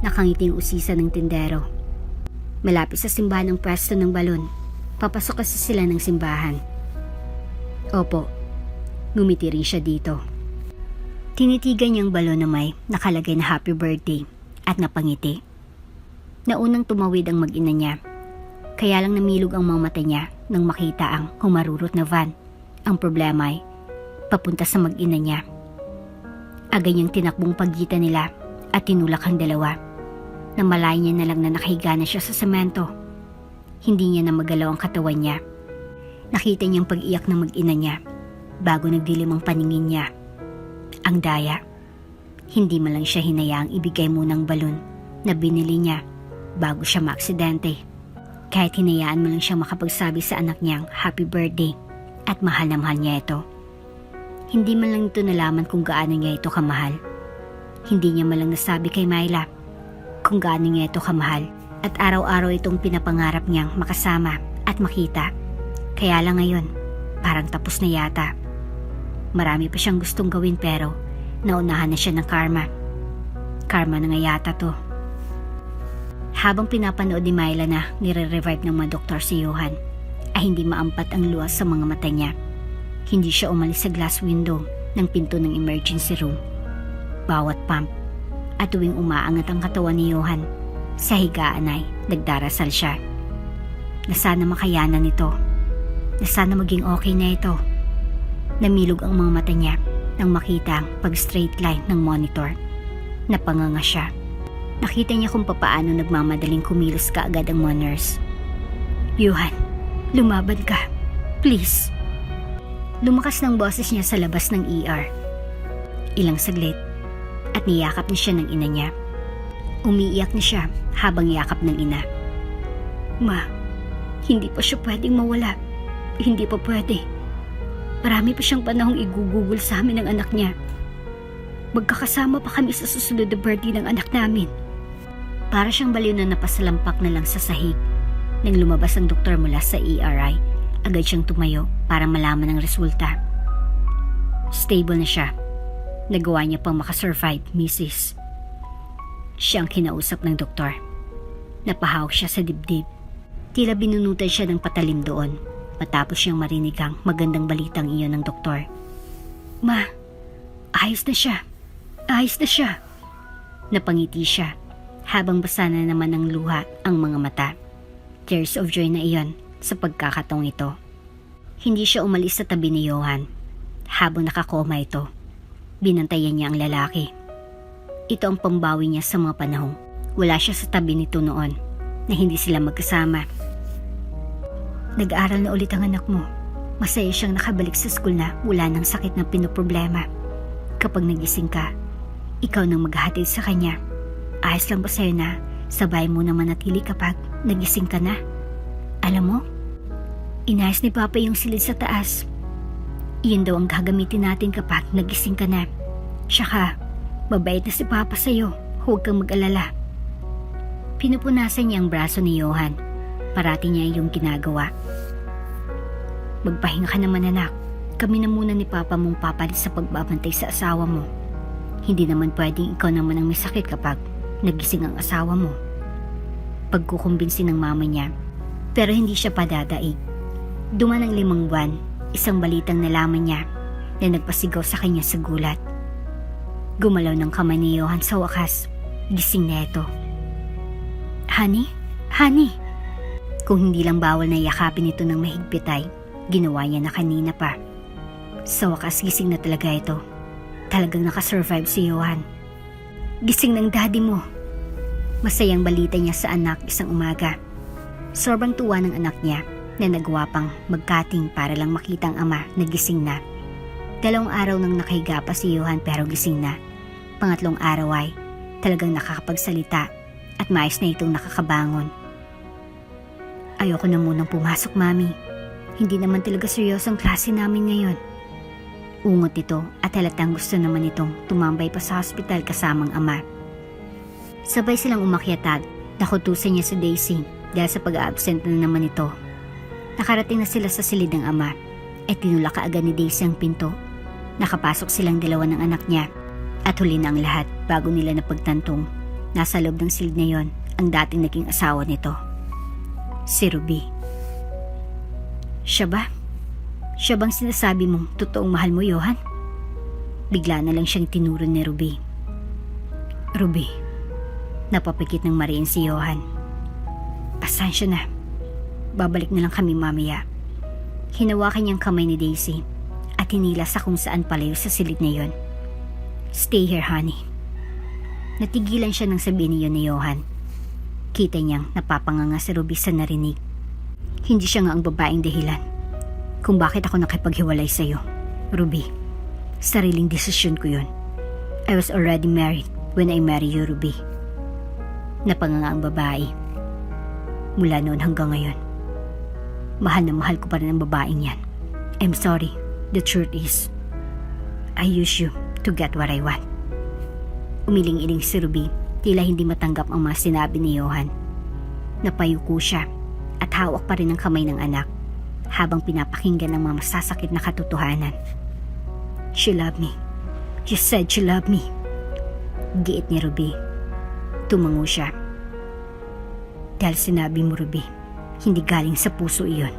A: Nakangiting usisa ng tindero. Malapit sa simbahan ng pwesto ng balon. Papasok kasi sila ng simbahan. Opo, ngumiti rin siya dito. Tinitigan niyang balon na may nakalagay na happy birthday at napangiti. Naunang tumawid ang mag-ina niya. Kaya lang namilog ang mga mata niya nang makita ang humarurot na van. Ang problema ay papunta sa mag-ina niya. Agad niyang tinakbong pagitan nila at tinulak ang dalawa. Namalay niya na lang na nakahiga na siya sa semento. Hindi niya na magalaw ang katawan niya. Nakita niyang pag-iyak ng mag-ina niya bago nagdilim ang paningin niya. Ang daya. Hindi man lang siya hinayaang ibigay munang balon na binili niya bago siya maaksidente. Kahit hinayaan mo lang siyang makapagsabi sa anak niyang happy birthday at mahal na mahal niya ito. Hindi man lang ito nalaman kung gaano niya ito kamahal. Hindi niya man lang nasabi kay Myla kung gaano niya ito kamahal at araw-araw itong pinapangarap niyang makasama at makita. Kaya lang ngayon, parang tapos na yata. Marami pa siyang gustong gawin pero naunahan na siya ng karma. Karma na nga yata to. Habang pinapanood ni Myla na nire-revive ng mga doktor si Johan, ay hindi maampat ang luha sa mga mata niya. Hindi siya umalis sa glass window ng pinto ng emergency room. Bawat pump at tuwing umaangat ang katawan ni Johan, sa higaan ay nagdarasal siya. Na sana makayanan ito. Na sana maging okay na ito. Namilog ang mga mata niya nang makita ang pag-straight line ng monitor. Napanganga siya. Nakita niya kung papaano nagmamadaling kumilos kaagad ang mga nurse. Johan, lumaban ka. Please. Lumakas ng boses niya sa labas ng ER. Ilang saglit at niyakap niya siya ng ina niya. Umiiyak na siya habang yakap ng ina. Ma, hindi pa siya pwedeng mawala. Hindi pa pwede. Marami pa siyang panahong igugugol sa amin ng anak niya. Magkakasama pa kami sa susunod na birthday ng anak namin. Para siyang baliw na napasalampak na lang sa sahig. Nang lumabas ang doktor mula sa ERI, agad siyang tumayo para malaman ang resulta. Stable na siya. Nagawa niya pang makasurvive, Mrs. Siya ang kinausap ng doktor. Napahawak siya sa dibdib. Tila binunutan siya ng patalim doon matapos siyang marinig ang magandang balitang iyon ng doktor. Ma, ayos na siya. Ayos na siya. Napangiti siya habang basa na naman ng luha ang mga mata. Tears of joy na iyon sa pagkakataong ito. Hindi siya umalis sa tabi ni Johan. Habang nakakoma ito, binantayan niya ang lalaki. Ito ang pambawi niya sa mga panahong wala siya sa tabi nito noon na hindi sila magkasama. Nag-aaral na ulit ang anak mo. Masaya siyang nakabalik sa school na wala ng sakit na pinoproblema. Kapag nagising ka, ikaw nang maghahatid sa kanya. Ayos lang ba sa'yo na sabay mo na manatili kapag nagising ka na? Alam mo, inayos ni Papa yung silid sa taas. Iyon daw ang gagamitin natin kapag nagising ka na. Tsaka, mabait na si Papa sa'yo. Huwag kang mag-alala. Pinupunasan niya ang braso ni Johan parati niya yung ginagawa. Magpahinga ka naman anak. Kami na muna ni Papa mong papalit sa pagbabantay sa asawa mo. Hindi naman pwedeng ikaw naman ang may sakit kapag nagising ang asawa mo. Pagkukumbinsi ng mama niya, pero hindi siya padadaig. Duman ang 5 buwan, isang balitang nalaman niya na nagpasigaw sa kanya sa gulat. Gumalaw ng kamay ni Johan sa wakas. Gising na ito. Honey? Honey? Kung hindi lang bawal na yakapin ito ng mahigpit ay ginawa niya na kanina pa. Sa wakas gising na talaga ito. Talagang nakasurvive si Johan. Gising ng daddy mo. Masayang balita niya sa anak isang umaga. Sobrang tuwa ng anak niya na nagawa pang magkating para lang makita ang ama na gising na. 2 araw nang nakahiga pa si Johan pero gising na. 3 araw ay talagang nakakapagsalita at maayos na itong nakakabangon. Ayoko na munang pumasok, Mami. Hindi naman talaga seryosong klase namin ngayon. Ungot ito at halatang gusto naman itong tumambay pa sa hospital kasamang ama. Sabay silang umakyat at nakutusan niya si Daisy dahil sa pag-absent na naman ito. Nakarating na sila sa silid ng ama at tinulak kaagad ni Daisy ang pinto. Nakapasok silang 2 ng anak niya at huli na ang lahat bago nila napagtantong nasa loob ng silid na yon ang dating naging asawa nito. Si Ruby. Siya ba? Siya bang sinasabi mong totoong mahal mo, Johan? Bigla na lang siyang tinuro ni Ruby. Ruby. Napapikit ng mariin si Johan. Pasensya na. Babalik na lang kami mamaya. Hinawakan niyang kamay ni Daisy at hinila sa kung saan palayo sa silid na yon. Stay here, honey. Natigilan siya nang sabihin niyo ni Johan. Kita niyang napapanganga si Ruby sa narinig. Hindi siya nga ang babaeng dahilan kung bakit ako nakipaghiwalay sa'yo, Ruby. Sariling desisyon ko yun. I was already married when I married you, Ruby. Napanganga ang babae. Mula noon hanggang ngayon, mahal na mahal ko pa rin ang babaeng yan. I'm sorry, the truth is, I use you to get what I want. Umiling-iling si Ruby, tila hindi matanggap ang mga sinabi ni Johan. Napayuko siya at hawak pa rin ang kamay ng anak habang pinapakinggan ang mga masasakit na katotohanan. She loved me. She said she loved me. Giit ni Ruby. Tumango siya. Dahil sinabi mo, Ruby, hindi galing sa puso iyon.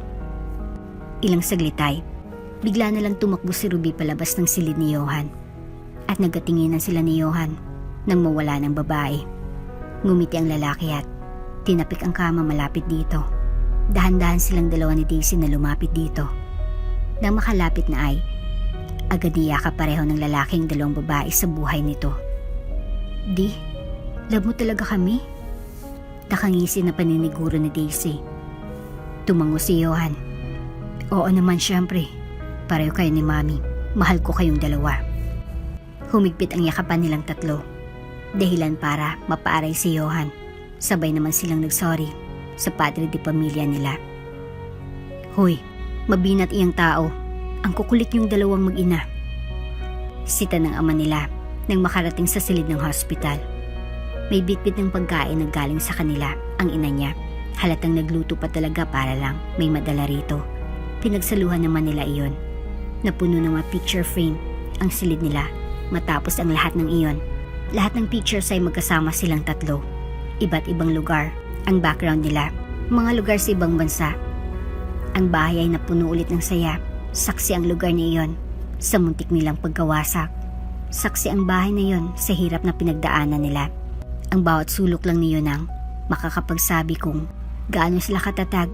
A: Ilang saglit ay, bigla na lang tumakbo si Ruby palabas ng silid ni Johan. At nagatinginan sila ni Johan nang mawala ng babae. Ngumiti ang lalaki at tinapik ang kama malapit dito. Dahan-dahan silang 2 ni Daisy na lumapit dito. Nang makalapit na ay, agad niyakap pareho ng lalaking 2 babae sa buhay nito. Di, love mo talaga kami? Nakangisi na paniniguro ni Daisy. Tumango si Johan. Oo naman syempre, pareho kayo ni Mami. Mahal ko kayong 2. Humigpit ang yakapan nilang 3. Dahilan para mapaaray si Johan. Sabay naman silang nagsorry sa padre de pamilya nila. Hoy, mabinat iyang tao. Ang kukulit yung 2 mag-ina. Sita ng ama nila nang makarating sa silid ng hospital. May bitbit ng pagkain na galing sa kanila ang ina niya. Halatang nagluto pa talaga para lang may madala rito. Pinagsaluhan naman nila iyon. Napuno ng mga picture frame ang silid nila. Matapos ang lahat ng iyon, lahat ng pictures ay magkasama silang 3. Iba't ibang lugar ang background nila, mga lugar sa ibang bansa. Ang bahay ay napuno ulit ng saya. Saksi ang lugar na iyon sa muntik nilang pagkawasak. Saksi ang bahay na iyon sa hirap na pinagdaanan nila. Ang bawat sulok lang niyon ang makakapagsabi kung gaano sila katatag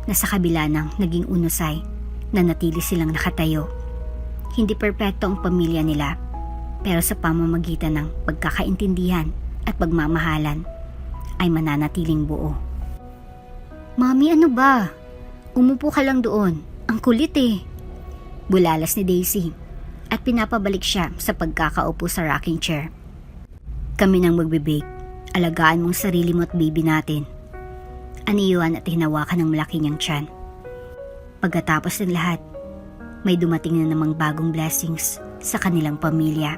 A: na sa kabila ng naging unusay na natili silang nakatayo. Hindi perpekto ang pamilya nila, pero sa pamamagitan ng pagkakaintindihan at pagmamahalan ay mananatiling buo. Mami, ano ba? Umupo ka lang doon. Ang kulit eh. Bulalas ni Daisy at pinapabalik siya sa pagkakaupo sa rocking chair. Kami nang magbibig. Alagaan mong sarili mo at baby natin. Aniyuan at hinawakan ng malaki niyang tiyan. Pagkatapos ng lahat, may dumating na namang bagong blessings sa kanilang pamilya.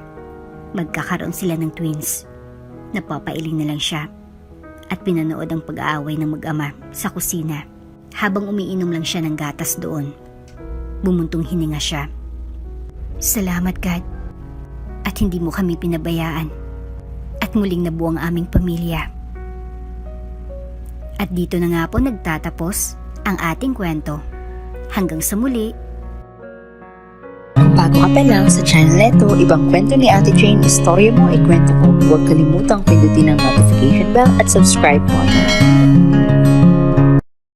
A: Magkakaroon sila ng twins. Napapailing na lang siya. at pinanood ang pag-aaway ng mag-ama sa kusina habang umiinom lang siya ng gatas doon. Bumuntong hininga siya. Salamat God at hindi mo kami pinabayaan at muling nabuo ang aming pamilya. At dito na nga po nagtatapos ang ating kwento. Hanggang sa muli.
B: Kung bago ka pa lang sa channel neto, ibang kwento ni Ate Jane, istorya mo, ikwento ko. Huwag kalimutang pindutin ang notification bell at subscribe button.